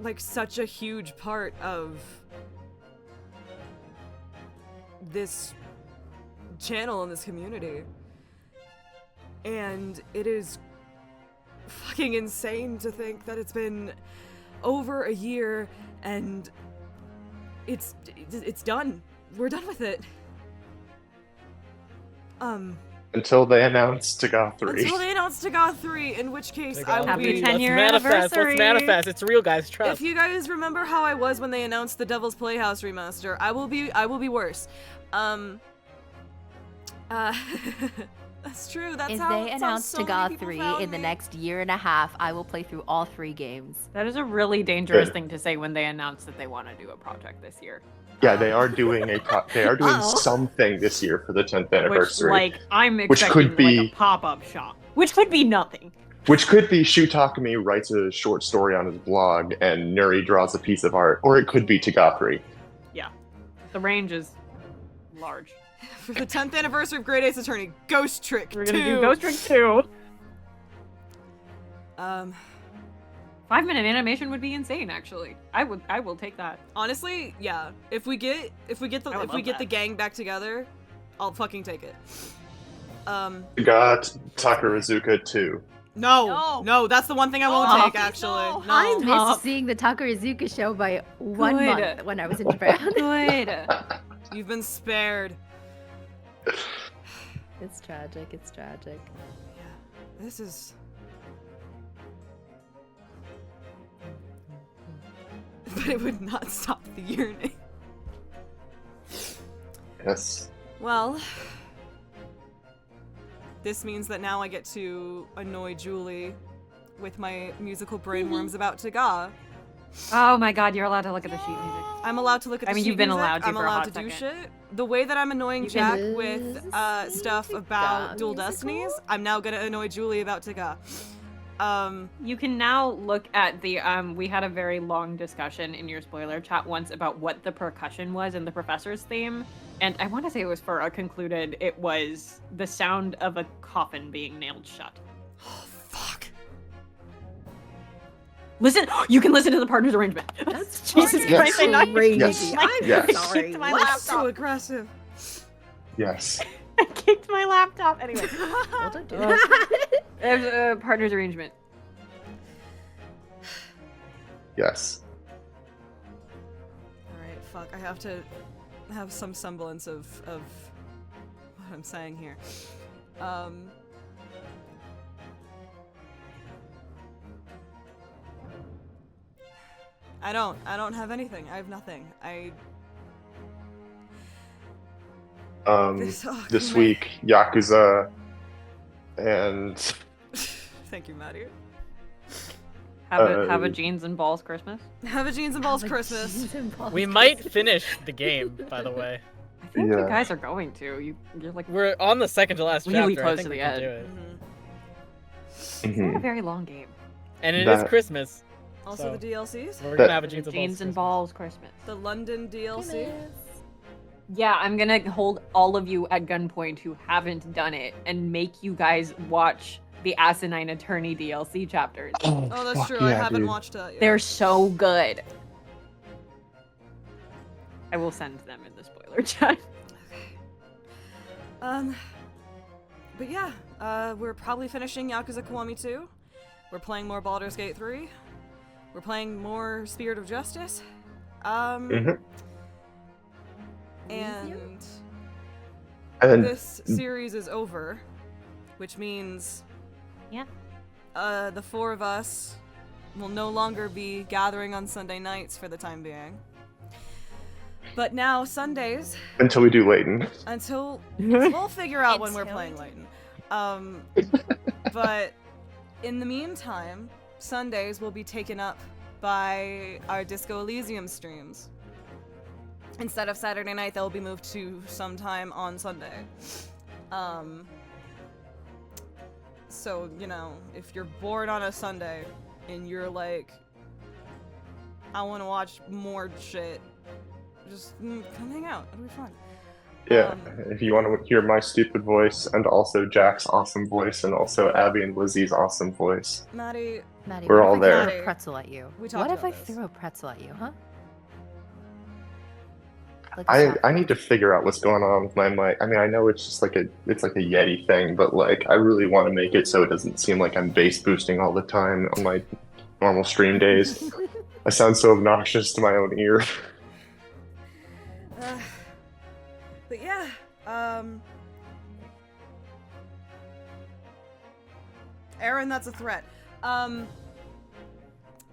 like such a huge part of this channel and this community, and it is fucking insane to think that it's been over a year and it's done. We're done with it. Until they announce Taga 3. Until they announce Taga 3, in which case I will Happy be... 10-year Let's anniversary. manifest. It's real, guys. Trust. If you guys remember how I was when they announced the Devil's Playhouse remaster, I will be worse. That's true. That's If how they that's how announce so many Taga people 3 found in the me. next year and a half, I will play through all 3 games. That is a really dangerous Good. thing to say when they announce that they want to do a project this year. Yeah, they are doing something this year for the 10th Which, anniversary. like, I'm Which expecting could be- like a pop-up shop. Which could be nothing. Which could be Shu Takumi writes a short story on his blog and Nuri draws a piece of art, or it could be Taga 3. Yeah. The range is large. For the 10th anniversary of Great Ace Attorney, Ghost Trick 2. We're gonna do Ghost Trick 2. 5-minute animation would be insane, actually. I will take that. Honestly, yeah. If we get the gang back together, I'll fucking take it. Got Takarazuka 2. No, that's the one thing I won't take, actually. No. I missed seeing the Takarazuka show by 1 Good. month when I was in Japan. Good. You've been spared. It's tragic. It's tragic. This is... But it would not stop the yearning. Yes. Well... This means that now I get to annoy Julie with my musical brainworms about Taga. Oh my god, you're allowed to look at the sheet music. I'm allowed to look at the I mean, sheet you've been music. allowed to I'm for a allowed hot to do second. shit. The way that I'm annoying You Jack can- with stuff about Dual Destinies, I'm now gonna annoy Julie about Taga. You can now look at the we had a very long discussion in your spoiler chat once about what the percussion was in the professor's theme, and I want to say it was for a concluded it was the sound of a coffin being nailed shut. Listen, you can listen to the partner's arrangement. That's Jesus Christ, I know you- crazy. Yes. I'm Yes. sorry. My What? That's too laptop. aggressive. Yes. I kicked my laptop. Anyway, Well, don't do that. there's a partner's arrangement. Yes. Alright, fuck. I have to have some semblance of what I'm saying here. I don't have anything. I have nothing. This oh, week, Yakuza and Thank you, Maddie. Have a jeans and balls Christmas. Have a jeans and balls Christmas. We might finish the game, by the way. I think Yeah. you guys are going to. You're like We're on the second to last really chapter. I close think to we the can end. do it. It's not a very long game. And it is That- Christmas. Also so the DLCs. We're gonna have a jeans and Jeans balls. and balls Christmas. The London DLC. Yeah, I'm gonna hold all of you at gunpoint who haven't done it and make you guys watch the Asinine Attorney DLC chapters. Oh, that's true. I haven't watched that yet. They're so good. I will send them in the spoiler chat. But yeah, we're probably finishing Yakuza Kiwami 2. We're playing more Baldur's Gate 3. We're playing more Spirit of Justice. Mhm. And And this series is over, which means the four of us will no longer be gathering on Sunday nights for the time being. But now Sundays, until we do Layton. until we'll figure out when we're playing Layton. But in the meantime, Sundays will be taken up by our Disco Elysium streams. Instead of Saturday night, they'll be moved to sometime on Sunday. So, you know, if you're bored on a Sunday and you're like, I want to watch more shit, just come hang out. It'll be fun. Yeah, if you want to hear my stupid voice and also Jack's awesome voice and also Abby and Lizzie's awesome voice. Maddie, We're what all if I there. threw a pretzel at you? We talked What if about I this. threw a pretzel at you, huh? Like I need to figure out what's going on with my mic. I mean, I know it's just like a Yeti thing, but like I really want to make it so it doesn't seem like I'm bass boosting all the time on my normal stream days. I sound so obnoxious to my own ear. But yeah, Aaron, that's a threat.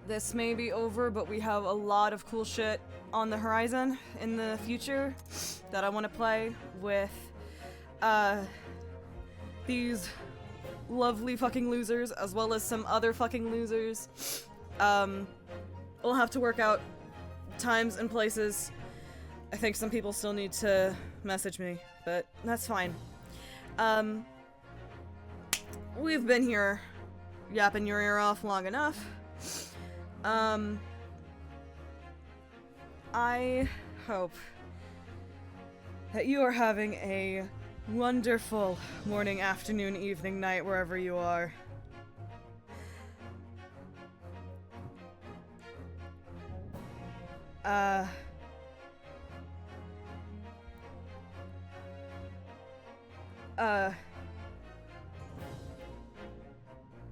This may be over, but we have a lot of cool shit on the horizon in the future that I want to play with these lovely fucking losers, as well as some other fucking losers. We'll have to work out times and places. I think some people still need to message me, but that's fine. We've been here yapping your ear off long enough. I hope that you are having a wonderful morning, afternoon, evening, night, wherever you are.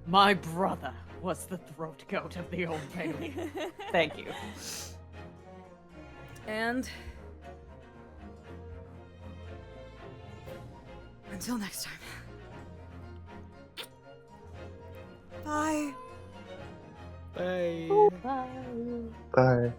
My brother was the throat goat of the Old Bailey. Thank you. And until next time. Bye. Bye. Bye.